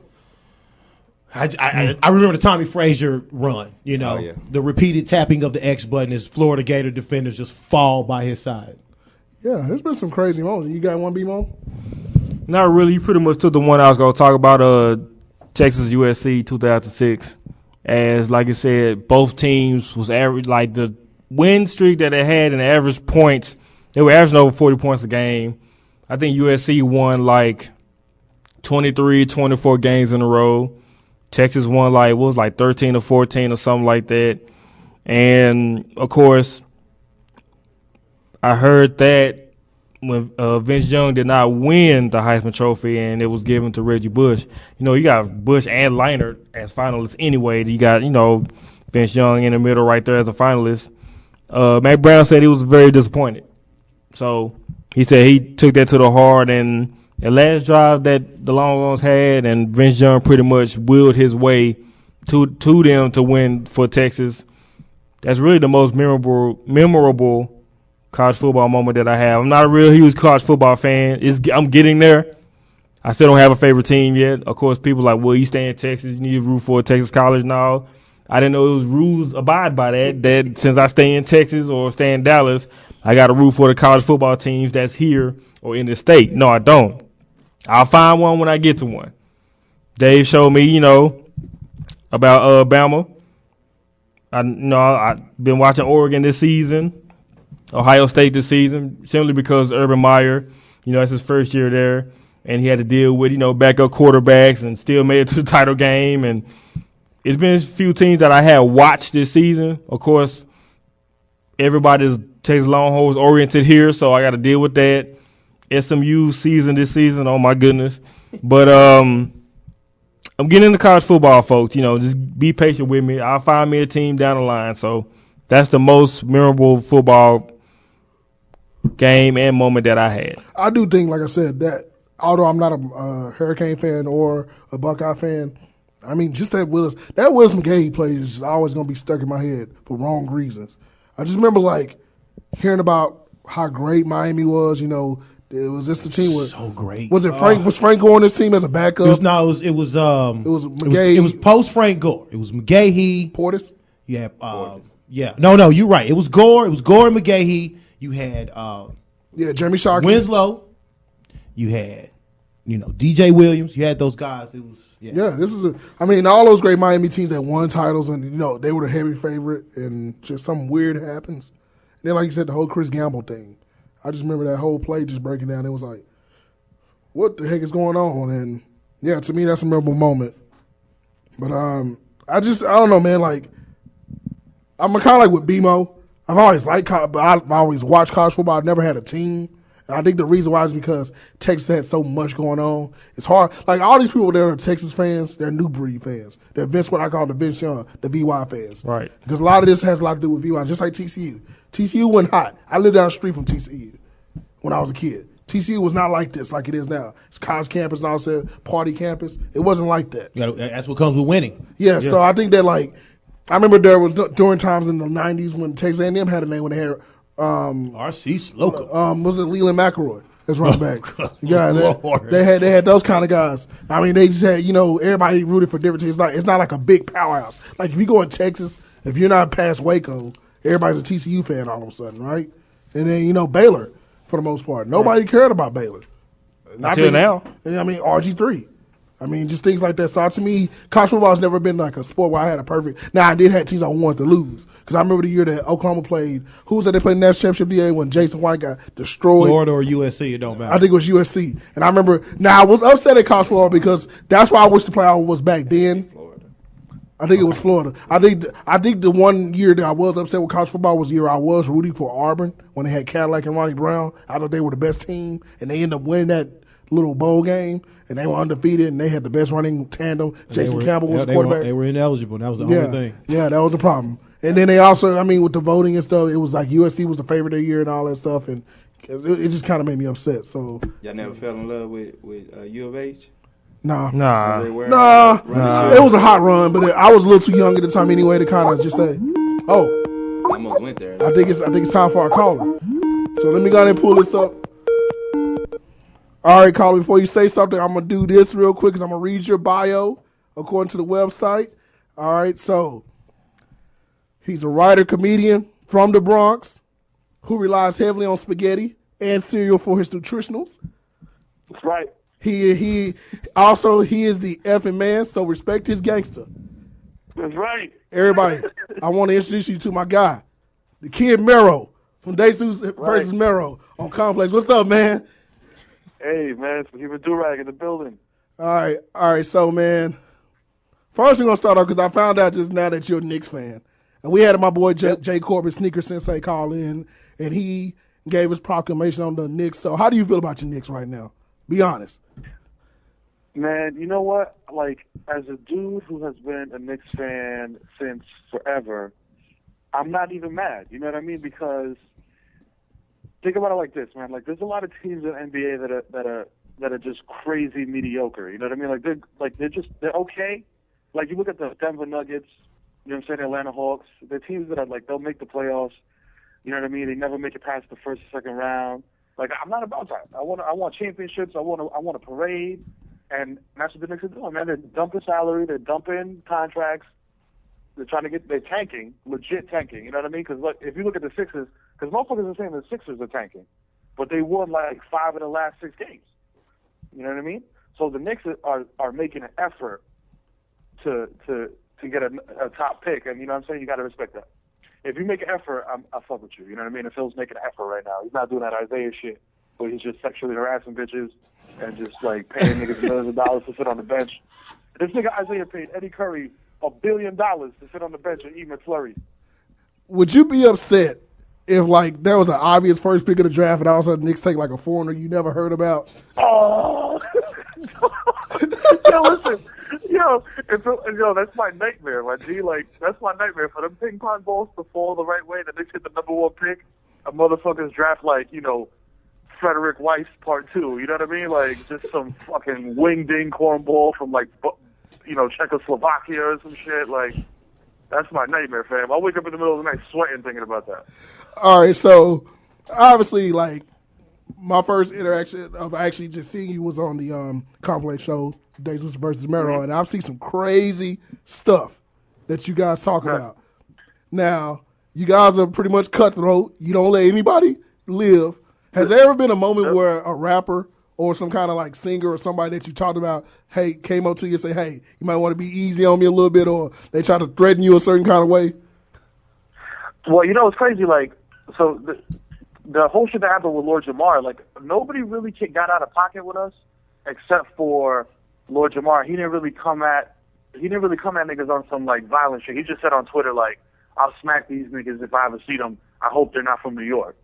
I remember the Tommy Frazier run, the repeated tapping of the X button as Florida Gator defenders just fall by his side. Yeah, there's been some crazy moments. You got one, B-Mo? Not really. You pretty much took the one I was going to talk about, Texas USC 2006. As, like you said, both teams was average, like the win streak that they had in average points, they were averaging over 40 points a game. I think USC won like 23, 24 games in a row. Texas won like 13 or 14 or something like that. And, of course, I heard that when Vince Young did not win the Heisman Trophy and it was given to Reggie Bush. You got Bush and Leinart as finalists anyway. You got, Vince Young in the middle right there as a finalist. Matt Brown said he was very disappointed. So he said he took that to the heart and The last drive that the Longhorns had, and Vince Young pretty much willed his way to them to win for Texas. That's really the most memorable college football moment that I have. I'm not a real huge college football fan. I'm getting there. I still don't have a favorite team yet. Of course, people are like, well, you stay in Texas, you need to root for Texas College now. I didn't know it was rules abide by that since I stay in Texas or stay in Dallas, I got to root for the college football teams that's here or in the state. No, I don't. I'll find one when I get to one. Dave showed me, about Bama. I've been watching Oregon this season, Ohio State this season, simply because Urban Meyer, it's his first year there, and he had to deal with, backup quarterbacks and still made it to the title game. And it's been a few teams that I have watched this season. Of course, everybody's Texas Longhorns oriented here, so I got to deal with that. SMU season this season, oh my goodness. But I'm getting into college football, folks. Just be patient with me. I'll find me a team down the line. So that's the most memorable football game and moment that I had. I do think, like I said, that although I'm not a Hurricane fan or a Buckeye fan, I mean, just that Willis McGahee play is just always going to be stuck in my head for wrong reasons. I just remember, hearing about how great Miami was, it was just the team was so great. Was it Frank? Was Frank Gore on this team as a backup? It was McGahee. It was post Frank Gore. It was McGahee. Portis. Yeah. Yeah. No, you're right. It was Gore. It was Gore and McGahee. You had Jeremy Shockey, Winslow. You had DJ Williams. You had those guys. It was this is all those great Miami teams that won titles, and they were the heavy favorite, and just something weird happens. And then, like you said, the whole Chris Gamble thing. I just remember that whole play just breaking down. It was like, what the heck is going on? And yeah, to me, that's a memorable moment. But I don't know, man. I'm kind of like with BMO. I've always I've always watched college football. I've never had a team. And I think the reason why is because Texas had so much going on. It's hard. All these people that are Texas fans, they're new breed fans. They're what I call the Vince Young, the VY fans. Right. Because a lot of this has a lot to do with VY, just like TCU. TCU went hot. I lived down the street from TCU when I was a kid. TCU was not like this, like it is now. It's college campus and all that, party campus. It wasn't like that. That's what comes with winning. Yeah, so I think that, I remember there was during times in the 90s when Texas A&M had a name when they had R.C. Slocum. Was it Leland McElroy? That's running back. Yeah, they had those kind of guys. They just had, everybody rooted for different teams. It's not like a big powerhouse. If you go in Texas, if you're not past Waco, everybody's a TCU fan all of a sudden, right? And then, Baylor, for the most part. Nobody cared about Baylor. Until now. RG3. Just things like that. So to me, college football has never been like a sport where I had a perfect. Now, I did have teams I wanted to lose. Because I remember the year that Oklahoma played. Who was that they played the national championship DA when Jason White got destroyed? Florida or USC, it don't matter. I think it was USC. And I remember, I was upset at college football because that's why I wish the playoff was back then. I think it was Florida. I think the one year that I was upset with college football was the year I was rooting for Auburn when they had Cadillac and Ronnie Brown. I thought they were the best team, and they ended up winning that little bowl game, and they were undefeated, and they had the best running tandem. Jason Campbell was the quarterback. They were ineligible. That was the only thing. Yeah, that was a problem. And then they also, with the voting and stuff, it was like USC was the favorite of the year and all that stuff, and it just kind of made me upset. So y'all never fell in love with U of H? Nah. It was a hot run, but I was a little too young at the time anyway to kind of just say, "Oh, I almost went there." I think it's time for our caller. So let me go ahead and pull this up. All right, caller. Before you say something, I'm gonna do this real quick because I'm gonna read your bio according to the website. All right, so he's a writer, comedian from the Bronx who relies heavily on spaghetti and cereal for his nutritionals. That's right. He is the effing man, so respect his gangster. That's right. Everybody, I want to introduce you to my guy, the kid Mero from Desus versus Mero on Complex. What's up, man? Hey, man, it's Human Durag in the building. All right. So, man, first we're going to start off because I found out just now that you're a Knicks fan. And we had my boy Jay Corbett, Sneaker Sensei, call in, and he gave his proclamation on the Knicks. So how do you feel about your Knicks right now? Be honest. Man, you know what? As a dude who has been a Knicks fan since forever, I'm not even mad. You know what I mean? Because think about it like this, man. There's a lot of teams in the NBA that are that are just crazy mediocre. You know what I mean? They're okay. Like you look at the Denver Nuggets, you know what I'm saying, the Atlanta Hawks, they're teams that are like they'll make the playoffs. You know what I mean? They never make it past the first or second round. Like I'm not about that. I want championships. I want a parade, and that's what the Knicks are doing, man. They're dumping salary. They're dumping contracts. They're tanking, legit tanking. You know what I mean? Because if you look at the Sixers, because motherfuckers are saying the Sixers are tanking, but they won like 5 of the last 6 games. You know what I mean? So the Knicks are making an effort to get a top pick, and you know what I'm saying? You got to respect that. If you make an effort, I fuck with you. You know what I mean? And Phil's making an effort right now. He's not doing that Isaiah shit where he's just sexually harassing bitches and just like paying niggas millions of dollars to sit on the bench. This nigga Isaiah paid Eddie Curry $1 billion to sit on the bench and eat McFlurries. Would you be upset if like there was an obvious first pick of the draft and all of a sudden Knicks take like a foreigner you never heard about? Oh, yo, listen, yo, that's my nightmare, my G. Like that's my nightmare for them ping pong balls to fall the right way. The Knicks hit the number 1 pick. A motherfuckers draft like Frederick Weiss Part 2. You know what I mean? Like just some fucking wing ding cornball from like Czechoslovakia or some shit. Like that's my nightmare, fam. I wake up in the middle of the night sweating thinking about that. All right, so obviously, like my first interaction of actually just seeing you was on the complex show, Days versus Mero, and I've seen some crazy stuff that you guys talk about. Now, you guys are pretty much cutthroat. You don't let anybody live. Has there ever been a moment where a rapper or some kind of like singer or somebody that you talked about, hey, came up to you and say, hey, you might want to be easy on me a little bit, or they try to threaten you a certain kind of way? Well, it's crazy. Like, so the whole shit that happened with Lord Jamar, like nobody really got out of pocket with us except for Lord Jamar. He didn't really come at niggas on some like violent shit. He just said on Twitter like, I'll smack these niggas if I ever see them. I hope they're not from New York.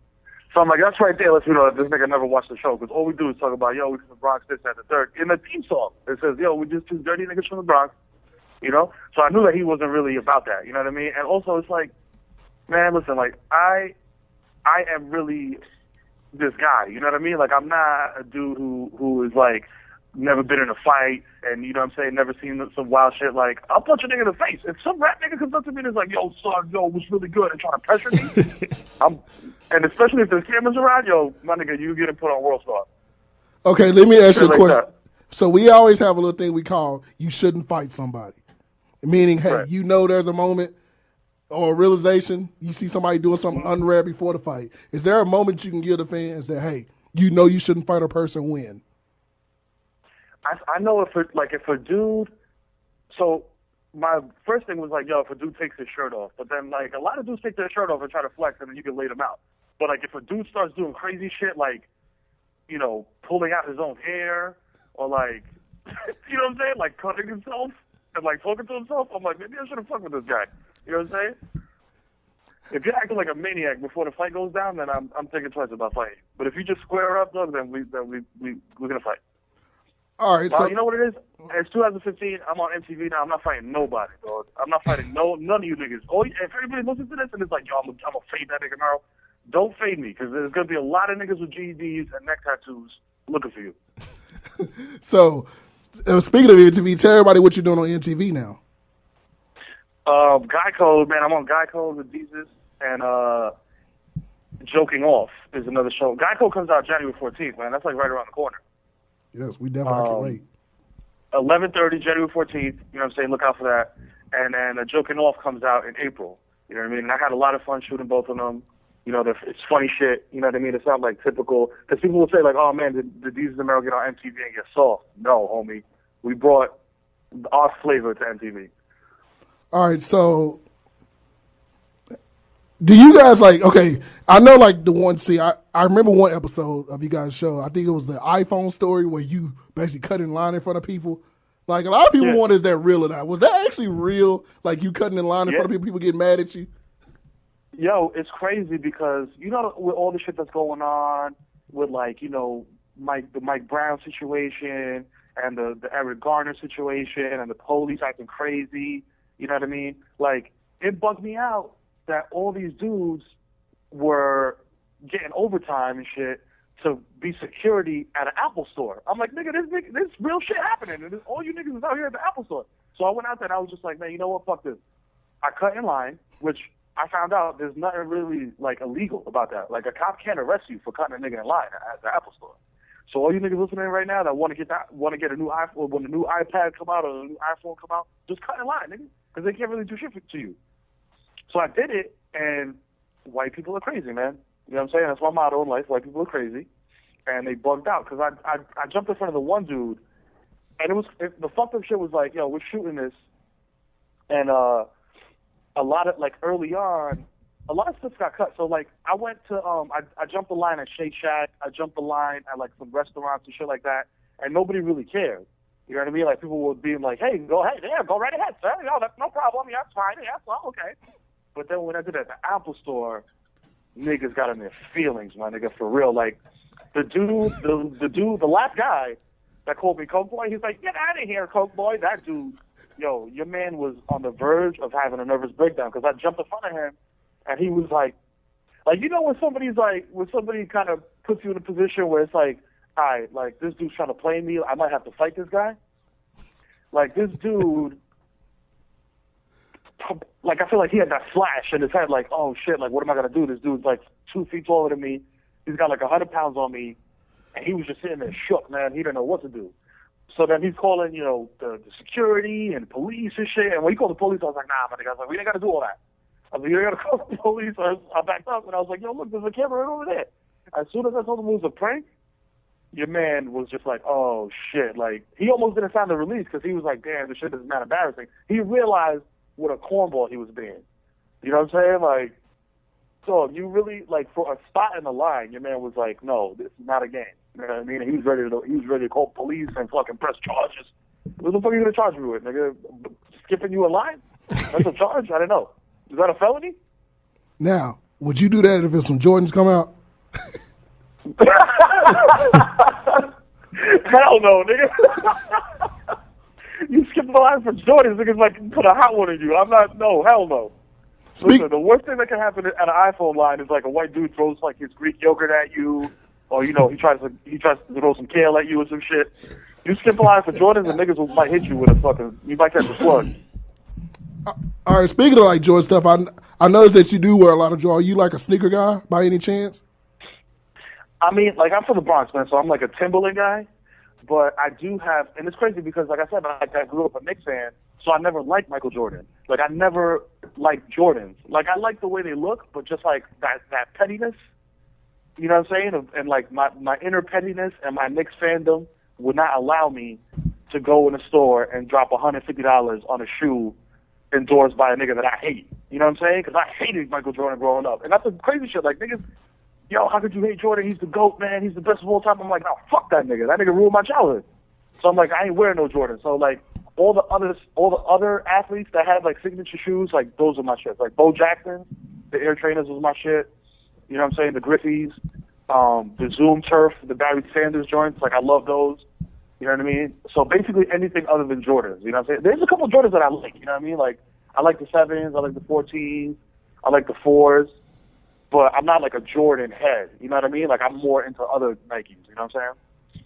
So I'm like, that's right there. Let's that this nigga never watched the show, because all we do is talk about, we from the Bronx, this, that, the third. In the theme song, it says, we just 2 dirty niggas from the Bronx. So I knew that he wasn't really about that. You know what I mean? And also, it's like, man, listen, like I am really this guy. You know what I mean? Like I'm not a dude who is like never been in a fight and never seen some wild shit. Like I'll punch a nigga in the face. If some rap nigga comes up to me and is like, yo, son, it was really good, and trying to pressure me, and especially if there's cameras around, my nigga, you get put on World Star. Okay, let me ask you a question. So we always have a little thing we call you shouldn't fight somebody. Meaning, hey, right. There's a moment or a realization, you see somebody doing something unrare before the fight. Is there a moment you can give the fans that, hey, you shouldn't fight a person when? I know if a dude, so my first thing was like, if a dude takes his shirt off, but then like a lot of dudes take their shirt off and try to flex and then you can lay them out. But like if a dude starts doing crazy shit like, pulling out his own hair or like, you know what I'm saying? Like cutting himself and like talking to himself, I'm like, maybe I shouldn't fuck with this guy. You know what I'm saying? If you're acting like a maniac before the fight goes down, then I'm thinking twice about fighting. But if you just square up, then we're gonna fight. All right, so you know what it is? It's 2015. I'm on MTV now. I'm not fighting nobody, dog. I'm not fighting none of you niggas. If everybody listens to this and it's like, I'm gonna fade that nigga tomorrow, don't fade me, because there's gonna be a lot of niggas with GEDs and neck tattoos looking for you. So, speaking of MTV, tell everybody what you're doing on MTV now. Guy Code, man. I'm on Guy Code with Jesus, and Joking Off is another show. Guy Code comes out January 14th, man. That's like right around the corner. Yes, we definitely can wait. 11:30, January 14th. You know what I'm saying? Look out for that. And then Joking Off comes out in April. You know what I mean? And I had a lot of fun shooting both of them. It's funny shit. You know what I mean? It's not like typical. Because people will say like, oh man, did Jesus and Mero get on MTV and get soft? No, homie. We brought our flavor to MTV. All right, so do you guys okay, I know the one, I remember one episode of you guys' show, I think it was the iPhone story where you basically cut in line in front of people. Like a lot of people wonder, is that real or not? Was that actually real? Like you cutting in line in front of people getting mad at you? Yo, it's crazy because, with all the shit that's going on with the Mike Brown situation and the Eric Garner situation and the police acting crazy, you know what I mean? Like, it bugged me out that all these dudes were getting overtime and shit to be security at an Apple store. I'm like, nigga, this real shit happening. And all you niggas is out here at the Apple store. So I went out there and I was just like, man, you know what? Fuck this. I cut in line, which I found out there's nothing really like illegal about that. Like a cop can't arrest you for cutting a nigga in line at the Apple store. So all you niggas listening right now that want to get a new iPhone, when the new iPad come out or the new iPhone come out, just cut in line, nigga, because they can't really do shit to you. So I did it, and white people are crazy, man. You know what I'm saying? That's my motto in life. White people are crazy. And they bugged out because I jumped in front of the one dude, and the fucked up shit was like, yo, we're shooting this, and a lot of, like, early on, a lot of stuff got cut. So, like, I went to, I jumped the line at Shake Shack, I jumped the line at, like, some restaurants and shit like that, and nobody really cared. You know what I mean? Like, people were being like, hey, go ahead, yeah, go right ahead, sir. No, that's no problem. Yeah, that's fine. Yeah, well, okay. But then when I did it at the Apple store, niggas got in their feelings, my nigga, for real. Like, the dude, the last guy that called me Coke Boy, he's like, get out of here, Coke Boy. That dude, yo, your man was on the verge of having a nervous breakdown because I jumped in front of him, and he was like, you know when somebody kind of puts you in a position where it's like, all right, like, this dude's trying to play me, I might have to fight this guy? Like, this dude, like, I feel like he had that flash in his head, like, oh, shit, like, what am I going to do? This dude's, like, 2 feet taller than me. He's got, like, 100 pounds on me. And he was just sitting there shook, man. He didn't know what to do. So then he's calling, you know, the security and police and shit. And when he called the police, I was like, nah, my nigga. I was like, we ain't got to do all that. I was like, you ain't got to call the police. So I backed up, and I was like, yo, look, there's a camera right over there. As soon as I told him it was a prank, your man was just like, oh, shit. Like, he almost didn't sign the release because he was like, damn, this shit is not embarrassing. He realized what a cornball he was being. You know what I'm saying? Like, so you really, like, for a spot in the line, your man was like, no, this is not a game. You know what I mean? And he was ready to call police and fucking press charges. What the fuck are you going to charge me with, nigga? Skipping you a line? That's a charge? I don't know. Is that a felony? Now, would you do that if some Jordans come out? Hell no, nigga. You skip the line for Jordans, niggas like put a hot one in you. I'm not, no, hell no. Listen, the worst thing that can happen at an iPhone line is like a white dude throws like his Greek yogurt at you, or you know he tries to throw some kale at you or some shit. You skip the line for Jordans, and niggas might hit you with a fucking. You might catch a slug. All right, speaking of like Jordan stuff, I noticed that you do wear a lot of Jordan. Are you like a sneaker guy by any chance? I mean, like, I'm from the Bronx, man, so I'm like a Timberland guy. But I do have, and it's crazy because, like I said, I grew up a Knicks fan, so I never liked Michael Jordan. Like, I never liked Jordans. Like, I like the way they look, but just like that pettiness, you know what I'm saying? And like my inner pettiness and my Knicks fandom would not allow me to go in a store and drop $150 on a shoe endorsed by a nigga that I hate. You know what I'm saying? Because I hated Michael Jordan growing up. And that's the crazy shit. Like, niggas, yo, how could you hate Jordan? He's the GOAT, man. He's the best of all time. I'm like, no, fuck that nigga. That nigga ruined my childhood. So I'm like, I ain't wearing no Jordan. So, like, all the other athletes that had, like, signature shoes, like, those are my shit. Like, Bo Jackson, the Air Trainers was my shit. You know what I'm saying? The Griffies, the Zoom Turf, the Barry Sanders joints. Like, I love those. You know what I mean? So basically anything other than Jordans. You know what I'm saying? There's a couple of Jordans that I like. You know what I mean? Like, I like the 7s. I like the 14s. I like the 4s. But I'm not like a Jordan head. You know what I mean? Like, I'm more into other Nikes. You know what I'm saying?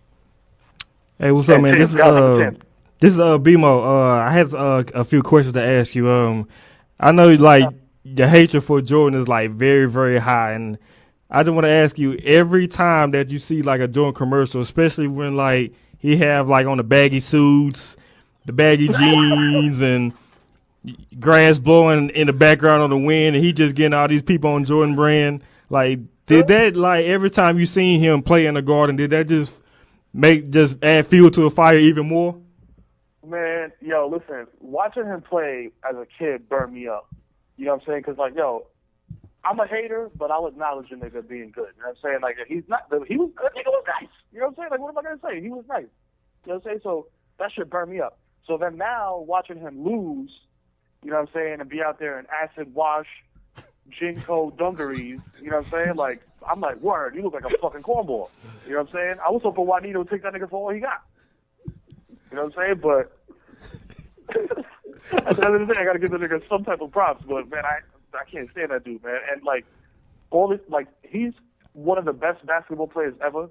Hey, what's up, man? This is BMO. I had a few questions to ask you. I know, like, the hatred for Jordan is, like, very, very high. And I just want to ask you, every time that you see, like, a Jordan commercial, especially when, like, he have, like, on the baggy suits, the baggy jeans, and grass blowing in the background on the wind, and he just getting all these people on Jordan brand. Like, did that, like, every time you seen him play in the Garden, did that just add fuel to the fire even more? Man, yo, listen, watching him play as a kid burned me up. You know what I'm saying? Because, like, yo, I'm a hater, but I'll acknowledge a nigga being good. You know what I'm saying? Like, he was good. Nigga was nice. You know what I'm saying? Like, what am I going to say? He was nice. You know what I'm saying? So that shit burned me up. So then now, watching him lose, you know what I'm saying, and be out there in acid wash, Jinko dungarees, you know what I'm saying? Like, I'm like, word, you look like a fucking cornball. You know what I'm saying? I was hoping Juanito would take that nigga for all he got. You know what I'm saying? But at the end of the day, I got to give the nigga some type of props. But, man, I can't stand that dude, man. And, like, all this, like, one of the best basketball players ever,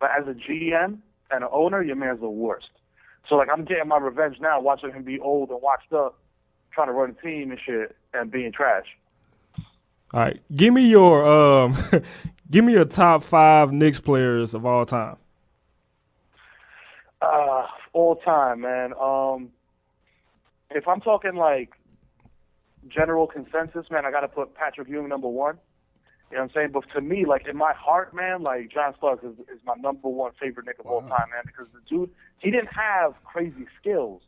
but as a GM and an owner, your man's the worst. So, like, I'm getting my revenge now, watching him be old and washed up, trying to run a team and shit, and being trash. All right, give me your give me your top 5 Knicks players of all time. All time, man. If I'm talking like general consensus, man, I got to put Patrick Ewing number 1. You know what I'm saying? But to me, like in my heart, man, like John Starks is my number 1 favorite Knick of all time, man, because the dude, he didn't have crazy skills,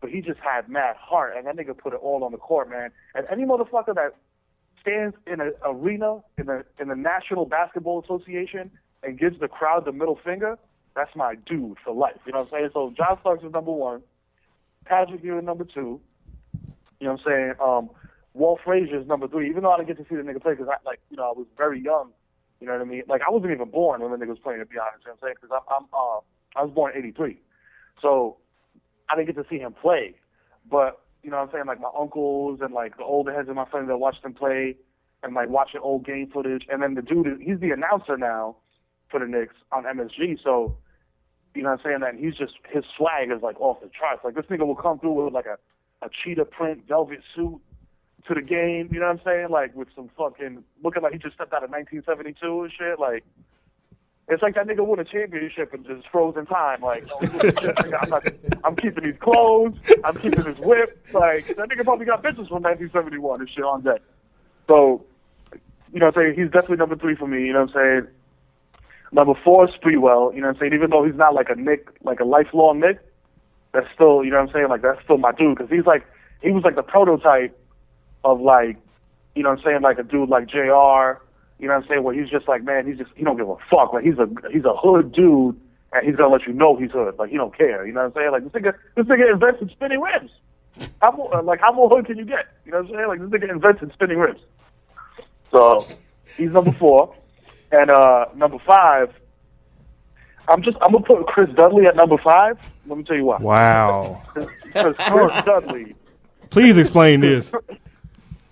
but he just had mad heart, and that nigga put it all on the court, man. And any motherfucker that stands in an arena in the National Basketball Association and gives the crowd the middle finger, that's my dude for life. You know what I'm saying? So John Starks is number 1, Patrick Ewing number 2. You know what I'm saying? Walt Frazier is number 3. Even though I didn't get to see the nigga play because I was very young. You know what I mean? Like I wasn't even born when the nigga was playing. To be honest, you know what I'm saying? Because I was born in '83, so I didn't get to see him play. But you know what I'm saying? Like my uncles and like the older heads of my family that watched him play and like watching old game footage. And then the dude, he's the announcer now for the Knicks on MSG. So, you know what I'm saying? That he's just, his swag is like off the charts. Like this nigga will come through with like a cheetah print velvet suit to the game. You know what I'm saying? Like with some fucking, looking like he just stepped out of 1972 and shit. Like, it's like that nigga won a championship and just froze in time. Like, I'm keeping his clothes. I'm keeping his whip. Like, that nigga probably got bitches from 1971 and shit on deck. So, you know what I'm saying? He's definitely number 3 for me. You know what I'm saying? Number 4 is Spreewell. You know what I'm saying? Even though he's not like a Knick, like a lifelong Knick, that's still, you know what I'm saying? Like, that's still my dude. Because he was like the prototype of like, you know what I'm saying? Like a dude like JR. You know what I'm saying? Where he's just like, man, he don't give a fuck. Like he's a hood dude, and he's gonna let you know he's hood. Like he don't care. You know what I'm saying? Like this nigga invented spinning ribs. How more hood can you get? You know what I'm saying? Like this nigga invented spinning ribs. So he's number 4, and number 5. I'm gonna put Chris Dudley at number 5. Let me tell you why. Wow. Because Chris Dudley. Please explain this.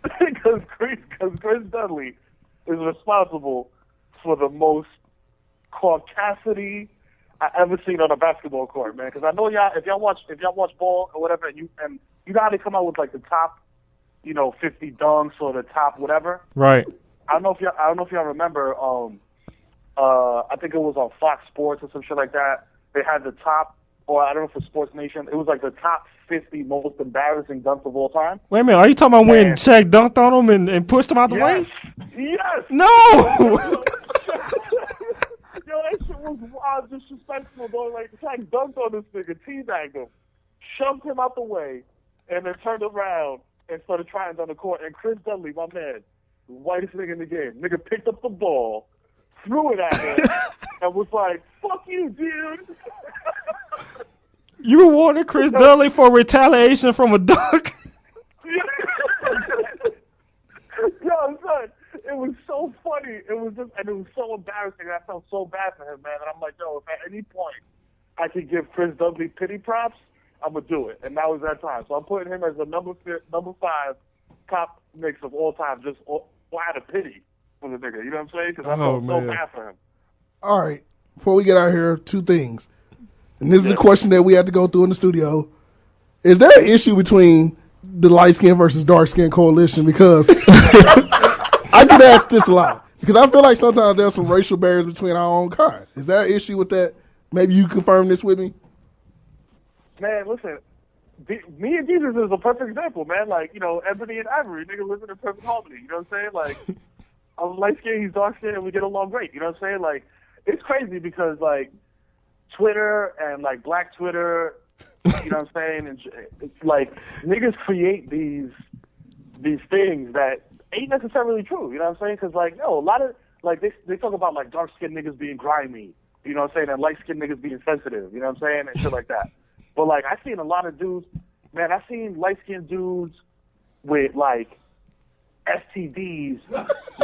Because Chris Dudley is responsible for the most caucasity I ever seen on a basketball court, man. Because I know y'all, if y'all watch ball or whatever, and you know how they come out with like the top, 50 dunks or the top whatever. Right. I don't know if y'all remember. I think it was on Fox Sports or some shit like that. They had the top, or I don't know if it was Sports Nation. It was like the top 50 most embarrassing dunks of all time. Wait a minute, are you talking about when Shaq dunked on him and pushed him out the way? Yes. No. Yo, that shit was wild, disrespectful, though. Like, Shaq dunked on this nigga, teabagged him, shoved him out the way, and then turned around and started trying on the court. And Chris Dudley, my man, the whitest nigga in the game, nigga picked up the ball, threw it at him, and was like, "Fuck you, dude." You wanted Chris Dudley for retaliation from a dunk? Yo, son, it was so funny. It was so embarrassing. I felt so bad for him, man. And I'm like, yo, if at any point I could give Chris Dudley pity props, I'm gonna do it. And that was that time. So I'm putting him as the number 5 top Knicks of all time, just out of pity for the nigga. You know what I'm saying? Because I felt so bad for him. All right. Before we get out here, 2 things. And this is a question that we have to go through in the studio. Is there an issue between the light skin versus dark skin coalition? Because I get asked this a lot. Because I feel like sometimes there's some racial barriers between our own kind. Is there an issue with that? Maybe you confirm this with me? Man, listen, me and Jesus is a perfect example, man. Like, Ebony and Ivory, nigga living in perfect harmony. You know what I'm saying? Like, I'm light skinned, he's dark skinned, and we get along great. You know what I'm saying? Like, it's crazy because, like, Twitter and, like, Black Twitter, you know what I'm saying? And it's like, niggas create these things that ain't necessarily true. You know what I'm saying? Because, like, a lot of, like, they talk about, like, dark-skinned niggas being grimy, you know what I'm saying? And light-skinned niggas being sensitive, you know what I'm saying? And shit like that. But, like, I've seen a lot of dudes, man, I've seen light-skinned dudes with, like, STDs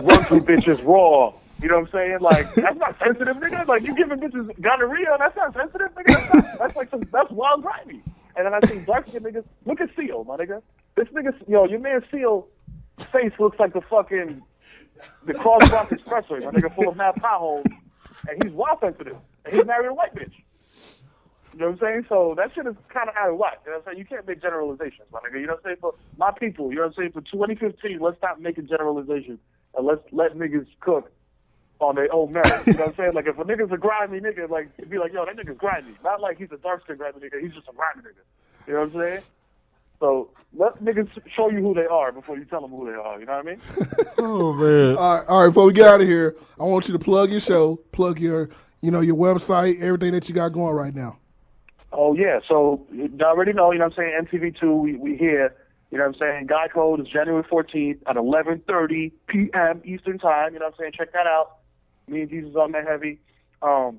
run through bitches raw. You know what I'm saying? Like, that's not sensitive, nigga. Like, you giving bitches gonorrhea, that's not sensitive, nigga. That's wild grimy. And then I see dark-skinned niggas. Look at Seal, my nigga. This nigga, your man Seal face looks like the fucking the crosswalk expressway, my nigga, full of mad potholes, and he's wild sensitive, and he's married a white bitch. You know what I'm saying? So that shit is kind of out of whack. You know what I'm saying? You can't make generalizations, my nigga. You know what I'm saying? For my people, you know what I'm saying? For 2015, let's stop making generalizations, and let's let niggas cook on their own merit. You know what I'm saying? Like, if a nigga's a grimy nigga, like, be like, yo, that nigga's grimy. Not like he's a dark-skinned grimy nigga. He's just a grimy nigga. You know what I'm saying? So let niggas show you who they are before you tell them who they are. You know what I mean? Oh, man. All right, before we get out of here, I want you to plug your show, plug your website, everything that you got going right now. Oh, yeah. So you already know, you know what I'm saying, MTV2, we here. You know what I'm saying? Guy Code is January 14th at 11:30 p.m. Eastern Time. You know what I'm saying? Check that out. Me and Jesus on that heavy. I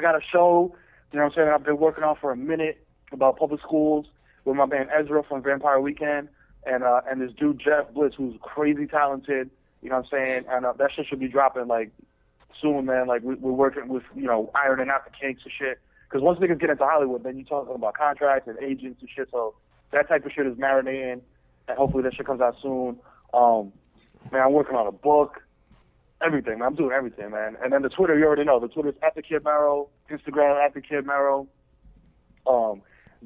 got a show, you know what I'm saying, I've been working on for a minute about public schools with my man Ezra from Vampire Weekend and this dude Jeff Blitz, who's crazy talented, you know what I'm saying, and that shit should be dropping like soon, man. Like we're working with, you know, ironing out the kinks and shit. Because once niggas get into Hollywood, then you're talking about contracts and agents and shit. So that type of shit is marinating, and hopefully that shit comes out soon. Man, I'm working on a book. Everything, man. I'm doing everything, man. And then the Twitter, you already know. The Twitter's @TheKidMero, Instagram @TheKidMero.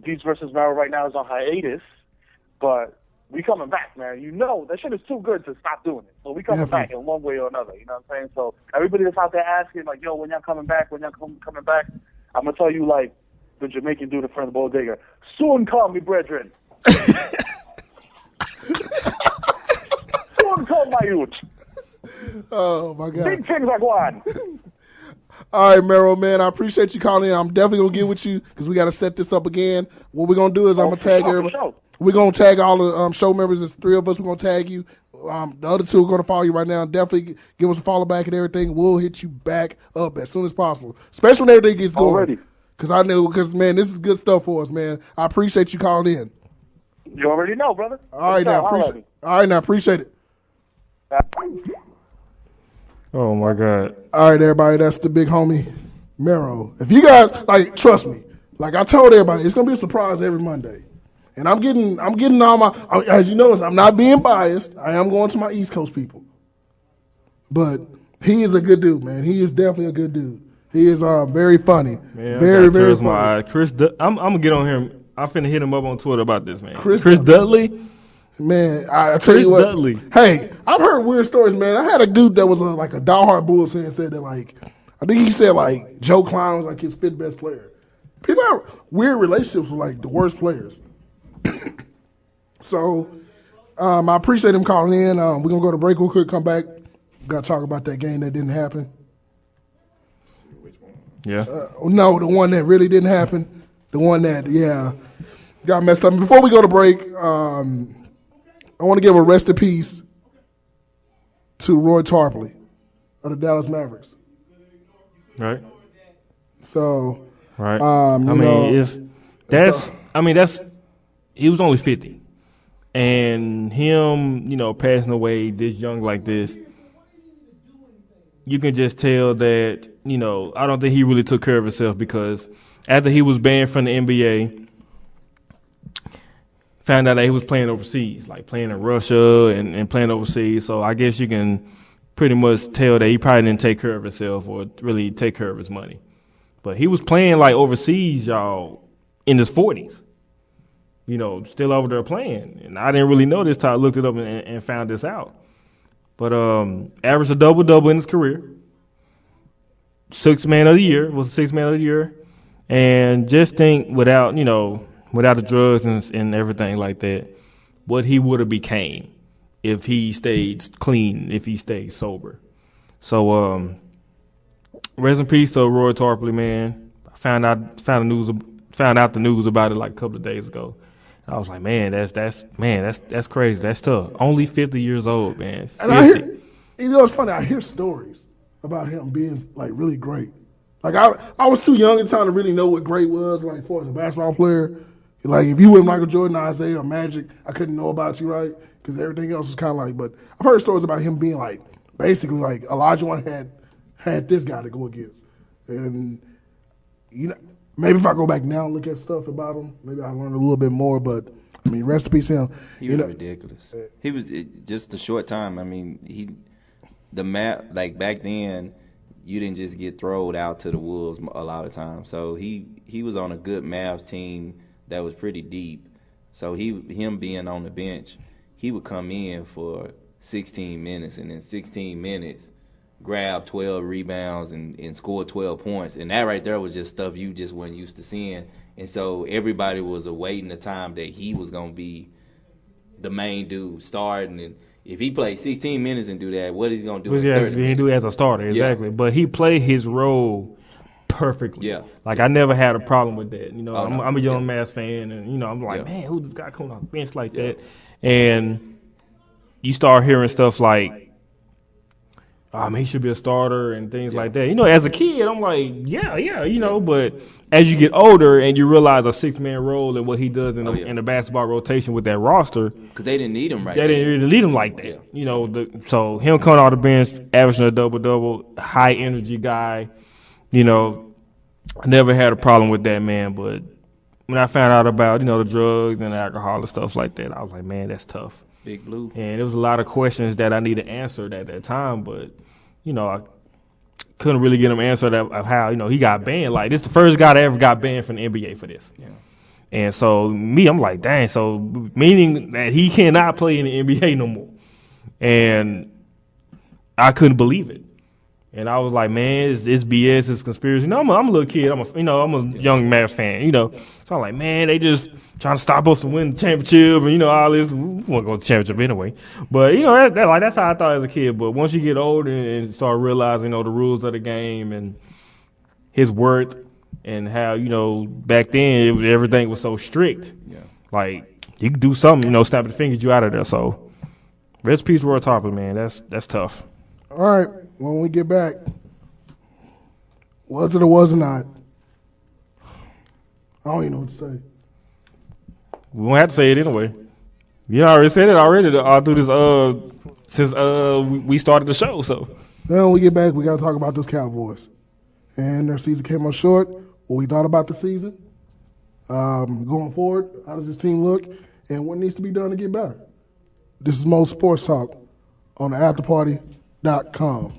Beats versus Mero right now is on hiatus, but we coming back, man. You know, that shit is too good to stop doing it. So we coming back in one way or another, you know what I'm saying? So everybody that's out there asking, like, yo, when y'all coming back, coming back, I'm going to tell you, like, the Jamaican dude in front of the bodega, soon come, me brethren. Soon come, my youth. Oh, my God. Big things are going. All right, Mero, man, I appreciate you calling in. I'm definitely going to get with you because we got to set this up again. What we're going to do is I'm going to tag everybody. We're going to tag all the show members. There's 3 of us. We're going to tag you. The other 2 are going to follow you right now. Definitely give us a follow back and everything. We'll hit you back up as soon as possible, especially when everything gets going. Because, man, this is good stuff for us, man. I appreciate you calling in. You already know, brother. All right, now, appreciate it. Oh, my God. All right, everybody, that's the big homie, Mero. If you guys, like, trust me, like I told everybody, it's going to be a surprise every Monday. And I'm getting all my, as you know, I'm not being biased. I am going to my East Coast people. But he is a good dude, man. He is definitely a good dude. He is very funny. Man, very funny. My Chris, I'm going to get on him. I'm finna hit him up on Twitter about this, man. Chris Dudley? Man, I tell you what. Dudley. Hey, I've heard weird stories, man. I had a dude that was like a diehard Bulls fan said that, like, I think he said, like, Joe Clown was like his 5th best player. People have weird relationships with, like, the worst players. So, I appreciate him calling in. We're going to go to break real quick, come back. Got to talk about that game that didn't happen. Yeah. No, the one that really didn't happen. The one that, got messed up. Before we go to break, I want to give a rest in peace to Roy Tarpley of the Dallas Mavericks. Right. So, right. He was only 50. And him, passing away this young like this, you can just tell that, I don't think he really took care of himself, because after he was banned from the NBA, found out that he was playing overseas, like playing in Russia and playing overseas. So I guess you can pretty much tell that he probably didn't take care of himself or really take care of his money. But he was playing like overseas, y'all, in his 40s. Still over there playing. And I didn't really know this till I looked it up and found this out. But averaged a double-double in his career. 6th man of the year. And just think without the drugs and everything like that, what he would have became if he stayed clean, if he stayed sober. So, rest in peace to Roy Tarpley, man. I found out the news about it like a couple of days ago. I was like, man, that's crazy. That's tough. Only 50 years old, man. 50. And I hear, it's funny. I hear stories about him being like really great. Like I was too young at the time to really know what great was, like for as a basketball player. Like if you were Michael Jordan, Isaiah, or Magic, I couldn't know about you, right? Because everything else was kind of like. But I've heard stories about him being like basically like Olajuwon had this guy to go against, and maybe if I go back now and look at stuff about him, maybe I learn a little bit more. But I mean, rest in peace him. He was ridiculous. He was just a short time. I mean, the map, like back then, you didn't just get thrown out to the wolves a lot of times. So he was on a good Mavs team that was pretty deep. So him being on the bench, he would come in for 16 minutes, and in 16 minutes, grab 12 rebounds and score 12 points. And that right there was just stuff you just weren't used to seeing. And so everybody was awaiting the time that he was going to be the main dude starting. And if he played 16 minutes and do that, what is he going to do? He do it as a starter, exactly. Yeah. But he played his role perfectly. Yeah. Like, I never had a problem with that. You know, no. I'm a young Mavs fan, and, you know, I'm like, man, who's this guy coming off the bench like that? And you start hearing stuff like, he should be a starter and things like that. You know, as a kid, I'm like, yeah, you know, but as you get older and you realize a 6-man role and what he does in the basketball rotation with that roster. Because they didn't need him They didn't really need him like that. Yeah. You know, so him coming off the bench, averaging a double-double, high-energy guy, you know, I never had a problem with that, man. But when I found out about, you know, the drugs and the alcohol and stuff like that, I was like, man, that's tough. Big Blue. And there was a lot of questions that I needed answered at that time, but, you know, I couldn't really get them answered of how, you know, he got banned. Like, this is the first guy that ever got banned from the NBA for this. Yeah. And so, I'm like, dang, so meaning that he cannot play in the NBA no more. And I couldn't believe it. And I was like, man, it's BS, it's conspiracy. No, I'm a little kid. I'm a young Mavs fan, you know. So I'm like, man, they just trying to stop us from winning the championship and, you know, all this. We won't go to the championship anyway. But, you know, that's how I thought as a kid. But once you get older and start realizing, you know, the rules of the game and his worth and how, you know, back then everything was so strict. Yeah. Like, you could do something, you know, snap the fingers, you out of there. So, rest in peace, Roy Tarplin, man. That's tough. All right. When we get back, was it or was it not? I don't even know what to say. We won't have to say it anyway. You already said it already through this since we started the show. So then when we get back, we got to talk about those Cowboys and their season came up short. What we thought about the season, going forward, how does this team look, and what needs to be done to get better. This is Mo Sports Talk on the AfterParty.com.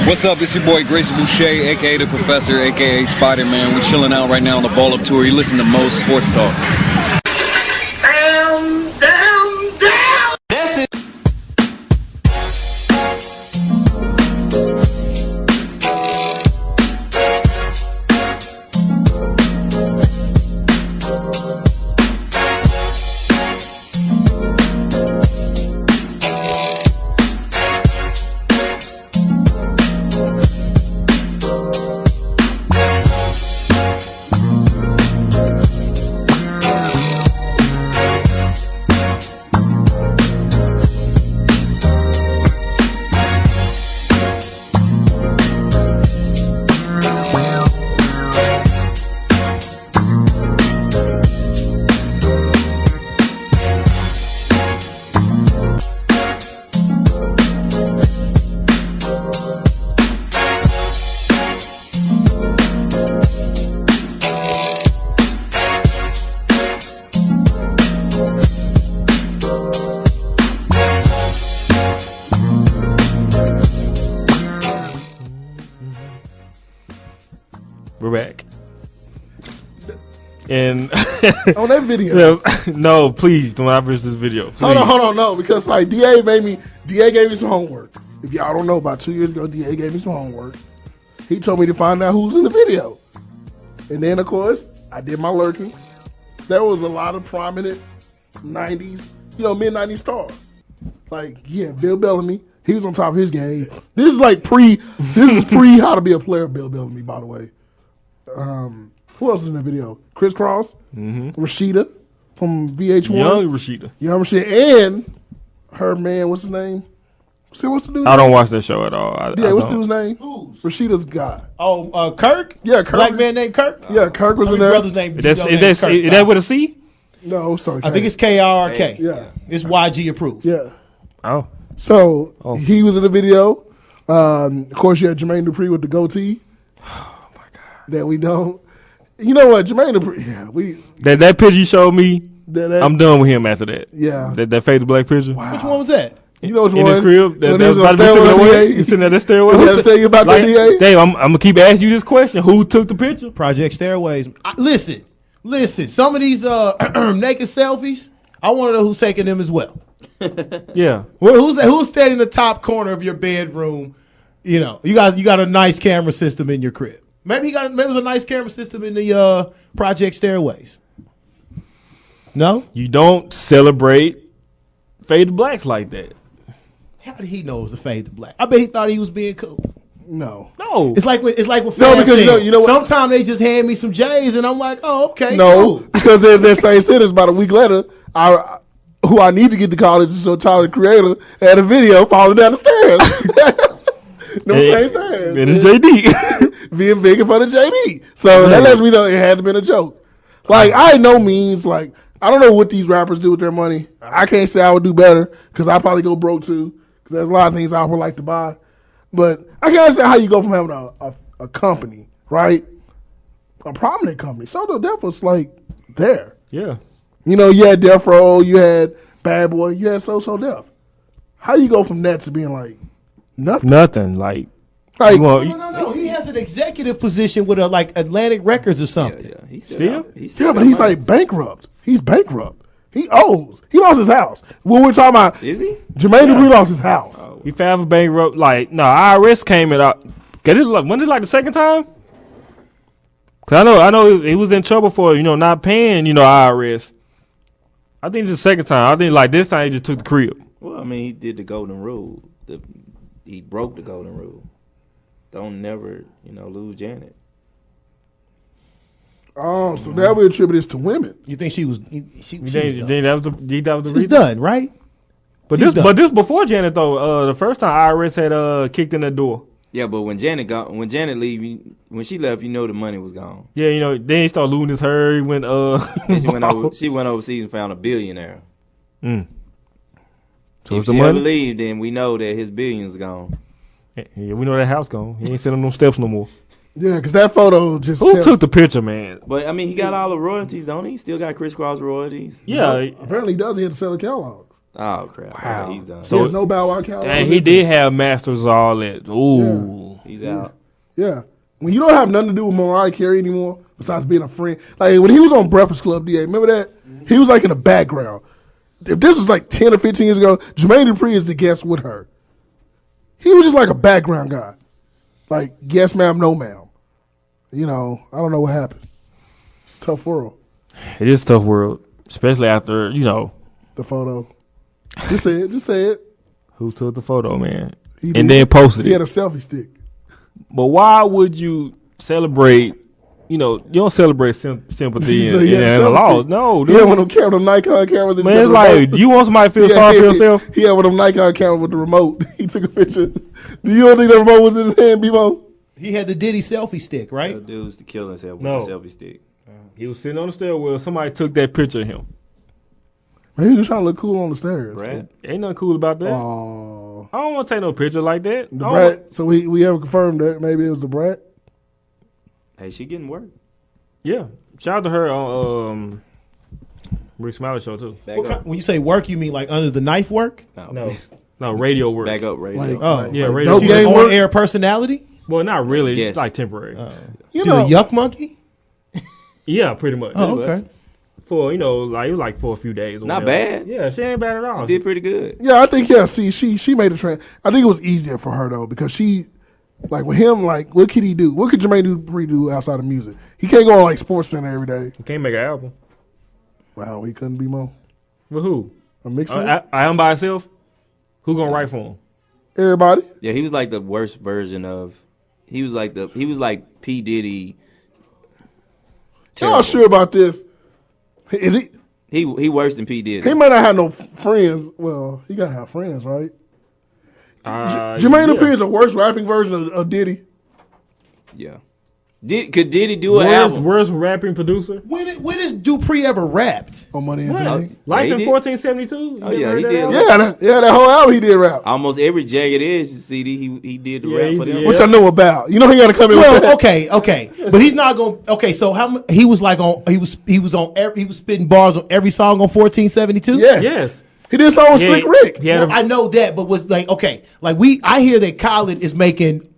What's up? It's your boy Grayson Boucher, aka the Professor, aka Spider-Man. We're chilling out right now on the Ball Up Tour. You listen to Most Sports Talk. That's it. We're back. And on that video. No, please don't ever this video. Please. Hold on, no, because like DA gave me some homework. If y'all don't know, about 2 years ago, DA gave me some homework. He told me to find out who's in the video. And then, of course, I did my lurking. There was a lot of prominent 90s, mid-90s stars. Like, yeah, Bill Bellamy. He was on top of his game. This is pre How to Be a Player Bill Bellamy, by the way. Who else is in the video? Chris Cross, Rashida from VH1. Young Rashida. And her man, what's his name? What's the dude's I don't watch that show at all. What's the dude's name? Rashida's guy. Oh, Kirk? Yeah, Kirk. Black man named Kirk? Yeah, Kirk was in there. Brother's name is that with a C? No, sorry. I think it's KRK. Yeah. It's YG approved. Yeah. Oh. So, he was in the video. Of course, you had Jermaine Dupri with the goatee. Oh, my God. That we don't. You know what, Jermaine Dupri, That picture you showed me, that I'm done with him after that. Yeah. That faded black picture. Wow. Which one was that? You know which in one? his crib. When That he was about to be on taken away. DA. He's sitting at that stairway. He had to tell you about the DA. Dave, I'm going to keep asking you this question. Who took the picture? Project Stairways. Listen. Some of these naked selfies, I want to know who's taking them as well. Yeah. Who's standing in the top corner of your bedroom? You got a nice camera system in your crib. Maybe it was a nice camera system in the Project Stairways. No? You don't celebrate faded blacks like that. How did he know it was a faded black? I bet he thought he was being cool. No. It's like with no, because you know what? Sometimes they just hand me some J's and I'm like, oh, okay. No, cool. because they're saying sentence about a week later. Who I need to get to college is so Tyler the Creator had a video falling down the stairs. Same stairs. And it's JD. Being big in front of JD. So that lets me know it had to been a joke. Like, I no means, like, I don't know what these rappers do with their money. I can't say I would do better because I probably go broke too because there's a lot of things I would like to buy. But I can understand how you go from having a company, right? A prominent company. So Def was like there. Yeah. You had Death Row, you had Bad Boy, you had So Def. How you go from that to being like nothing? Nothing. Like no. He has an executive position with Atlantic Records or something. Yeah. He's but he's like bankrupt. He's bankrupt. He owes. He lost his house. When we're talking about, is he? Jermaine Dupri lost his house. He filed for bankrupt. IRS came in. When did the second time? Cause I know he was in trouble for not paying IRS. I think it's the second time. I think this time he just took the crib. Well, I mean, he did the golden rule. He broke the golden rule. Don't never lose Janet. Oh, so that would attribute this to women. You think she was? You think that was the reason? She's done, right? But this before Janet though. The first time IRS had kicked in the door. Yeah, but when Janet she left, the money was gone. Yeah, then he started losing his hair. He went she went overseas and found a billionaire. Mm. So if she ever leave, then we know that his billions gone. Yeah, we know that house gone. He ain't sitting on no steps no more. Yeah, because that photo just... Who took the picture, man? But, I mean, he got all the royalties, don't he? He still got crisscross royalties. Yeah. Apparently he does. He had to sell the catalogs. Oh, crap. Wow. Yeah, he's done. So there's no Bow Wow catalog. Dang, he did have masters all that. Ooh. He's out. Yeah. When you don't have nothing to do with Mariah Carey anymore, besides being a friend. Like, when he was on Breakfast Club, DA, remember that? He was, like, in the background. If this was, like, 10 or 15 years ago, Jermaine Dupri is the guest with her. He was just, like, a background guy. Like, yes, ma'am, no, ma'am. You know, I don't know what happened. It's a tough world. It is a tough world, especially after, The photo. Just say it. Just say it. Who took the photo, man? He And did. then posted He had it. a selfie stick. But why would you celebrate? You don't celebrate sympathy So and, he had a and a selfie loss. stick. No, He dude. had one of them cameras, them Nikon cameras. Man, it's like, do you want somebody to feel sorry for yourself? He had one of them Nikon cameras with the remote. He took a picture. Do you don't think the remote was in his hand, B-Mo? He had the Diddy selfie stick, right? That dude's to kill himself with No. the selfie stick. He was sitting on the stairwell. Somebody took that picture of him. Maybe he was trying to look cool on the stairs. Brad? Ain't nothing cool about that. Oh. I don't want to take no picture like that. The I don't brat. So we have confirmed that maybe it was the brat. Hey, she getting work. Yeah. Shout out to her on Rick Smiley show too. Back up. When you say work, you mean like under the knife work? No, radio work. Back up radio. Like, Oh, Yeah, like radio dope work. game work? On-air personality? Well, not really. Yes. It's like temporary. You She's know, a yuck monkey? Yeah, pretty much. Oh, okay. For it was like for a few days. or Not whatever. bad. Yeah, she ain't bad at all. She did pretty good. yeah, I think she made a trend. I think it was easier for her though because she, like with him, like what could he do? What could Jermaine Dupri do outside of music? He can't go on like Sports Center every day. You can't make an album. Wow, he couldn't be more. With who? A mix I am by himself. Who gonna write for him? Everybody. Yeah, he was like the worst version of. He was like P Diddy. Y'all sure about this? Is he? He worse than P Diddy. He might not have no friends. Well, he gotta have friends, right? Jermaine Dupri is a worse rapping version of Diddy. Yeah. Could Diddy do an album? Worst rapping producer? When has Dupree ever rapped? On Money and What? Bang. Life he in did. 1472? Oh, yeah, he did. Yeah, that whole album he did rap. Almost every Jagged Edge CD he did the Yeah, rap he for them. did. Which I know about. You know he got to come in with Well, that. okay, but he's not going. Okay, so he was spitting bars on every song on 1472. Yes. He did song with Yeah, Slick Rick. he had Well, I know that, but was like I hear that Khaled is making.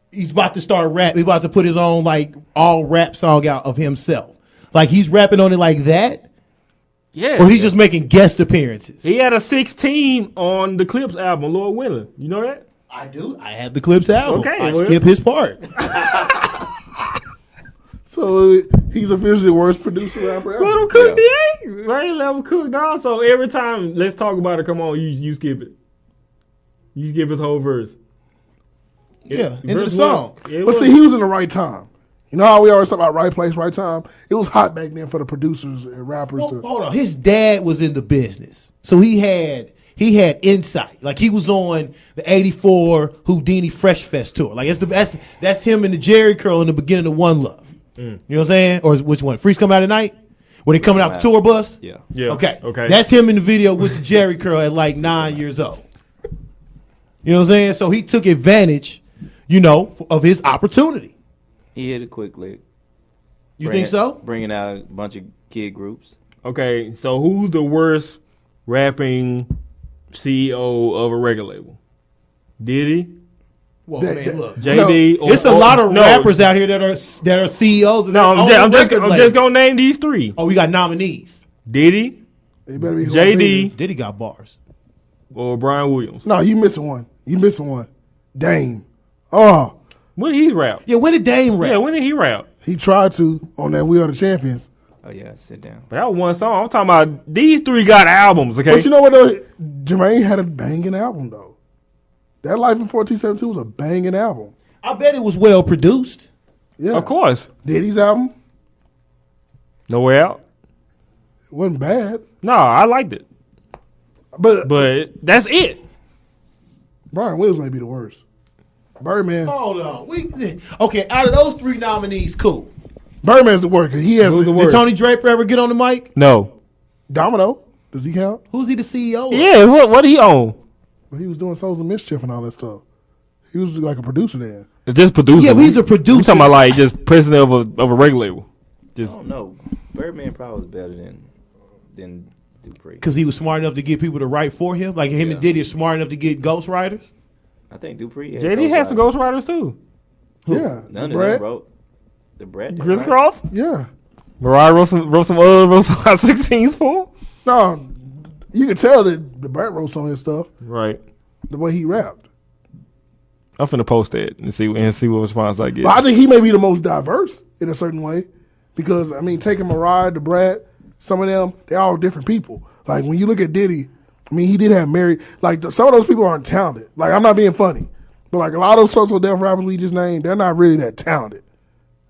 He's about to start rap. He's about to put his own like all rap song out of himself. Like he's rapping on it like that, Yeah. or he's just making guest appearances. He had a 16 on the Clips album, Lord willing. You know that? I do. I have the Clips album. Okay, I well. skip his part. So he's officially the worst producer rapper ever. Let him cook, D.A. Right? Let him cook, dog. So every time, let's talk about it. Come on, you skip it. You skip his whole verse. Yeah, into the Verse song. one, it But was- see, he was in the right time. You know how we always talk about right place, right time? It was hot back then for the producers and rappers to. Hold on. His dad was in the business, so he had insight. Like he was on the '84 Houdini Fresh Fest tour. Like that's him and the Jerry Curl in the beginning of One Love. You know what I'm saying? Or which one? Freaks Come Out at Night when they coming out the tour bus. Yeah. Yeah. Okay. Okay. That's him in the video with the Jerry Curl at like 9 years old. You know what I'm saying? So he took advantage, of his opportunity. He hit it quickly. You think so? Bringing out a bunch of kid groups. Okay, so who's the worst rapping CEO of a record label? Diddy? Well, man, look. JD? It's a lot of rappers out here that are CEOs. No, I'm just gonna name these three. Oh, we got nominees. Diddy, They better be who I JD, think Diddy got bars. or Brian Williams. it is. No, you missing one. Dame. Oh, When did he rap? Yeah, when did Dame rap? Yeah, when did he rap? he tried to on that We Are the Champions. Oh yeah, sit down. But that was one song. I'm talking about these three got albums, okay? But you know what though? Jermaine had a banging album though. That Life in 1472 was a banging album. I bet it was well produced. Yeah. Of course. Diddy's album No Way Out? wasn't bad. No, I liked it. But that's it. Brian Williams may be the worst. Birdman. Hold on. Okay, out of those three nominees, cool. Birdman's the worst because he has Who's the Did worst? Tony Draper ever get on the mic? No. Domino. Does he count? Who's he the CEO of? Yeah, what he own? But he was doing Souls of Mischief and all that stuff. He was like a producer then. It's just producer. Yeah, but he's a producer. We talking about like just president of a record label. I Just don't know. Birdman probably was better than Dupree. Because he was smart enough to get people to write for him. Like him and Diddy are smart enough to get ghostwriters. I think Dupree. Had JD has some ghostwriters too. Yeah. None Brett. of them wrote. The Brett. Chris Cross. Yeah. Mariah wrote some Hot 16s for him. No, you can tell that the Brett wrote some of his stuff. Right. The way he rapped. I'm finna post that and see what response I get. But I think he may be the most diverse in a certain way. Because, I mean, taking Mariah, the Brad, some of them, they're all different people. Like, when you look at Diddy, I mean, he did have Mary. Like, some of those people aren't talented. Like, I'm not being funny. But, like, a lot of those social deaf rappers we just named, they're not really that talented.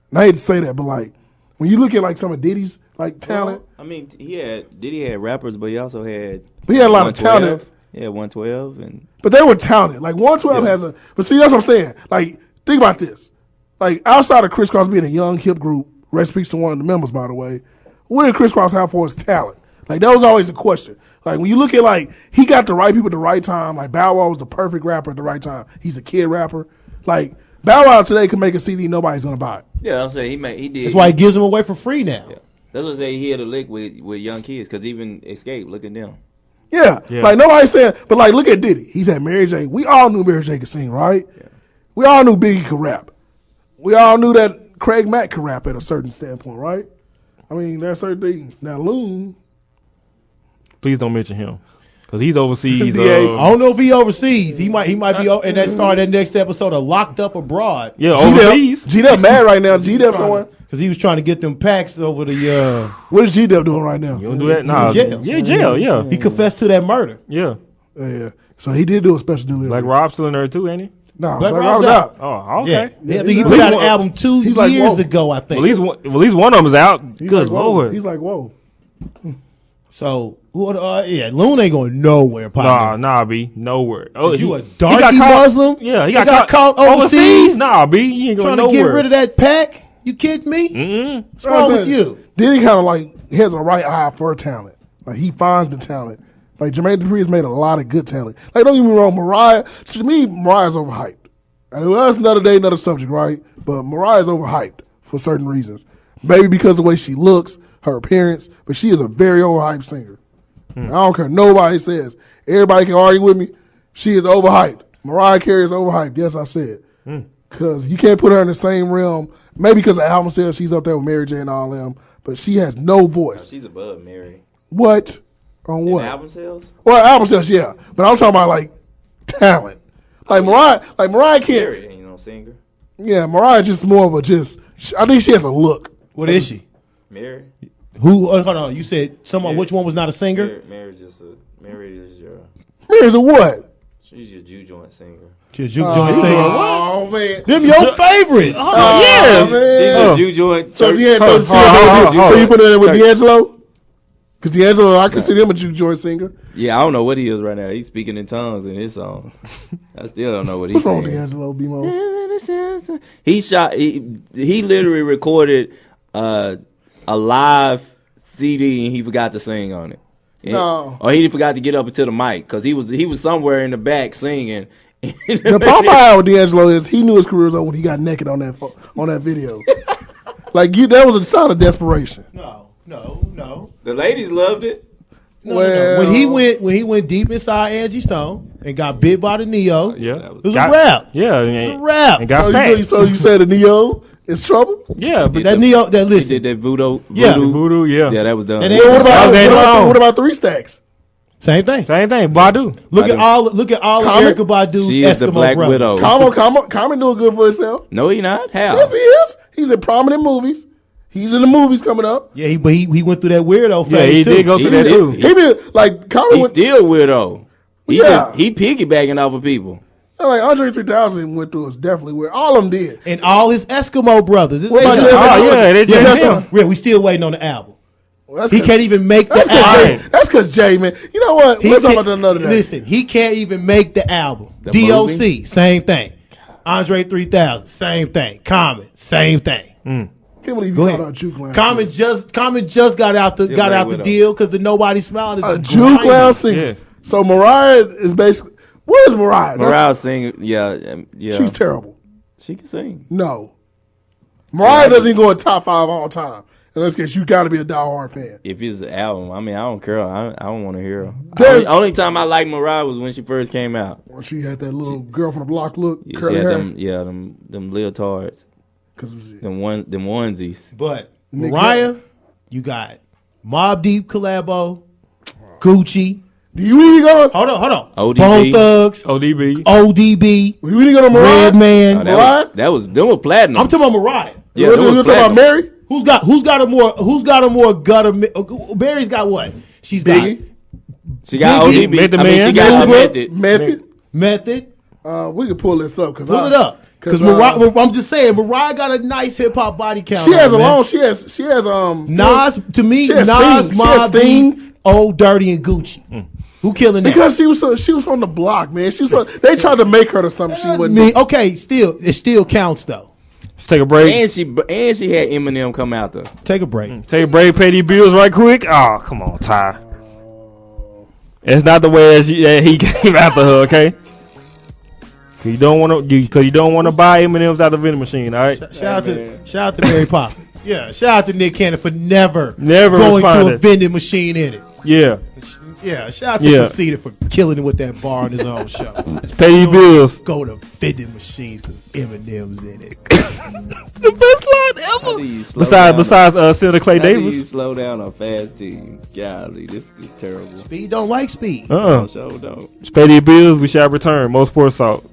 And I hate to say that, but, like, when you look at, like, some of Diddy's, like, talent. Well, I mean, Diddy had rappers, but he also had. But he had a lot of talent. Yeah, 112. But they were talented. Like, 112 has a. But see, that's what I'm saying. Like, think about this. Like, outside of Criss Cross being a young, hip group, rest in peace to one of the members, by the way, what did Criss Cross have for his talent? Like, that was always the question. Like, when you look at, like, he got the right people at the right time. Like, Bow Wow was the perfect rapper at the right time. He's a kid rapper. Like, Bow Wow today could make a CD nobody's going to buy it. Yeah, I'm saying he did. That's why he gives them away for free now. Yeah. That's what I say. He had a lick with young kids because even Escape, look at them. Yeah. Like, nobody's saying, but, like, look at Diddy. He's at Mary J. We all knew Mary J could sing, right? Yeah. We all knew Biggie could rap. We all knew that Craig Mack could rap at a certain standpoint, right? I mean, there are certain things. Now, Loon. Please don't mention him. Because he's overseas. I don't know if he overseas. He might be in that start that next episode of Locked Up Abroad. Yeah, overseas. G-Dep mad right now. G-Dep somewhere. Because he was trying to get them packs over the. What is G-Dep doing right now? You don't do that? Nah. Jail. Yeah. He confessed to that murder. Yeah. Yeah. So he did do a special delivery. Like Rob's still in there too, ain't he? No, Black Rob's Rob's out. Oh, okay. Yeah, I think he put out an album 2 years ago, I think. Well, at least one of them is out. He's Good like, whoa. Lord. He's like, whoa. So, Loon ain't going nowhere, partner. Nah, B. Nowhere. Oh, you a darky Muslim? Yeah, he got caught overseas? Nah, B. He ain't going trying nowhere. to get rid of that pack? You kidding me? Mm-mm. What's wrong with you? Diddy kind of like, he has a right eye for talent. Like, he finds the talent. Like, Jermaine Dupri has made a lot of good talent. Like, don't get me wrong, Mariah, to me, Mariah's overhyped. And that's another day, another subject, right? But Mariah's overhyped for certain reasons. Maybe because of the way she looks, her appearance, but she is a very overhyped singer. I don't care. Nobody says. Everybody can argue with me. She is overhyped. Mariah Carey is overhyped. Yes, I said. Because you can't put her in the same realm. Maybe because of album sales, she's up there with Mary J and all them. But she has no voice. No, she's above Mary. What? On what? Album sales? Well, album sales, yeah. But I'm talking about, like, talent. Like Mariah Carey. Mary ain't no singer. Yeah, Mariah just more of I think she has a look. What is she? Mary. Who? Hold on. You said someone. Which one was not a singer? Mary is your. Mary's a what? She's your Jew joint singer. She's a Jew joint singer. Oh man, them your favorites. Yeah, she's a Juke joint. So you put it in with D'Angelo? Because D'Angelo, I consider him a Juke joint singer. Yeah, I don't know what he is right now. He's speaking in tongues in his songs. I still don't know what he's saying. What's wrong with D'Angelo, B-Mo? He literally recorded a live CD and he forgot to sing on it. Or he forgot to get up into the mic because he was somewhere in the back singing. The problem I have with D'Angelo is he knew his career was over when he got naked on that video. That was a sign of desperation. No. The ladies loved it. No. When he went deep inside Angie Stone and got bit by the Neo, it was a rap. Yeah, it was a rap. And got fat. So you said the Neo is trouble? Yeah, but that Neo, that listen, he did that voodoo. Yeah, that was done. And what about 3 Stacks? Same thing. Badu. Look at all of Erykah Badu's She is Eskimo the Black brothers. Widow. Common doing good for himself. No, he not. How? Yes, he is. He's in prominent movies. He's in the movies coming up. Yeah, but he went through that weirdo phase. Yeah, he too. did go through that too. He been like Common. He's still weirdo. He piggybacking off of people. Like Andre 3000 went through is definitely weird. All of them did. And all his Eskimo brothers. We still waiting on the album. Well, he can't even make the album. That's because Jay, man. You know what? We'll talk about that another day. Listen, he can't even make the album. DOC, same thing. Andre 3000, same thing. Common, same thing. Can't believe you called out Juke Lounge. Common just got out the deal because the Nobody Smiled is a Juke Lounge singer. Yes. So Mariah is basically what is Mariah? Mariah's singing. Yeah. She's terrible. She can sing. No, Mariah doesn't even go in top 5 all time. In this case, you got to be a diehard fan. If it's the album, I mean, I don't care. I don't want to hear her. Only time I liked Mariah was when she first came out. When she had that little girl from the block look, Yeah, curly she had hair. them leotards. Them onesies. But Mariah, you got Mobb Deep collabo, Gucci. Do you really go? Hold on. ODB. Bone Thugs. ODB. We really go to Mariah? Redman. Them were platinum. I'm talking about Mariah. Yeah, you talking about Mary? Who's got a more gutter? Barry's got what? She's got. She got Biggie. ODB. I mean, she got Method. We can pull this up Pull it up. Because I'm just saying, Mariah got a nice hip hop body count. She has Nas. To me, Nas, Mobb Deep, Old Dirty, and Gucci. Who killing that? Because she was from the block, man. They tried to make her to something she wouldn't. Okay, it still counts though. Let's take a break. And she had Eminem come out there. Take a break. Take a break. Pay these bills right quick. Oh, come on, Ty. It's not the way as he came after her. Okay. Cause you don't want to buy M&Ms out of the vending machine. All right. Shout out to Mary Poppins. Yeah. Shout out to Nick Cannon for never going to a vending machine in it. Yeah. Yeah, shout out to Casita for killing it with that bar on his own show. Just pay your bills. Go to vending machines because Eminem's in it. The best line ever. Besides Senator Clay Davis. How do you slow down on fast team? Golly, this is terrible. Speed don't like speed. Show don't. Just pay your bills. We shall return. Most Sports Talk.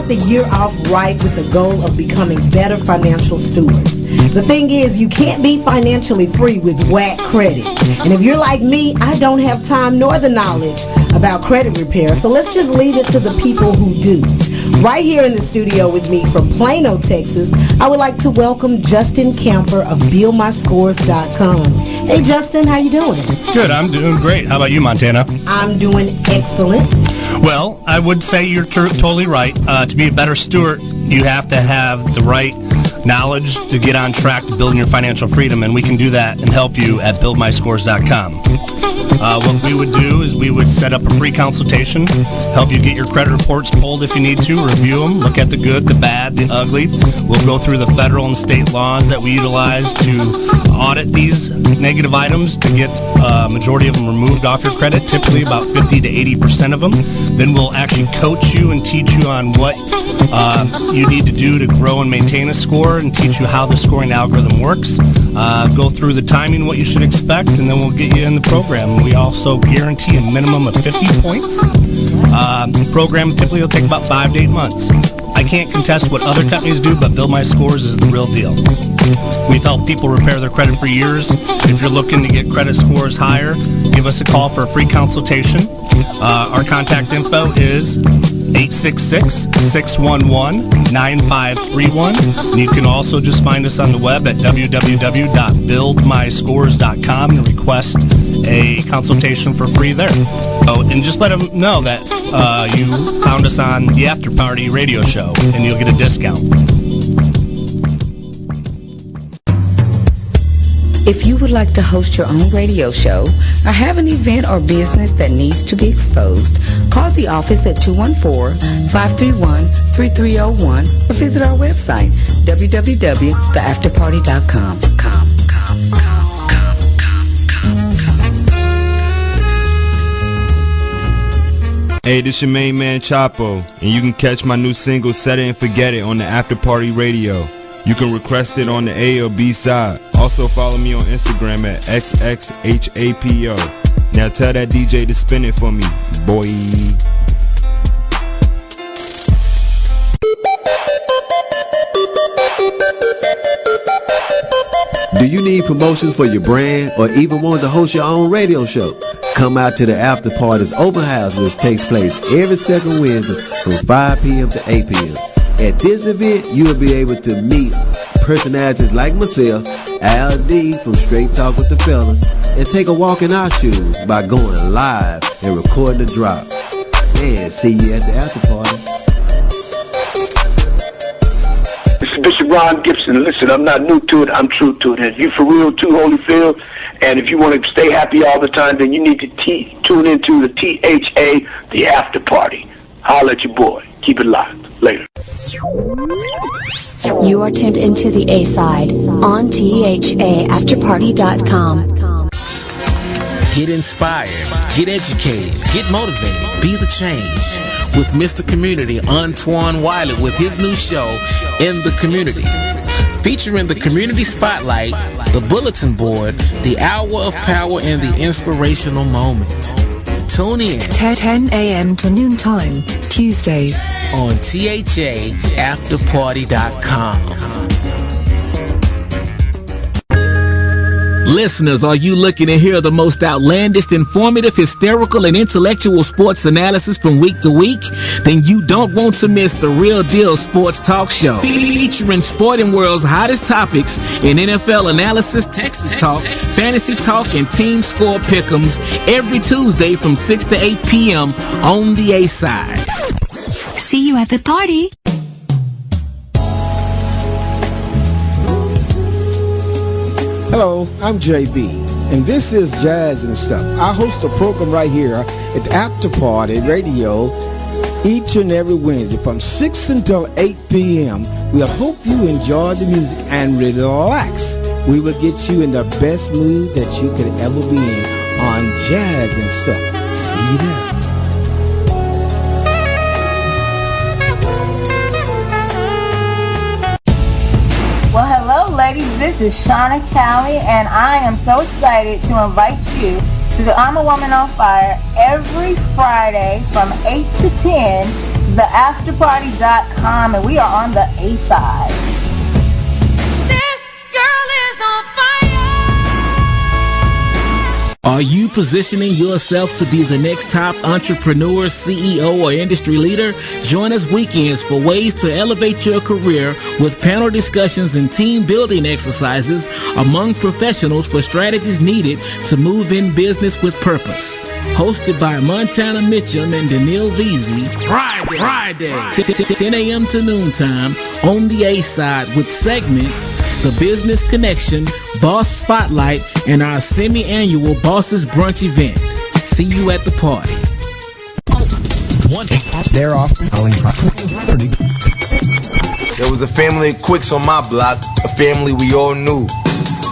The year off right with the goal of becoming better financial stewards. The thing is, you can't be financially free with whack credit. And if you're like me, I don't have time nor the knowledge about credit repair, so let's just leave it to the people who do. Right here in the studio with me from Plano, Texas, I would like to welcome Justin Camper of BuildMyScores.com. Hey Justin, how you doing? Good, I'm doing great. How about you, Montana? I'm doing excellent. Well, I would say you're totally right. To be a better steward, you have to have the right knowledge to get on track to building your financial freedom, and we can do that and help you at BuildMyScores.com. What we would do is we would set up a free consultation, help you get your credit reports pulled if you need to, review them, look at the good, the bad, the ugly. We'll go through the federal and state laws that we utilize to audit these negative items to get a majority of them removed off your credit, typically about 50 to 80% of them. Then we'll actually coach you and teach you on what you need to do to grow and maintain a score and teach you how the scoring algorithm works. Go through the timing, what you should expect, and then we'll get you in the program. We also guarantee a minimum of 50 points. The program typically will take about 5 to 8 months. I can't contest what other companies do, but Build My Scores is the real deal. We've helped people repair their credit for years. If you're looking to get credit scores higher, give us a call for a free consultation. Our contact info is 866-611-9531. And you can also just find us on the web at www.buildmyscores.com and request a consultation for free there. Oh, and just let them know that you found us on the After Party radio show, and you'll get a discount. If you would like to host your own radio show or have an event or business that needs to be exposed, call the office at 214-531-3301 or visit our website, www.theafterparty.com. Hey, this your main man Chapo, and you can catch my new single Set It and Forget It on the After Party Radio. You can request it on the A or B side. Also follow me on Instagram at XXHAPO. Now tell that DJ to spin it for me, boy. Do you need promotions for your brand or even want to host your own radio show? Come out to the After Party's open house, which takes place every second Wednesday from 5 p.m. to 8 p.m. At this event, you will be able to meet personalities like myself, Al D from Straight Talk with the Fellas, and take a walk in our shoes by going live and recording the drop. And see you at the After Party. This is Bishop Ron Gibson. Listen, I'm not new to it, I'm true to it. And you for real too, Holyfield. And if you want to stay happy all the time, then you need to tune into the THA, the After Party. Holla at your boy. Keep it locked. Later. You are tuned into the A-side on THAafterparty.com. Get inspired, get educated, get motivated, be the change. With Mr. Community, Antoine Wiley, with his new show, In the Community. Featuring the Community Spotlight, the Bulletin Board, the Hour of Power, and the Inspirational Moment. Tune in 10 a.m. to noon time, Tuesdays. On THAafterparty.com. Listeners, are you looking to hear the most outlandish, informative, hysterical, and intellectual sports analysis from week to week? Then you don't want to miss the Real Deal Sports Talk Show. Featuring sporting world's hottest topics in NFL analysis, Texas talk, fantasy talk, and team score pick'ems every Tuesday from 6 to 8 p.m. on the A-side. See you at the party. Hello, I'm JB, and this is Jazz and Stuff. I host a program right here at the After Party Radio each and every Wednesday from 6 until 8 p.m. We hope you enjoy the music and relax. We will get you in the best mood that you could ever be in on Jazz and Stuff. See you there. Well, hello, ladies. This is Shauna Calley, and I am so excited to invite you to the I'm a Woman on Fire every Friday from 8 to 10, theafterparty.com, and we are on the A-side. This girl is on fire. Are you positioning yourself to be the next top entrepreneur, CEO, or industry leader? Join us weekends for ways to elevate your career with panel discussions and team building exercises among professionals for strategies needed to move in business with purpose. Hosted by Montana Mitchum and Daniil Veazey, Friday, 10 a.m. to noontime on the A-side with segments The Business Connection, Boss Spotlight, and our semi-annual Bosses Brunch event. See you at the party. They're off. There was a family of quicks on my block, a family we all knew.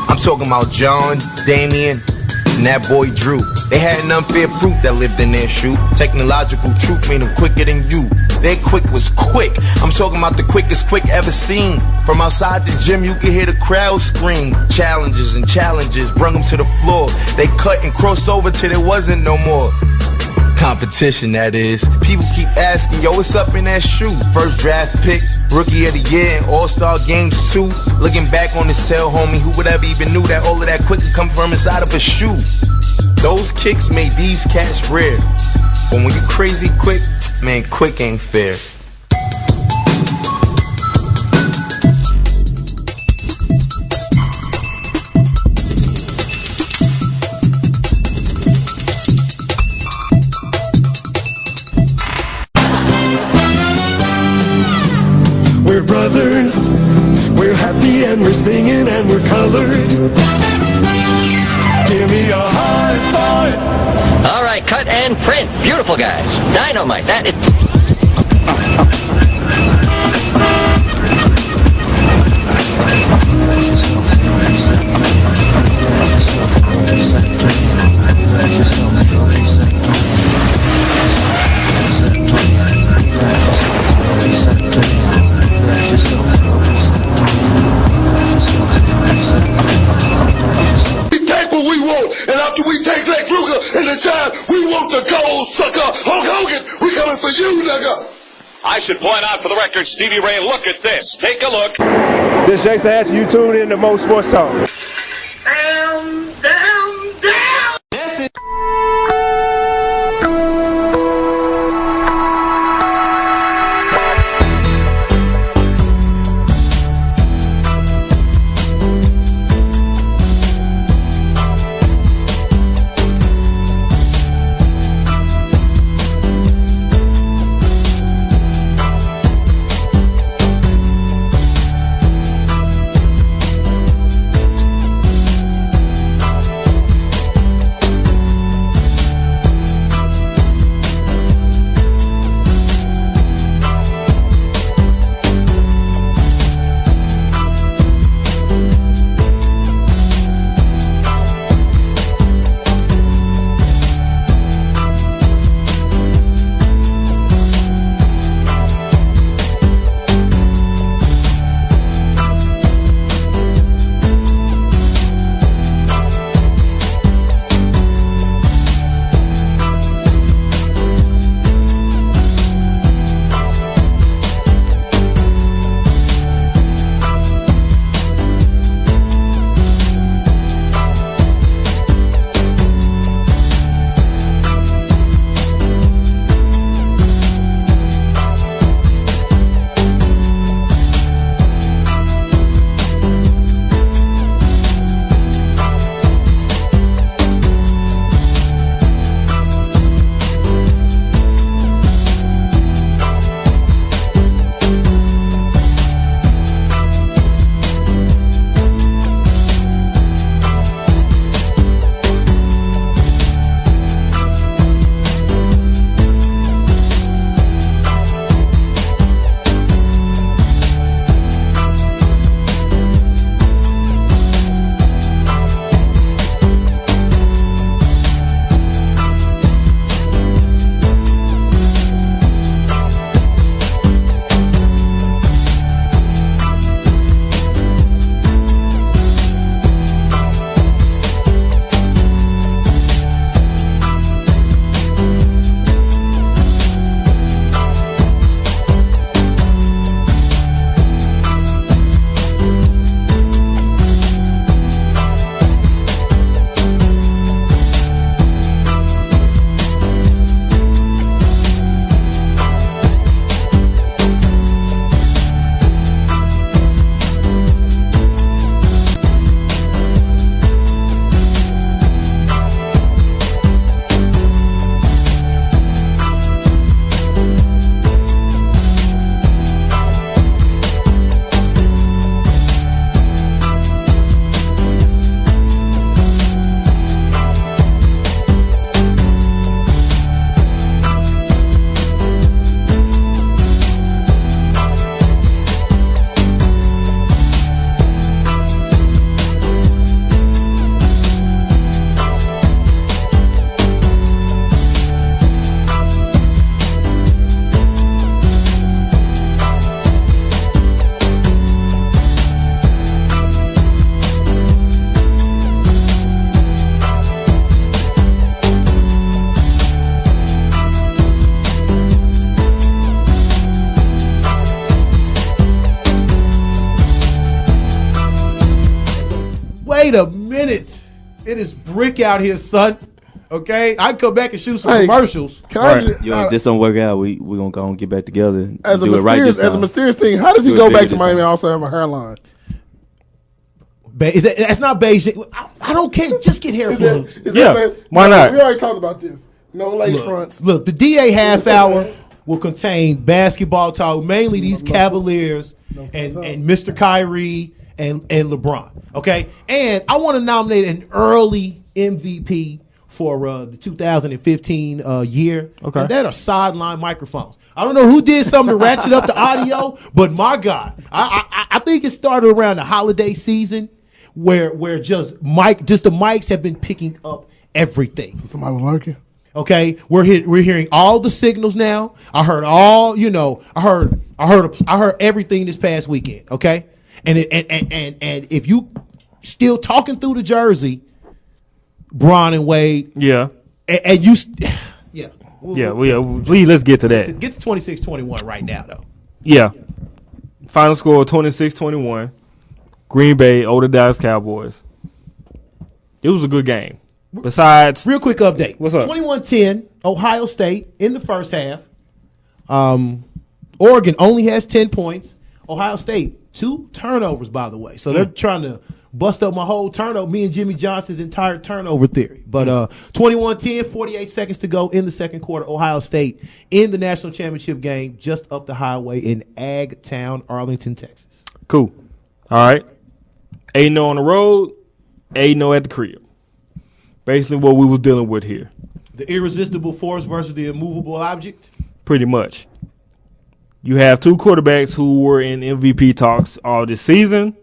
I'm talking about John, Damien, and that boy Drew. They had an unfair proof that lived in their shoe. Technological truth made them quicker than you. Their quick was quick. I'm talking about the quickest quick ever seen. From outside the gym, you could hear the crowd scream. Challenges and challenges brung them to the floor. They cut and crossed over till there wasn't no more competition, that is. People keep asking, yo, what's up in that shoe? First draft pick, rookie of the year, and all-star games too. Looking back on this hell, homie, who would have even knew that all of that quick could come from inside of a shoe? Those kicks made these cats rare. But when you crazy quick, man, quick ain't fair. We're brothers, we're happy and we're singing and we're colored. cut and print. Beautiful, guys. Dynamite. That is... And after we take Lex Luger in the time, we want the gold, sucker. Hulk Hogan, we coming for you, nigga. I should point out for the record, Stevie Ray, look at this. Take a look. This is Jason Hatch. You tune in to Mo Sports Talk. Down. That's it. Wait a minute. It is brick out here, son. Okay? I can come back and shoot some commercials. Can I just, Yo, if this don't work out, we gonna go and get back together. And as do a it right mysterious, this as a time. mysterious thing, how does he Do it go bigger back to this Miami time. and also have a hairline? That's not Beijing. I don't care. Just get hair plugs. Why not? We already talked about this. No lace fronts. Look, the DA half hour will contain basketball talk, mainly these Cavaliers and Mr. Kyrie and LeBron. Okay? And I want to nominate an early MVP the 2015 year. Okay. And that are sideline microphones. I don't know who did something to ratchet up the audio, but my God, I think it started around the holiday season where just the mics have been picking up everything. So somebody was lurking. Okay, we're hearing all the signals now. I heard all, I heard everything this past weekend. Okay, and if you still talking through the jersey, Bron and Wade, yeah, and you, yeah, please let's get to that. Get to 26-21 right now, though. Yeah, final score 26-21. Green Bay over the Dallas Cowboys. It was a good game. Besides, real quick update. What's up? 21-10, Ohio State in the first half. Oregon only has 10 points. Ohio State 2 turnovers, by the way. So they're trying to bust up my whole turnover, me and Jimmy Johnson's entire turnover theory. But 21-10, 48 seconds to go in the second quarter. Ohio State in the national championship game just up the highway in Ag Town, Arlington, Texas. Cool. All right. 8-0 on the road, 8-0 at the crib. Basically what we was dealing with here. The irresistible force versus the immovable object? Pretty much. You have 2 quarterbacks who were in MVP talks all this season.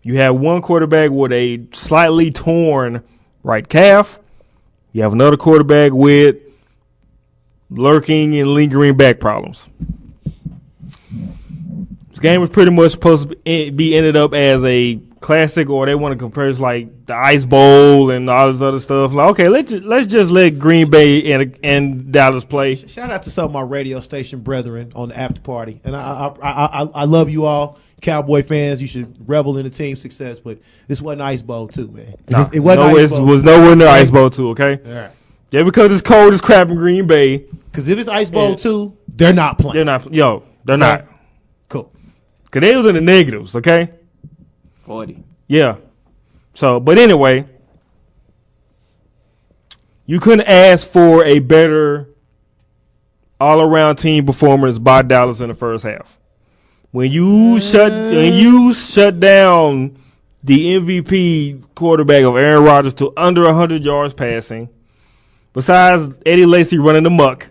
You have one quarterback with a slightly torn right calf. You have another quarterback with lurking and lingering back problems. This game was pretty much supposed to be ended up as a classic, or they want to compare it like the Ice Bowl and all this other stuff. Like, okay, let's just let Green Bay and Dallas play. Shout out to some of my radio station brethren on the after party, and I love you all, Cowboy fans. You should revel in the team success, but this wasn't Ice Bowl 2, man. It wasn't Ice Bowl. Was nowhere near Ice Bowl 2. Okay, all right. Yeah, because it's cold as crap in Green Bay. Because if it's Ice Bowl 2, they're not playing. They're not. Cool. Because they was in the negatives. Okay. 40. Yeah. So, but anyway, you couldn't ask for a better all-around team performance by Dallas in the first half. When you shut down the MVP quarterback of Aaron Rodgers to under 100 yards passing, besides Eddie Lacy running amok,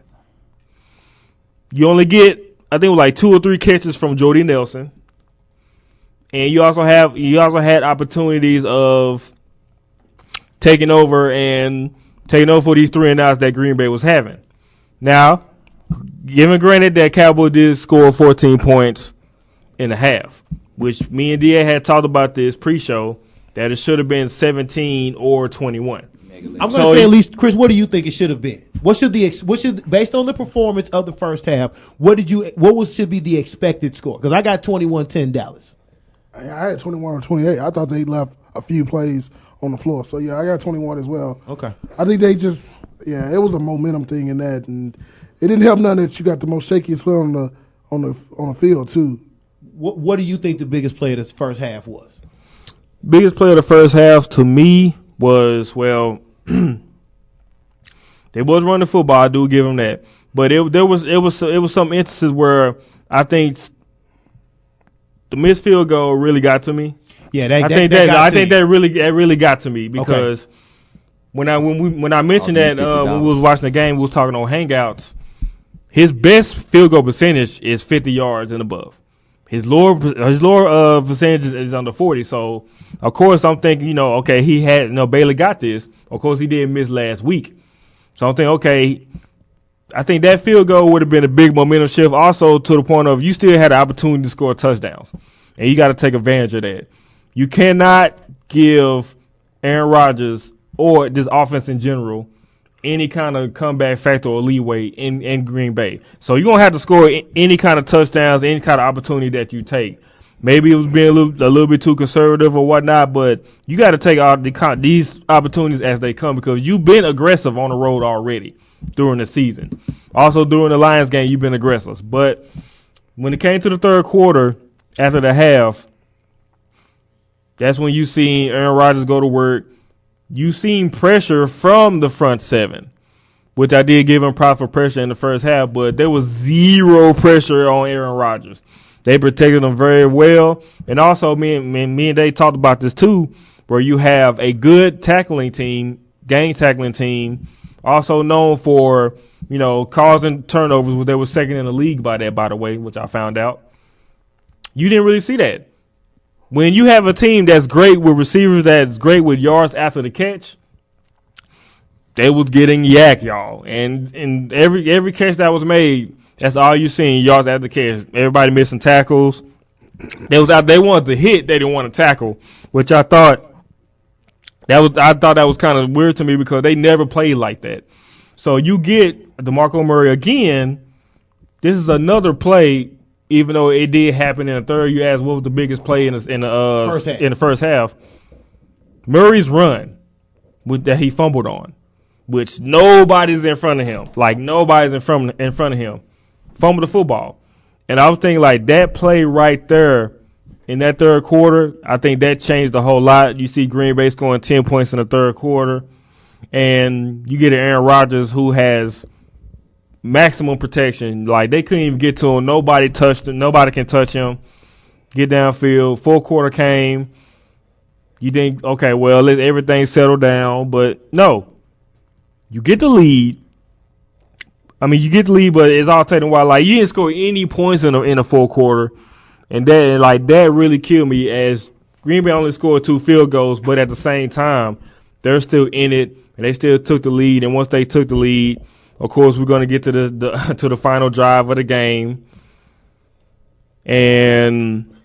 you only get, I think, it was like 2 or 3 catches from Jordy Nelson. And you also had opportunities of taking over for these 3 and outs that Green Bay was having. Now, given granted that Cowboys did score 14 points in the half, which me and DA had talked about this pre-show, that it should have been 17 or 21. I'm going to say at least, Chris, what do you think it should have been? What should based on the performance of the first half, what should be the expected score? Because I got 21-10 Dallas. I had 21 or 28. I thought they left a few plays on the floor. So, yeah, I got 21 as well. Okay. I think they just, it was a momentum thing in that. And it didn't help none that you got the most shakiest player on the field, too. What do you think the biggest play of this first half was? Biggest play of the first half to me was, well, they was running the football. I do give them that. But it was some instances where I think the missed field goal really got to me. Yeah, I think that really got to me because when I mentioned that when we was watching the game, we was talking on Hangouts. His best field goal percentage is 50 yards and above. His lower percentage is under 40. So of course I'm thinking, okay, Bailey got this. Of course he did miss last week. So I'm thinking, okay, I think that field goal would have been a big momentum shift. Also to the point of you still had the opportunity to score touchdowns, and you got to take advantage of that. You cannot give Aaron Rodgers or this offense in general any kind of comeback factor or leeway in Green Bay. So you're going to have to score any kind of touchdowns, any kind of opportunity that you take. Maybe it was being a little bit too conservative or whatnot, but you got to take all these opportunities as they come because you've been aggressive on the road already during the season. Also during the Lions game, you've been aggressive. But when it came to the third quarter, after the half, that's when you seen Aaron Rodgers go to work. You seen pressure from the front seven, which I did give him props for pressure in the first half, but there was zero pressure on Aaron Rodgers. They protected him very well. And also me and they talked about this too, where you have a good tackling team gang tackling team, also known for, causing turnovers. They were second in the league by that, by the way, which I found out. You didn't really see that. When you have a team that's great with receivers, that's great with yards after the catch, they was getting yak, y'all. And every catch that was made, that's all you seen, yards after the catch. Everybody missing tackles. They wanted to hit, they didn't want to tackle, which I thought that was kind of weird to me because they never played like that. So you get DeMarco Murray again. This is another play. Even though it did happen in the third, you asked what was the biggest play in the first half. Murray's run that he fumbled on, which nobody's in front of him. Like nobody's in front of him. Fumbled the football. And I was thinking like that play right there in that third quarter, I think that changed a whole lot. You see Green Bay scoring 10 points in the third quarter. And you get an Aaron Rodgers who has maximum protection. Like they couldn't even get to him. Nobody touched him. Nobody can touch him. Get downfield. Fourth quarter came. You think, okay, well, let everything settle down. But no. You get the lead. But it's all taken a while. Like you didn't score any points in the fourth quarter. And that really killed me as Green Bay only scored 2 field goals, but at the same time, they're still in it and they still took the lead. And once they took the lead, of course, we're going to get to the final drive of the game and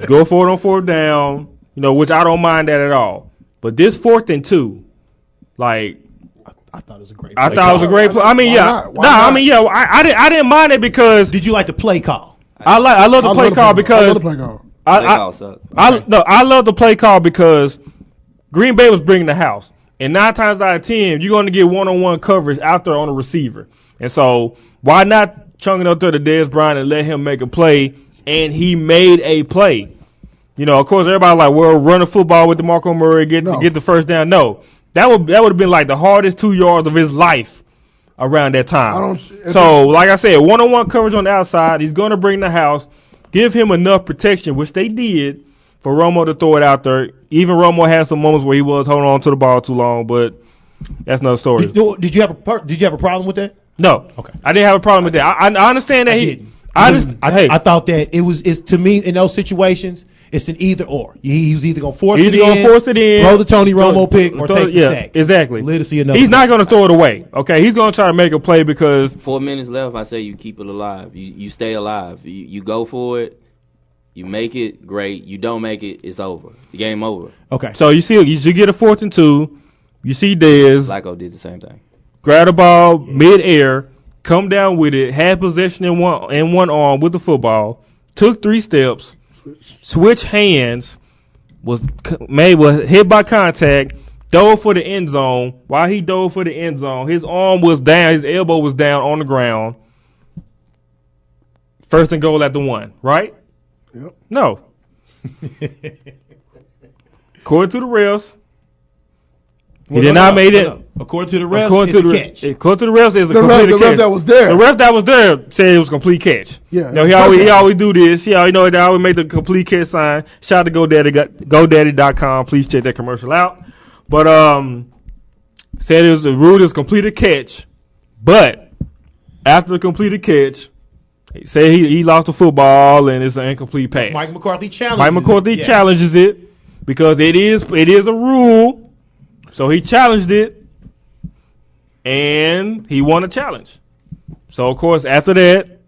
go for it on 4th down, which I don't mind that at all. But this 4th and 2, like I thought it was a great play. I thought it was a great play. I mean, I didn't mind it because. Did you like the play call? I love the play call because I love the play call because Green Bay was bringing the house. And 9 times out of 10, you're going to get one-on-one coverage out there on a receiver. And so why not chunk it up there to Dez Bryant and let him make a play? And he made a play. Of course, everybody like, well, run the football with DeMarco Murray, get the first down. No, that would have been like the hardest 2 yards of his life around that time. So, like I said, one-on-one coverage on the outside. He's going to bring the house, give him enough protection, which they did, for Romo to throw it out there. Even Romo had some moments where he was holding on to the ball too long, but that's another story. Did you have a problem with that? No. Okay. I didn't have a problem with that. I understand that I thought that it's to me in those situations, it's an either or. He was either going to force it in, throw the Tony Romo pick, or take the sack. Exactly. He's not going to throw it away. Okay, he's going to try to make a play because 4 minutes left. I say you keep it alive. You stay alive. You go for it. You make it, great. You don't make it, it's over. The game over. Okay. So you get a 4th and 2. You see Dez. Flacco did the same thing. Grab the ball midair, come down with it, had possession in one arm with the football, took 3 steps, switched hands, was hit by contact, dove for the end zone. While he dove for the end zone, his arm was down, his elbow was down on the ground. 1st and goal at the 1, right? Yep. No. According to the refs, he did not make it. According to the refs, it's a catch. According to the refs, it's a complete catch. The ref that was there. The ref that was there said it was a complete catch. Yeah. He always do this. They always make the complete catch sign. Shout out to GoDaddy.com. Please check that commercial out. But said it was the rule is completed catch. But after the completed catch, he said he lost the football and it's an incomplete pass. Mike McCarthy challenges challenges it because it is a rule. So he challenged it, and he won a challenge. So, of course, after that,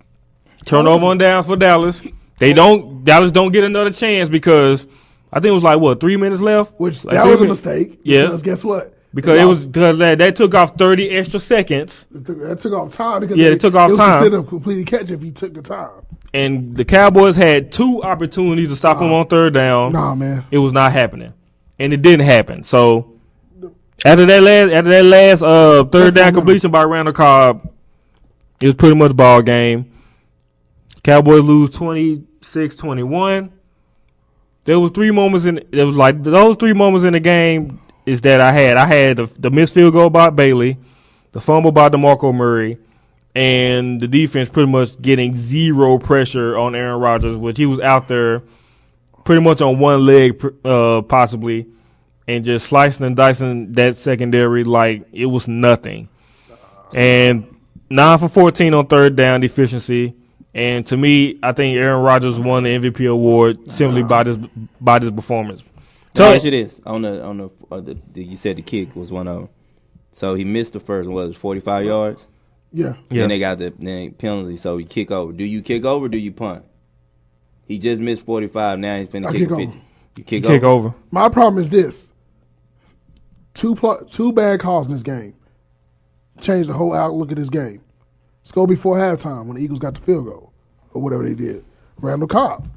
turnover on downs for Dallas. Dallas don't get another chance because I think it was 3 minutes left? Which that was a mistake. Yes. Guess what? Because they took off 30 extra seconds. That took off time. Because it took off time. It was considered a complete catch if he took the time. And the Cowboys had 2 opportunities to stop him on 3rd down. Nah, man. It was not happening. And it didn't happen. So after that last 3rd down completion by Randall Cobb, it was pretty much ball game. Cowboys lose 26-21. There was 3 moments those 3 moments in the game is that I had the missed field goal by Bailey, the fumble by DeMarco Murray, and the defense pretty much getting 0 pressure on Aaron Rodgers, which he was out there pretty much on one leg possibly. and just slicing and dicing that secondary like it was nothing. And 9 for 14 on third down efficiency. And to me, I think Aaron Rodgers won the MVP award simply by this performance. Let me ask you this: on the you said the kick was one of them. So he missed the first one. Was it 45 yards? Yeah. Then they got the penalty. So he kick over. Do you kick over? Or do you punt? He just missed 45. Now he's finna kick 50. Over. You kick over. My problem is this: two bad calls in this game changed the whole outlook of this game. Let's go before halftime when the Eagles got the field goal or whatever they did. Randall Cobb.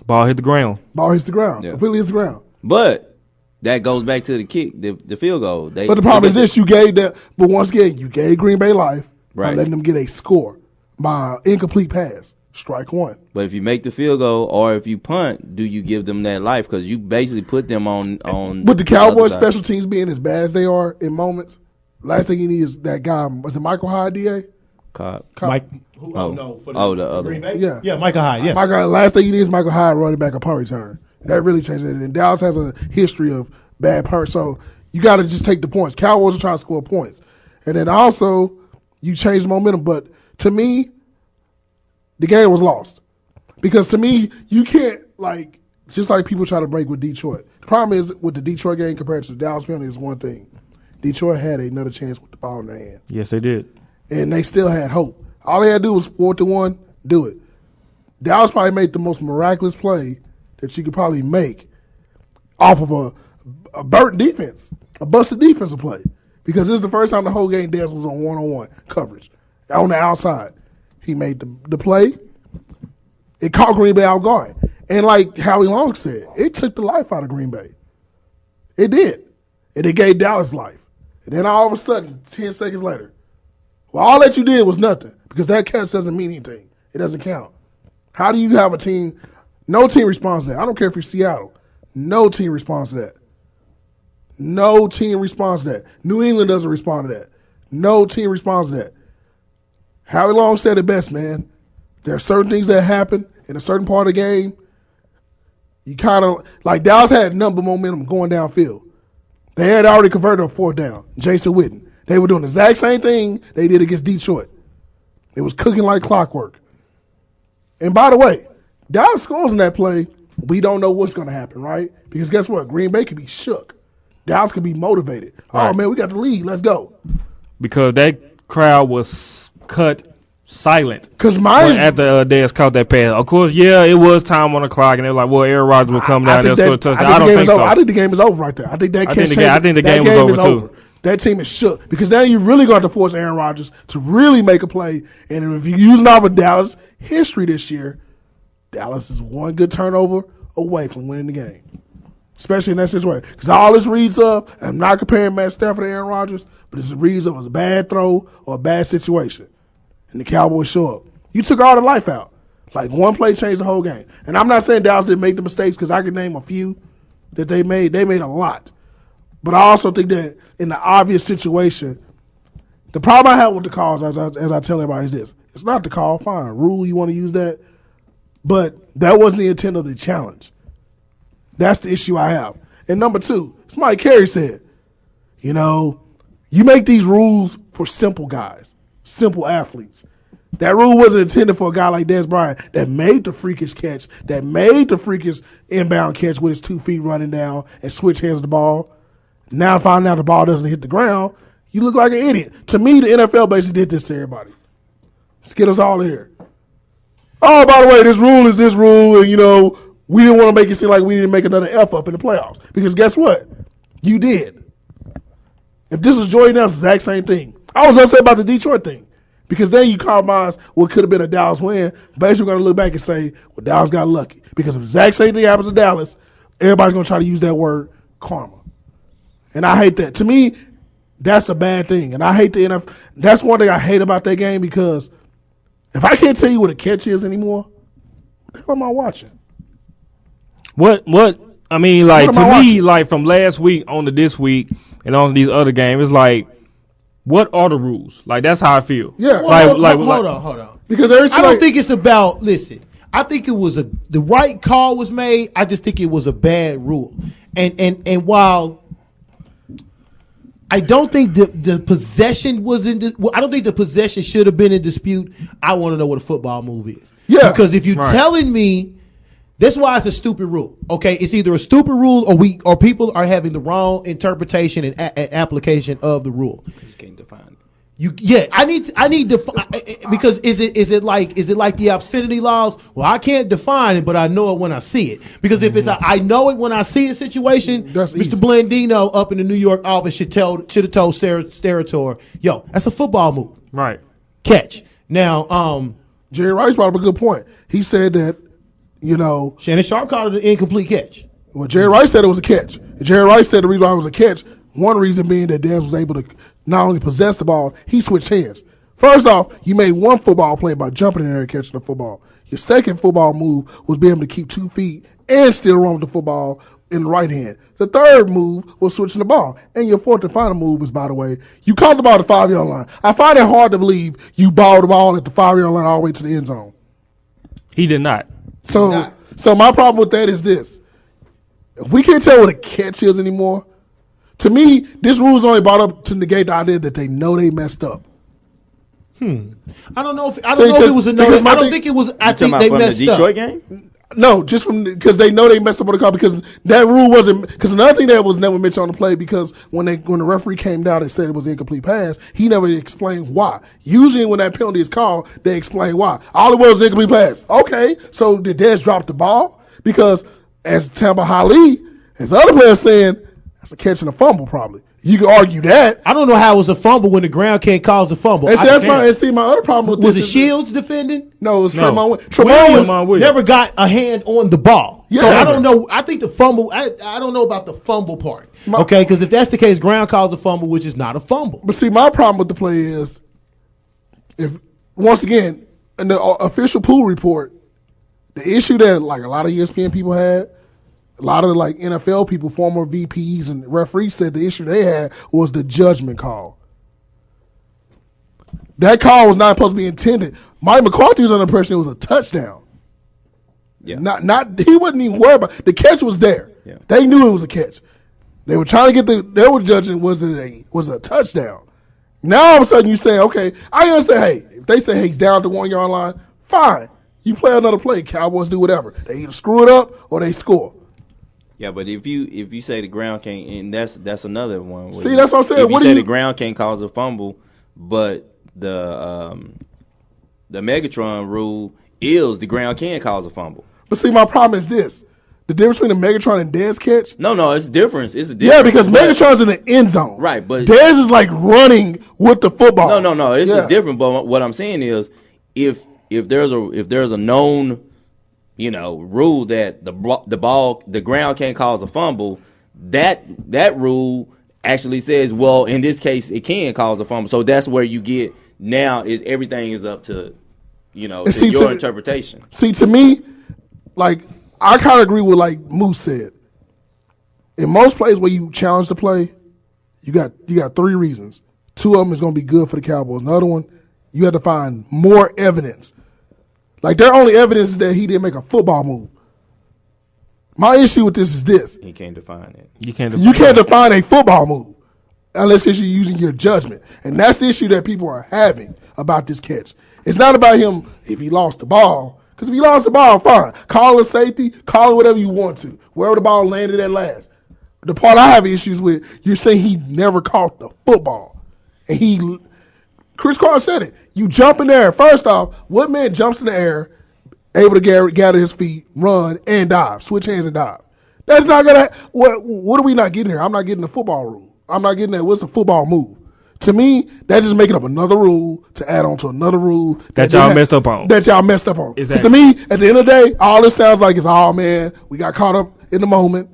Ball hit the ground. Yeah. Completely hits the ground. But that goes back to the kick, the field goal. But the problem is this: you gave that. But once again, you gave Green Bay life by letting them get a score by incomplete pass. Strike one. But if you make the field goal or if you punt, do you give them that life? Because you basically put them on. With the Cowboys special teams being as bad as they are in moments, last thing you need is that guy. Was it Michael Hyde, DA? Cobb. Mike. The other Green Bay? Yeah. Yeah, Michael Hyde. Yeah. Last thing you need is Michael Hyde running back a punt return. That really changed it. And Dallas has a history of bad punts, so you got to just take the points. Cowboys are trying to score points, and then also you change the momentum. But to me, the game was lost because to me you can't just like people try to break with Detroit. The problem is with the Detroit game compared to the Dallas penalty is one thing. Detroit had another chance with the ball in their hand. Yes, they did. And they still had hope. All they had to do was 4-1, do it. Dallas probably made the most miraculous play that you could probably make off of a burnt defense, a busted defensive play. Because this is the first time the whole game Dallas was on one-on-one coverage. On the outside. He made the play. It caught Green Bay out guard. And like Howie Long said, it took the life out of Green Bay. It did. And it gave Dallas life. And then all of a sudden, 10 seconds later, well, all that you did was nothing because that catch doesn't mean anything. It doesn't count. How do you have a team? No team responds to that. I don't care if you're Seattle. No team responds to that. No team responds to that. New England doesn't respond to that. No team responds to that. Howie Long said it best, man. There are certain things that happen in a certain part of the game. You kind of, like Dallas had number momentum going downfield. They had already converted a fourth down. Jason Witten. They were doing the exact same thing they did against Detroit. It was cooking like clockwork. And by the way, Dallas scores in that play. We don't know what's going to happen, right? Because guess what? Green Bay could be shook. Dallas could be motivated. Right. Oh, man, we got the lead. Let's go. Because that crowd was cut silent. Because after Dallas caught that pass. Of course, yeah, it was time on the clock, and they were like, well, Aaron Rodgers will come down there and score a touchdown. I don't think so. I think the game is over right there. I think that I think the game was over, too. That team is shook because now you're really going to force Aaron Rodgers to really make a play. And if you're using off of Dallas history this year, Dallas is one good turnover away from winning the game, especially in that situation. Because all this reads of, and I'm not comparing Matt Stafford to Aaron Rodgers, but this reads of as a bad throw or a bad situation. And the Cowboys show up. You took all the life out. Like one play changed the whole game. And I'm not saying Dallas didn't make the mistakes because I can name a few that they made. They made a lot. But I also think that in the obvious situation, the problem I have with the calls, as I tell everybody, is this. It's not the call. Fine. Rule, you want to use that. But that wasn't the intent of the challenge. That's the issue I have. And number two, as Mike Carey said, you make these rules for simple guys, simple athletes. That rule wasn't intended for a guy like Dez Bryant that made the freakish catch, that made the freakish inbound catch with his 2 feet running down and switch hands the ball. Now finding out the ball doesn't hit the ground, you look like an idiot. To me, the NFL basically did this to everybody. Let's get us all here. Oh, by the way, this rule is this rule, and we didn't want to make it seem like we didn't make another F up in the playoffs. Because guess what? You did. If this was Jordy Nelson's exact same thing. I was upset about the Detroit thing. Because then you compromise what could have been a Dallas win. Basically, we're going to look back and say, well, Dallas got lucky. Because if the exact same thing happens to Dallas, everybody's going to try to use that word karma. And I hate that. To me, that's a bad thing. And I hate the NFL. That's one thing I hate about that game because if I can't tell you what a catch is anymore, what the hell am I watching? I mean, like, to me, like, from last week on to this week and on these other games, it's like, what are the rules? Like, that's how I feel. Yeah. Hold on. Because I don't think it's about, listen, I think it was the right call was made. I just think it was a bad rule. And while I don't think the possession was I don't think the possession should have been in dispute. I want to know what a football move is. Yeah. Because if you're telling me, that's why it's a stupid rule. Okay, it's either a stupid rule or people are having the wrong interpretation and application of the rule. You can't define it. I need to because is it like the obscenity laws? Well, I can't define it, but I know it when I see it. Because if it's I know it when I see a situation, Mr. Blandino up in the New York office should have told Sterator, yo, that's a football move. Right. Catch. Now, Jerry Rice brought up a good point. He said that, Shannon Sharp called it an incomplete catch. Well, Jerry Rice said it was a catch. Jerry Rice said the reason why it was a catch, one reason being that Dez was able to not only possess the ball, he switched hands. First off, you made one football play by jumping in there and catching the football. Your second football move was being able to keep 2 feet and still run with the football in the right hand. The third move was switching the ball. And your fourth and final move is, by the way, you caught the ball at the 5-yard line. I find it hard to believe you balled the ball at the 5-yard line all the way to the end zone. He did not. So my problem with that is this. If we can't tell what a catch is anymore, to me, this rule is only brought up to negate the idea that they know they messed up. I don't know if it was a no. I don't think it was. I think they messed the Detroit up. game? No, just from because they know they messed up on the call because that rule wasn't. Because another thing that was never mentioned on the play because when the referee came down and said it was an incomplete pass, he never explained why. Usually when that penalty is called, they explain why. All it was an incomplete pass. Okay, so did Dez drop the ball? Because as Tampa Hali, as other players saying, that's a catch and a fumble probably. You can argue that. I don't know how it was a fumble when the ground can't cause a fumble. And see, my other problem with was this it Shields defending? No, it was Tremont. Williams never got a hand on the ball. Yeah, so I don't know. I think the fumble. I don't know about the fumble part. Okay, because if that's the case, ground calls a fumble, which is not a fumble. But see, my problem with the play is, if once again in the official pool report, the issue that like a lot of ESPN people had. A lot of like NFL people, former VPs and referees said the issue they had was the judgment call. That call was not supposed to be intended. Mike McCarthy was under the impression it was a touchdown. Yeah. Not he wasn't even worried about the catch was there. Yeah. They knew it was a catch. They were trying to get they were judging was it a touchdown. Now all of a sudden you say, okay, I understand, hey, if they say hey, he's down to 1 yard line, fine. You play another play, Cowboys do whatever. They either screw it up or they score. Yeah, but if you say the ground can't, and that's another one. See, that's what I'm saying. If you say the ground can't cause a fumble, but the Megatron rule is the ground can cause a fumble. But see, my problem is this: the difference between the Megatron and Dez catch. No, it's different. It's a difference. Yeah, because Megatron's in the end zone, right? But Dez is like running with the football. No, it's different. But what I'm saying is, if there's a known rule that the ground can't cause a fumble, that rule actually says, well, in this case, it can cause a fumble. So that's where you get now is everything is up to, your interpretation. See, to me, like, I kind of agree with like Moose said. In most plays where you challenge the play, you got 3 reasons. 2 of them is going to be good for the Cowboys. Another one, you have to find more evidence. Like, their only evidence is that he didn't make a football move. My issue with this is this. You can't define it. You can't define a football move unless because you're using your judgment. And that's the issue that people are having about this catch. It's not about him if he lost the ball. Because if he lost the ball, fine. Call it safety. Call it whatever you want to. Wherever the ball landed at last. The part I have issues with, you're saying he never caught the football. And Chris Carr said it. You jump in there. First off, what man jumps in the air, able to gather his feet, run, and dive, switch hands and dive? That's not gonna. What are we not getting here? I'm not getting the football rule. I'm not getting that. What's a football move? To me, that's just making up another rule to add on to another rule that y'all messed up on. Exactly. To me, at the end of the day, all this sounds like is, oh man, we got caught up in the moment.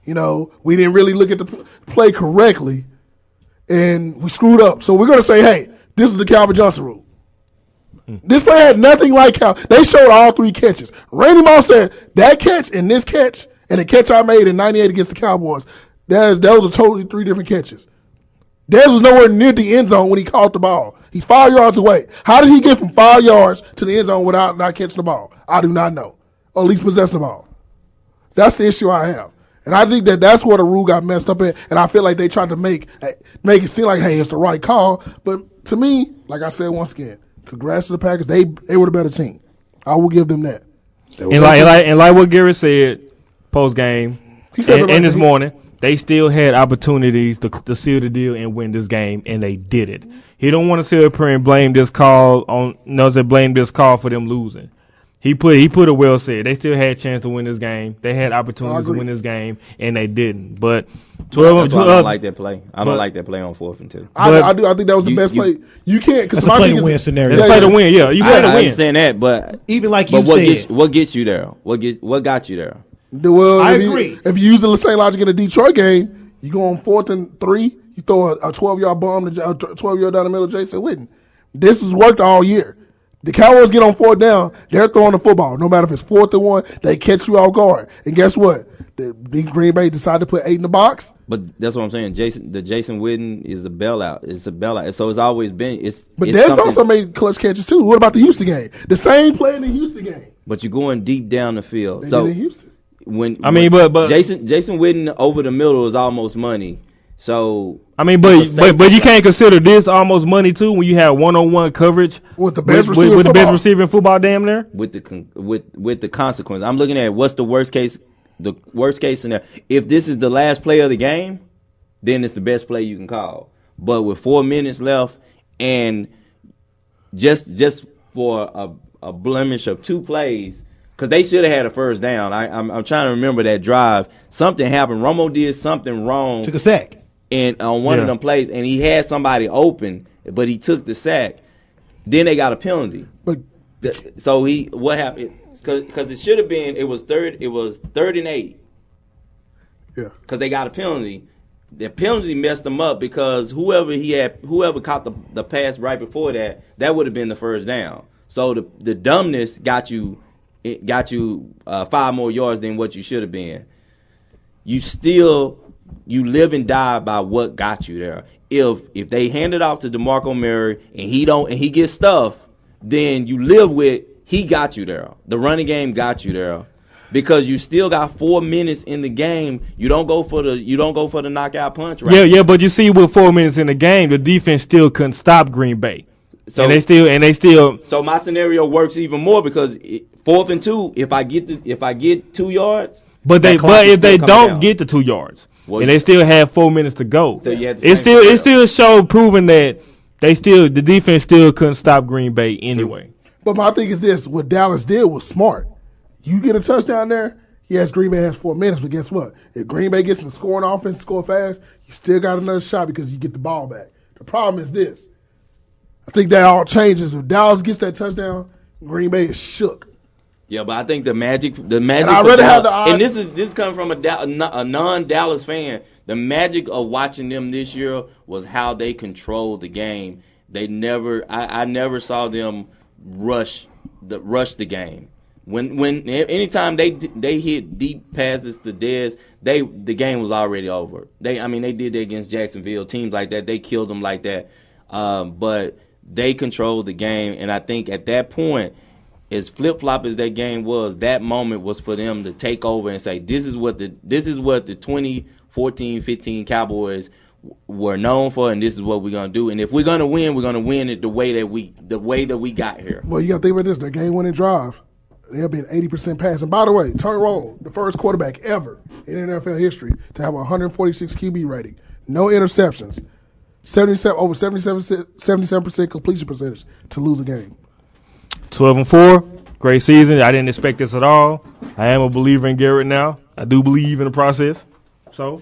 We didn't really look at the play correctly, and we screwed up. So we're gonna say, hey. This is the Calvin Johnson rule. This play had nothing like Calvin. They showed all 3 catches. Randy Moss said that catch and this catch and the catch I made in 98 against the Cowboys, those are totally 3 different catches. Dez was nowhere near the end zone when he caught the ball. He's 5 yards away. How did he get from 5 yards to the end zone without not catching the ball? I do not know. Or at least possessing the ball. That's the issue I have. And I think that's where the rule got messed up at. And I feel like they tried to make it seem like, hey, it's the right call. But to me, like I said once again, congrats to the Packers. They were the better team. I will give them that. And like what Garrett said post game and this morning, they still had opportunities to seal the deal and win this game, and they did it. He don't want to sit up here and blame this call for them losing. He put it well said. They still had a chance to win this game. They had opportunities to win this game, and they didn't. But 12 I don't like that play. I don't like that play on 4th and 2. I do. I think that was the best play. You can't because that's a play to win scenario. That's play to win. Yeah, you play to win. I understand that, but even like you said, what gets you there? What got you there? Well, I agree. If you use the same logic in the Detroit game, you go on 4th and 3. You throw a 12-yard bomb, a 12-yard down the middle of Jason Witten. This has worked all year. The Cowboys get on 4th down, they're throwing the football. No matter if it's 4th and 1, they catch you off guard. And guess what? The big Green Bay decided to put 8 in the box. But that's what I'm saying. Jason Witten is a bailout. It's a bailout. So it's always been. But Dez also made clutch catches too. What about the Houston game? The same play in the Houston game. But you're going deep down the field. They so did in Houston. But Jason Witten over the middle is almost money. So but you can't consider this almost money too when you have one-on-one coverage with the best receiver with the best receiver in football, damn near. With the consequence, I'm looking at what's the worst case. The worst case scenario. If this is the last play of the game, then it's the best play you can call. But with 4 minutes left, and just for a blemish of 2 plays, because they should have had a first down. I'm trying to remember that drive. Something happened. Romo did something wrong. Took a sack. And on one of them plays, and he had somebody open, but he took the sack. Then they got a penalty. So what happened? Because it should have been. It was 3rd and 8. Yeah. Because they got a penalty. The penalty messed them up because whoever caught the pass right before that would have been the first down. So the dumbness got you 5 more yards than what you should have been. You live and die by what got you there. If they hand it off to DeMarco Murray and he gets stuffed, then you live with he got you there. The running game got you there. Because you still got 4 minutes in the game, you don't go for the knockout punch, right? Yeah, but you see, with 4 minutes in the game, the defense still couldn't stop Green Bay. So they still. So my scenario works even more because 4th and 2, if I get 2 yards, but if they don't get the 2 yards, and they still have 4 minutes to go, so it still showed proving that the defense still couldn't stop Green Bay anyway. But my thing is this: what Dallas did was smart. You get a touchdown there, yes, Green Bay has 4 minutes, but guess what? If Green Bay gets in the scoring offense, score fast, you still got another shot because you get the ball back. The problem is this. I think that all changes. If Dallas gets that touchdown, Green Bay is shook. Yeah, but I think the magic. And I'd rather have the odds. And this comes from a non-Dallas fan. The magic of watching them this year was how they controlled the game. They never. I never saw them rush the game. When anytime they hit deep passes to Dez, the game was already over. They did that against Jacksonville, teams like that. They killed them like that. But they controlled the game, and I think at that point, as flip-flop as that game was, that moment was for them to take over and say, this is what the 2014-15 Cowboys were known for, and this is what we're gonna do. And if we're gonna win it the way that we got here. Well, you gotta think about this: their game-winning drive. They'll be an 80% pass. And by the way, Tony Romo, the first quarterback ever in NFL history to have a 146 QB rating, no interceptions, over 77% completion percentage to lose a game. 12-4, great season. I didn't expect this at all. I am a believer in Garrett now. I do believe in the process. So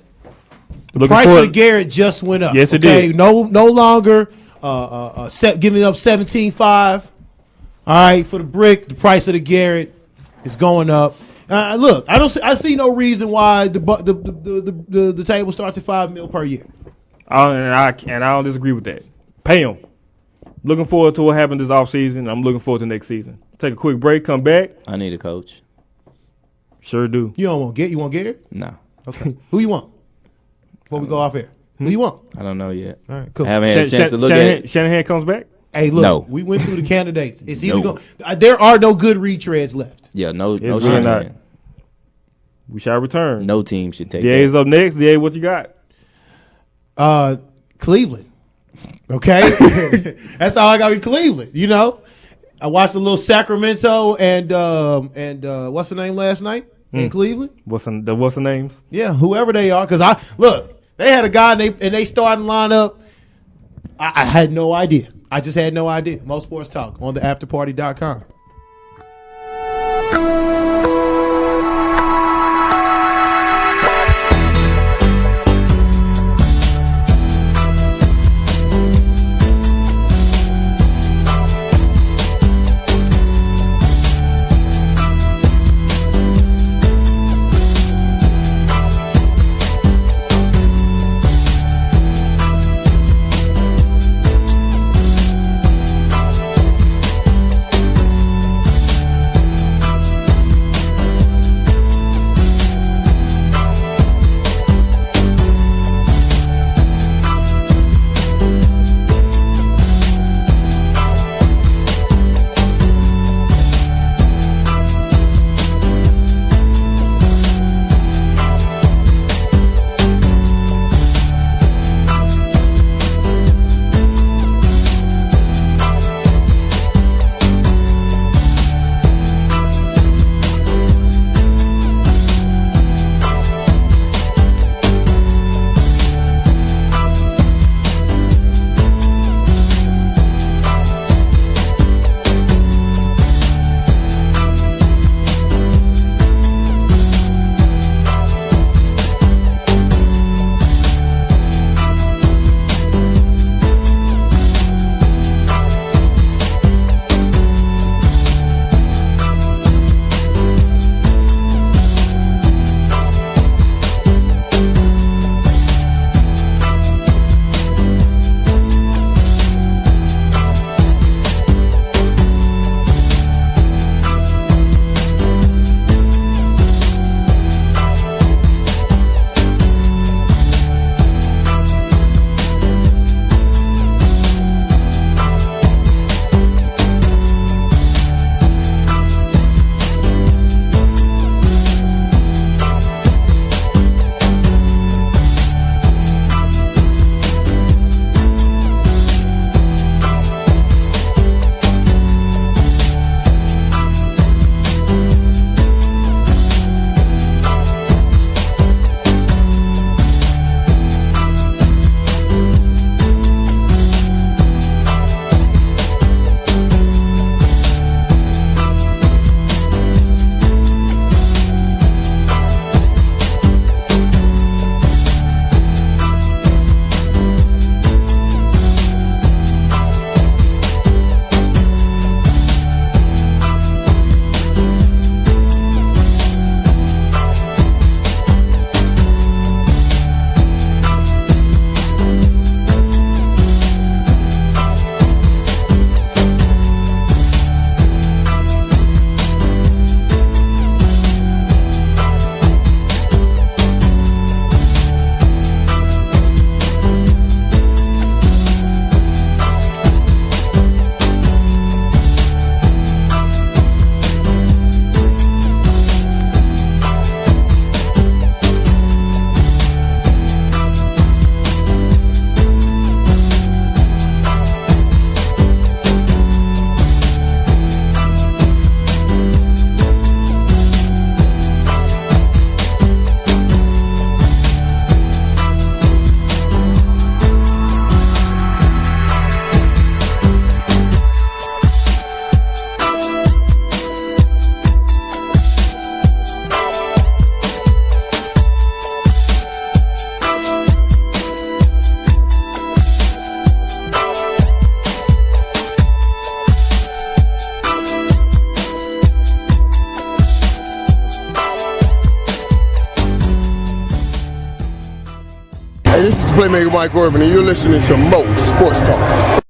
the price of Garrett just went up. Yes, it did. No longer giving up 17.5. All right, for the brick, the price of the Garrett is going up. Look, I see no reason why the table starts at $5 million per year. And I don't disagree with that. Pay him. Looking forward to what happens this offseason. I'm looking forward to next season. Take a quick break, come back. I need a coach. Sure do. You don't want Garrett? You want Garrett? No. Okay. Who you want? Before we go off air. Who you want? I don't know yet. All right, cool. I haven't had a chance to look at it. Shanahan comes back? Hey, look, no. We went through the candidates. It's either there are no good retreads left. Yeah, no really Shanahan. We shall return. No team should take DA's that. up next. DA, what you got? Cleveland. Okay, that's all I got with Cleveland. You know, I watched a little Sacramento and what's the name last night in Cleveland? What's the names? Yeah, whoever they are. Because they had a guy and they starting lineup. I had no idea. I just had no idea. Most Sports Talk on the afterparty.com. Hey, this is Playmaker Mike Orban, and you're listening to Mo Sports Talk.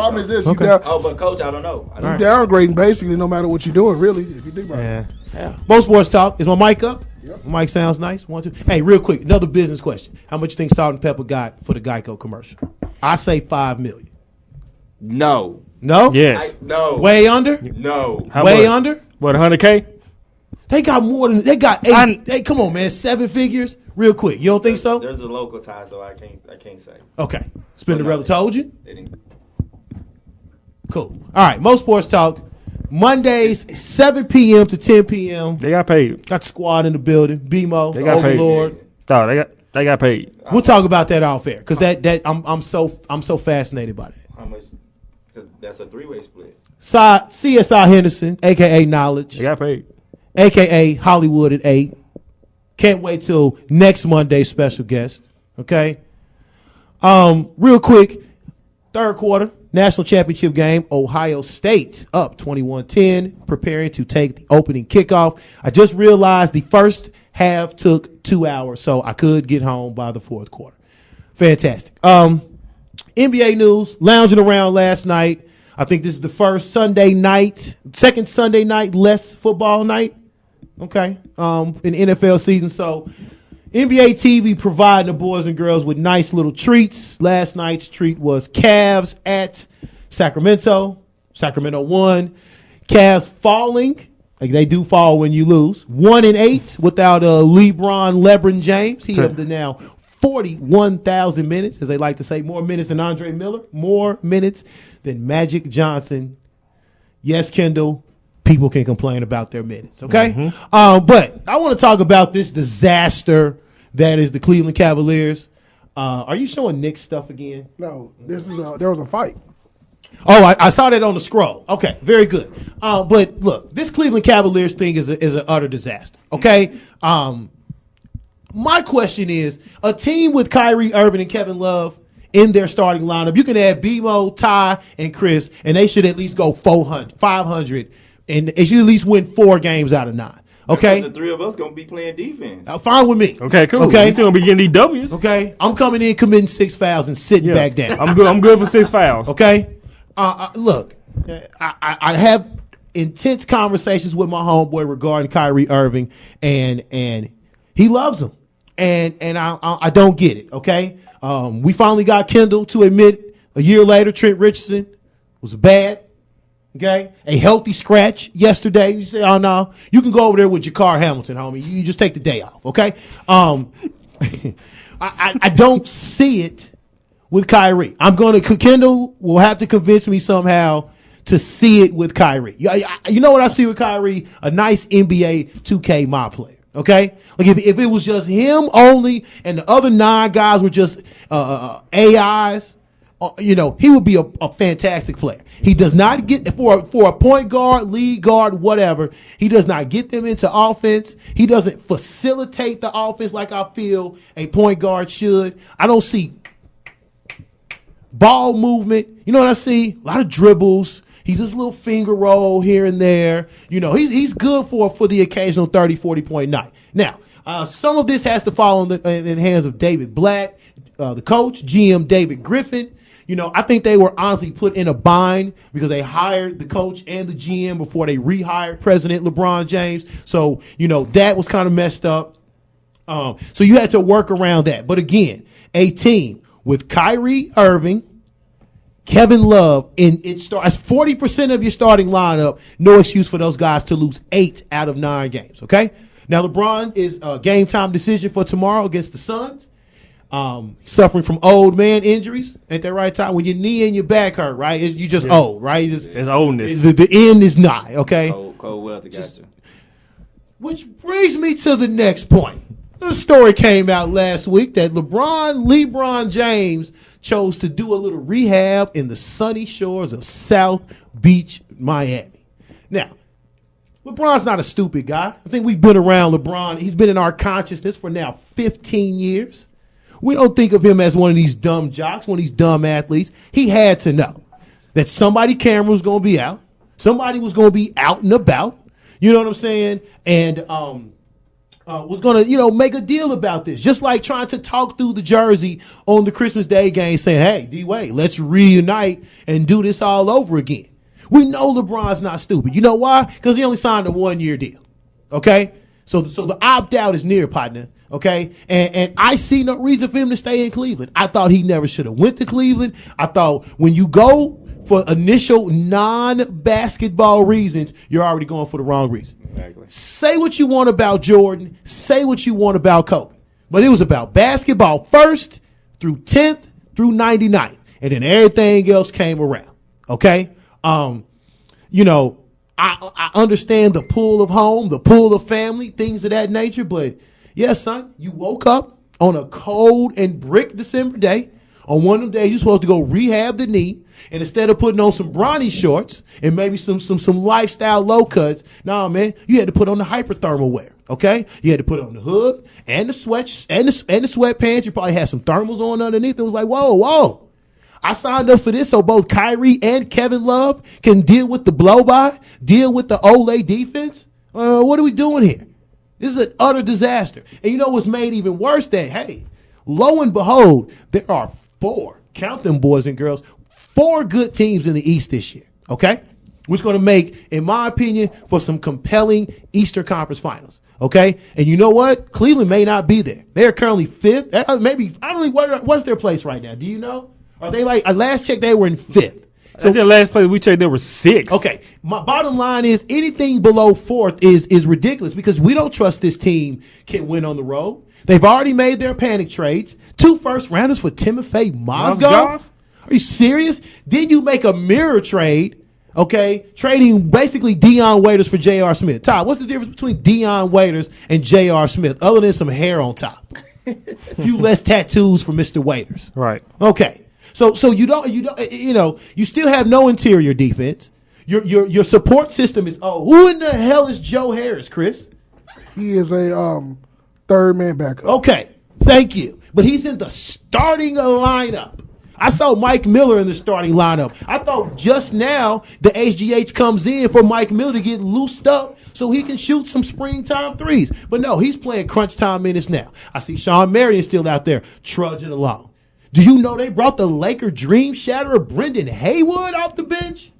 problem is this. Okay. But coach, I don't know. You downgrading basically no matter what you're doing, really, if you think about it. Yeah. Most Sports Talk. Is my mic up? Yep. My mic sounds nice. 1, 2. Hey, real quick, another business question. How much you think Salt and Pepper got for the Geico commercial? I say $5 million. No. No? Yes. No. Way under? No. How Way much? under? What, 100K? They got more than they got 8. Hey, come on, man, 7 figures. Real quick, you don't think so? There's a local tie, so I can't say. Okay. Spinderella told you. They didn't. Cool. All right. Most Sports Talk. Mondays, 7 p.m. to 10 p.m. They got paid. Got the squad in the building. BMO, They the got paid. Overlord. No, they got paid. We'll talk about that off air because I'm so fascinated by that. How much? 'Cause that's a 3-way split. CSI Henderson, aka Knowledge, They got paid. aka Hollywood at 8. Can't wait till next Monday's special guest. Okay. Real quick, third quarter. National championship game, Ohio State up 21-10, preparing to take the opening kickoff. I just realized the first half took 2 hours, so I could get home by the fourth quarter. Fantastic. NBA news, lounging around last night. I think this is the second Sunday night, less football night. Okay. In the NFL season. So NBA TV providing the boys and girls with nice little treats. Last night's treat was Cavs at Sacramento. Sacramento won. Cavs falling. Like they do fall when you lose. 1-8 without Lebron James. He up to now 41,000 minutes, as they like to say. More minutes than Andre Miller. More minutes than Magic Johnson. Yes, Kendall. People can complain about their minutes. Okay. Mm-hmm. But I want to talk about this disaster that is the Cleveland Cavaliers. Are you showing Knicks stuff again? No, this is there was a fight. Oh, I saw that on the scroll. Okay, very good. But look, this Cleveland Cavaliers thing is an utter disaster. Okay. My question is, a team with Kyrie Irving and Kevin Love in their starting lineup, you can add BMO, Ty, and Chris, and they should at least go 500, and they should at least win 4 games out of 9. Okay, the 3 of us gonna be playing defense. Fine with me. Okay, cool. Okay, We still gonna be getting these W's. Okay, I'm coming in committing 6 fouls and sitting back down. I'm good for 6 fouls. Okay, look, I have intense conversations with my homeboy regarding Kyrie Irving, and he loves him, and I don't get it. Okay, we finally got Kendall to admit a year later Trent Richardson was bad. Okay, a healthy scratch yesterday. You say, oh no, you can go over there with Jakar Hamilton, homie. You just take the day off. Okay, I don't see it with Kyrie. Kendall will have to convince me somehow to see it with Kyrie. You know what I see with Kyrie? A nice NBA 2K mob player. Okay, like if it was just him only and the other 9 guys were just AIs. He would be a fantastic player. He does not get for a point guard, lead guard, whatever. He does not get them into offense. He doesn't facilitate the offense like I feel a point guard should. I don't see ball movement. You know what I see? A lot of dribbles. He does a little finger roll here and there. He's good for the occasional 30, 40-point night. Now, some of this has to fall in the hands of David Blatt, the coach, GM David Griffin. I think they were honestly put in a bind because they hired the coach and the GM before they rehired President LeBron James. So, that was kind of messed up. So you had to work around that. But again, a team with Kyrie Irving, Kevin Love, as 40% of your starting lineup, no excuse for those guys to lose 8 out of 9 games, okay? Now, LeBron is a game-time decision for tomorrow against the Suns. Suffering from old man injuries at that right time. When your knee and your back hurt, right? You just old, right? It's oldness. The end is nigh, okay? Cold weather, gotcha. Which brings me to the next point. The story came out last week that LeBron James chose to do a little rehab in the sunny shores of South Beach, Miami. Now, LeBron's not a stupid guy. I think we've been around LeBron. He's been in our consciousness for now 15 years. We don't think of him as one of these dumb jocks, one of these dumb athletes. He had to know that somebody's camera was going to be out. Somebody was going to be out and about. You know what I'm saying? And was going to, make a deal about this. Just like trying to talk through the jersey on the Christmas Day game saying, hey, D-Wade, let's reunite and do this all over again. We know LeBron's not stupid. You know why? Because he only signed a 1-year deal. Okay? So the opt-out is near, partner. Okay? And I see no reason for him to stay in Cleveland. I thought he never should have went to Cleveland. I thought when you go for initial non-basketball reasons, you're already going for the wrong reason. Exactly. Say what you want about Jordan. Say what you want about Kobe. But it was about basketball first through 10th through 99th. And then everything else came around. Okay? I understand the pull of home, the pull of family, things of that nature. But, yeah, son, you woke up on a cold and brick December day. On one of them days, you're supposed to go rehab the knee. And instead of putting on some Bronny shorts and maybe some lifestyle low cuts, nah, man, you had to put on the hyperthermal wear. Okay, you had to put on the hood and the sweats and the sweatpants. You probably had some thermals on underneath. It was like, whoa. I signed up for this so both Kyrie and Kevin Love can deal with the blow-by, deal with the Olay defense. What are we doing here? This is an utter disaster. And you know what's made even worse? That, hey, lo and behold, there are 4, count them boys and girls, 4 good teams in the East this year, okay? Which is going to make, in my opinion, for some compelling Eastern Conference Finals, okay? And you know what? Cleveland may not be there. They are currently 5th. Maybe, I don't know, what's their place right now? Do you know? Are they last check, they were in 5th. So the last place we checked, they were 6th. Okay. My bottom line is anything below 4th is ridiculous because we don't trust this team can win on the road. They've already made their panic trades. 2 first-rounders for Timofey Mozgov. Are you serious? Then you make a mirror trade, okay, trading basically Deion Waiters for J.R. Smith. Todd, what's the difference between Deion Waiters and J.R. Smith other than some hair on top? A few less tattoos for Mr. Waiters. Right. Okay. So you still have no interior defense. Your support system is, who in the hell is Joe Harris, Chris? He is a third man backup. Okay. Thank you. But he's in the starting lineup. I saw Mike Miller in the starting lineup. I thought just now the HGH comes in for Mike Miller to get loosed up so he can shoot some springtime threes. But no, he's playing crunch time minutes now. I see Sean Marion still out there trudging along. Do you know they brought the Laker dream shatterer Brendan Haywood off the bench?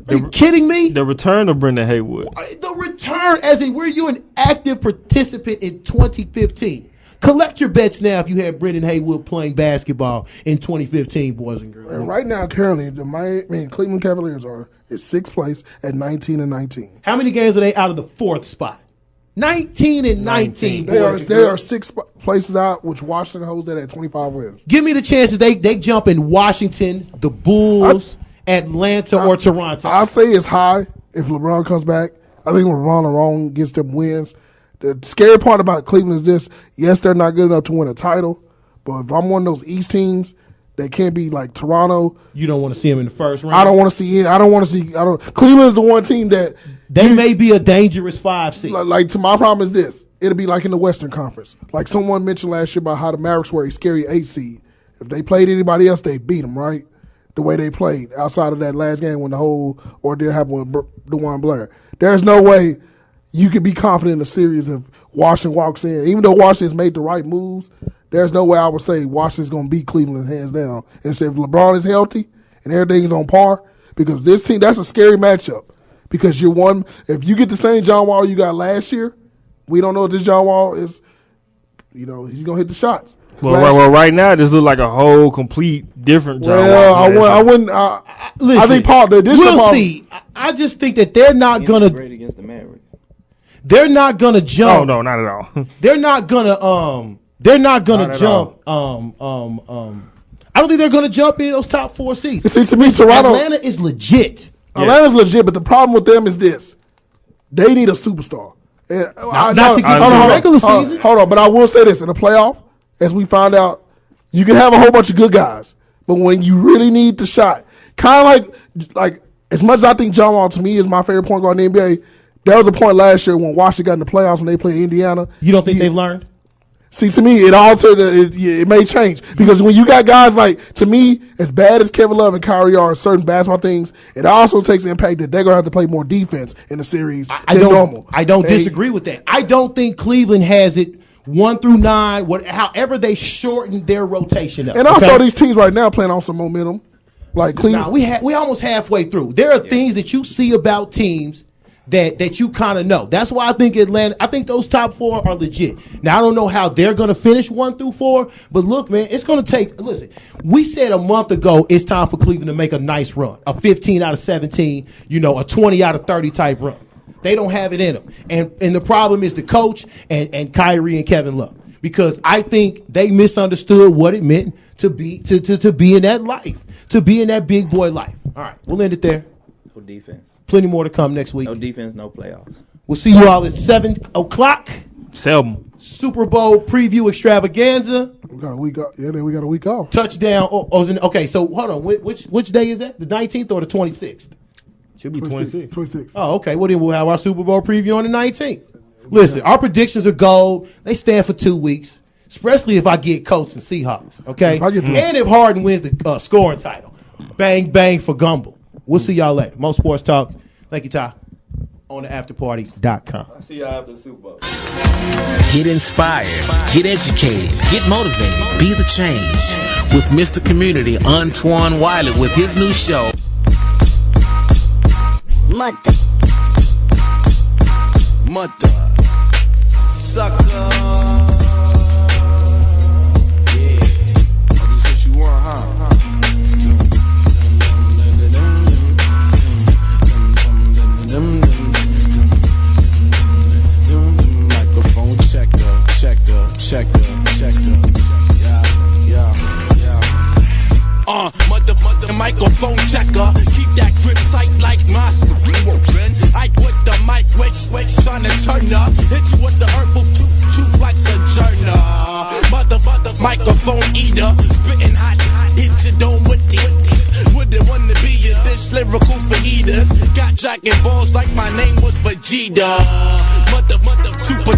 Are you kidding me? The return of Brendan Haywood. The return, as in, were you an active participant in 2015? Collect your bets now if you had Brendan Haywood playing basketball in 2015, boys and girls. And right now, currently, the Cleveland Cavaliers are in 6th place at 19-19. How many games are they out of the 4th spot? 19-19. They are 6 places out, which Washington holds that at 25 wins. Give me the chances they jump in Washington, the Bulls, Atlanta, or Toronto. I'll say it's high if LeBron comes back. I think LeBron alone gets them wins. The scary part about Cleveland is this: yes, they're not good enough to win a title, but if I'm one of those East teams that can't be like Toronto, you don't want to see them in the first round. I don't want to see it. Cleveland's the one team that they may be a dangerous 5 seed. Like to my problem is this: it'll be like in the Western Conference. Like someone mentioned last year about how the Mavericks were a scary 8 seed. If they played anybody else, they beat them, right? The way they played outside of that last game when the whole ordeal happened with DeJuan Blair. There's no way you can be confident in a series if Washington walks in. Even though Washington's made the right moves, there's no way I would say Washington's going to beat Cleveland hands down. And so if LeBron is healthy and everything is on par, because this team, that's a scary matchup. Because if you get the same John Wall you got last year, we don't know if this John Wall is, he's going to hit the shots. Well, right now, this looks like a whole complete different John Wall. Well, I wouldn't. Listen, I think Paul. We'll see. I just think that they're not going to. Great against the Mavericks. They're not gonna jump. Oh no, not at all. They're not gonna jump. I don't think they're gonna jump into those top 4 seeds. See, to me, Toronto, Atlanta is legit. Atlanta's legit, but the problem with them is this: they need a superstar. And not to get into the regular season. Hold on, but I will say this: in the playoff, as we found out, you can have a whole bunch of good guys, but when you really need the shot, kind of like as much as I think John Wall to me is my favorite point guard in the NBA. There was a point last year when Washington got in the playoffs when they played Indiana. You don't think they've learned? See, to me, it may change because when you got guys like, to me, as bad as Kevin Love and Kyrie are at certain basketball things, it also takes the impact that they're going to have to play more defense in the series than normal. I don't disagree with that. I don't think Cleveland has it 1 through 9, however they shorten their rotation up. And also these teams right now playing on some momentum. Like Cleveland. We almost halfway through. There are things that you see about teams that you kind of know. That's why I think I think those top 4 are legit. Now, I don't know how they're going to finish 1 through 4, but look, man, it's going to take, listen, we said a month ago it's time for Cleveland to make a nice run, a 15 out of 17, a 20 out of 30 type run. They don't have it in them. And the problem is the coach and Kyrie and Kevin Love, because I think they misunderstood what it meant to be in that life, to be in that big boy life. All right, we'll end it there. No defense. Plenty more to come next week. No defense, no playoffs. We'll see you all at 7 o'clock. 7. Super Bowl preview extravaganza. We got a week off. Yeah, then we got a week off. Touchdown. Okay, so hold on. Which day is that? The 19th or the 26th? Should be 26th. 26th. Oh, okay. Well, then we'll have our Super Bowl preview on the 19th. Listen, our predictions are gold. They stand for 2 weeks, especially if I get Colts and Seahawks, okay? And if Harden wins the scoring title. Bang, bang for Gumble. We'll see y'all later. Mo Sports Talk. Thank you, Ty. On the afterparty.com. I'll see y'all after the Super Bowl. Get inspired, get educated, get motivated, be the change. With Mr. Community, Antoine Wiley, with his new show. Mother. Sucker. Yeah. This what you want, huh? Microphone checker. Yeah. Microphone checker. Keep that grip tight like my friend. I with the mic, wait, trying to turn up. Hit you with the earth of truth like Sojourner. Mother, microphone eater. Spitting hot, hit your dome with it. Wouldn't wanna be a dish lyrical for eaters. Got dragon balls like my name was Vegeta. Mother, super.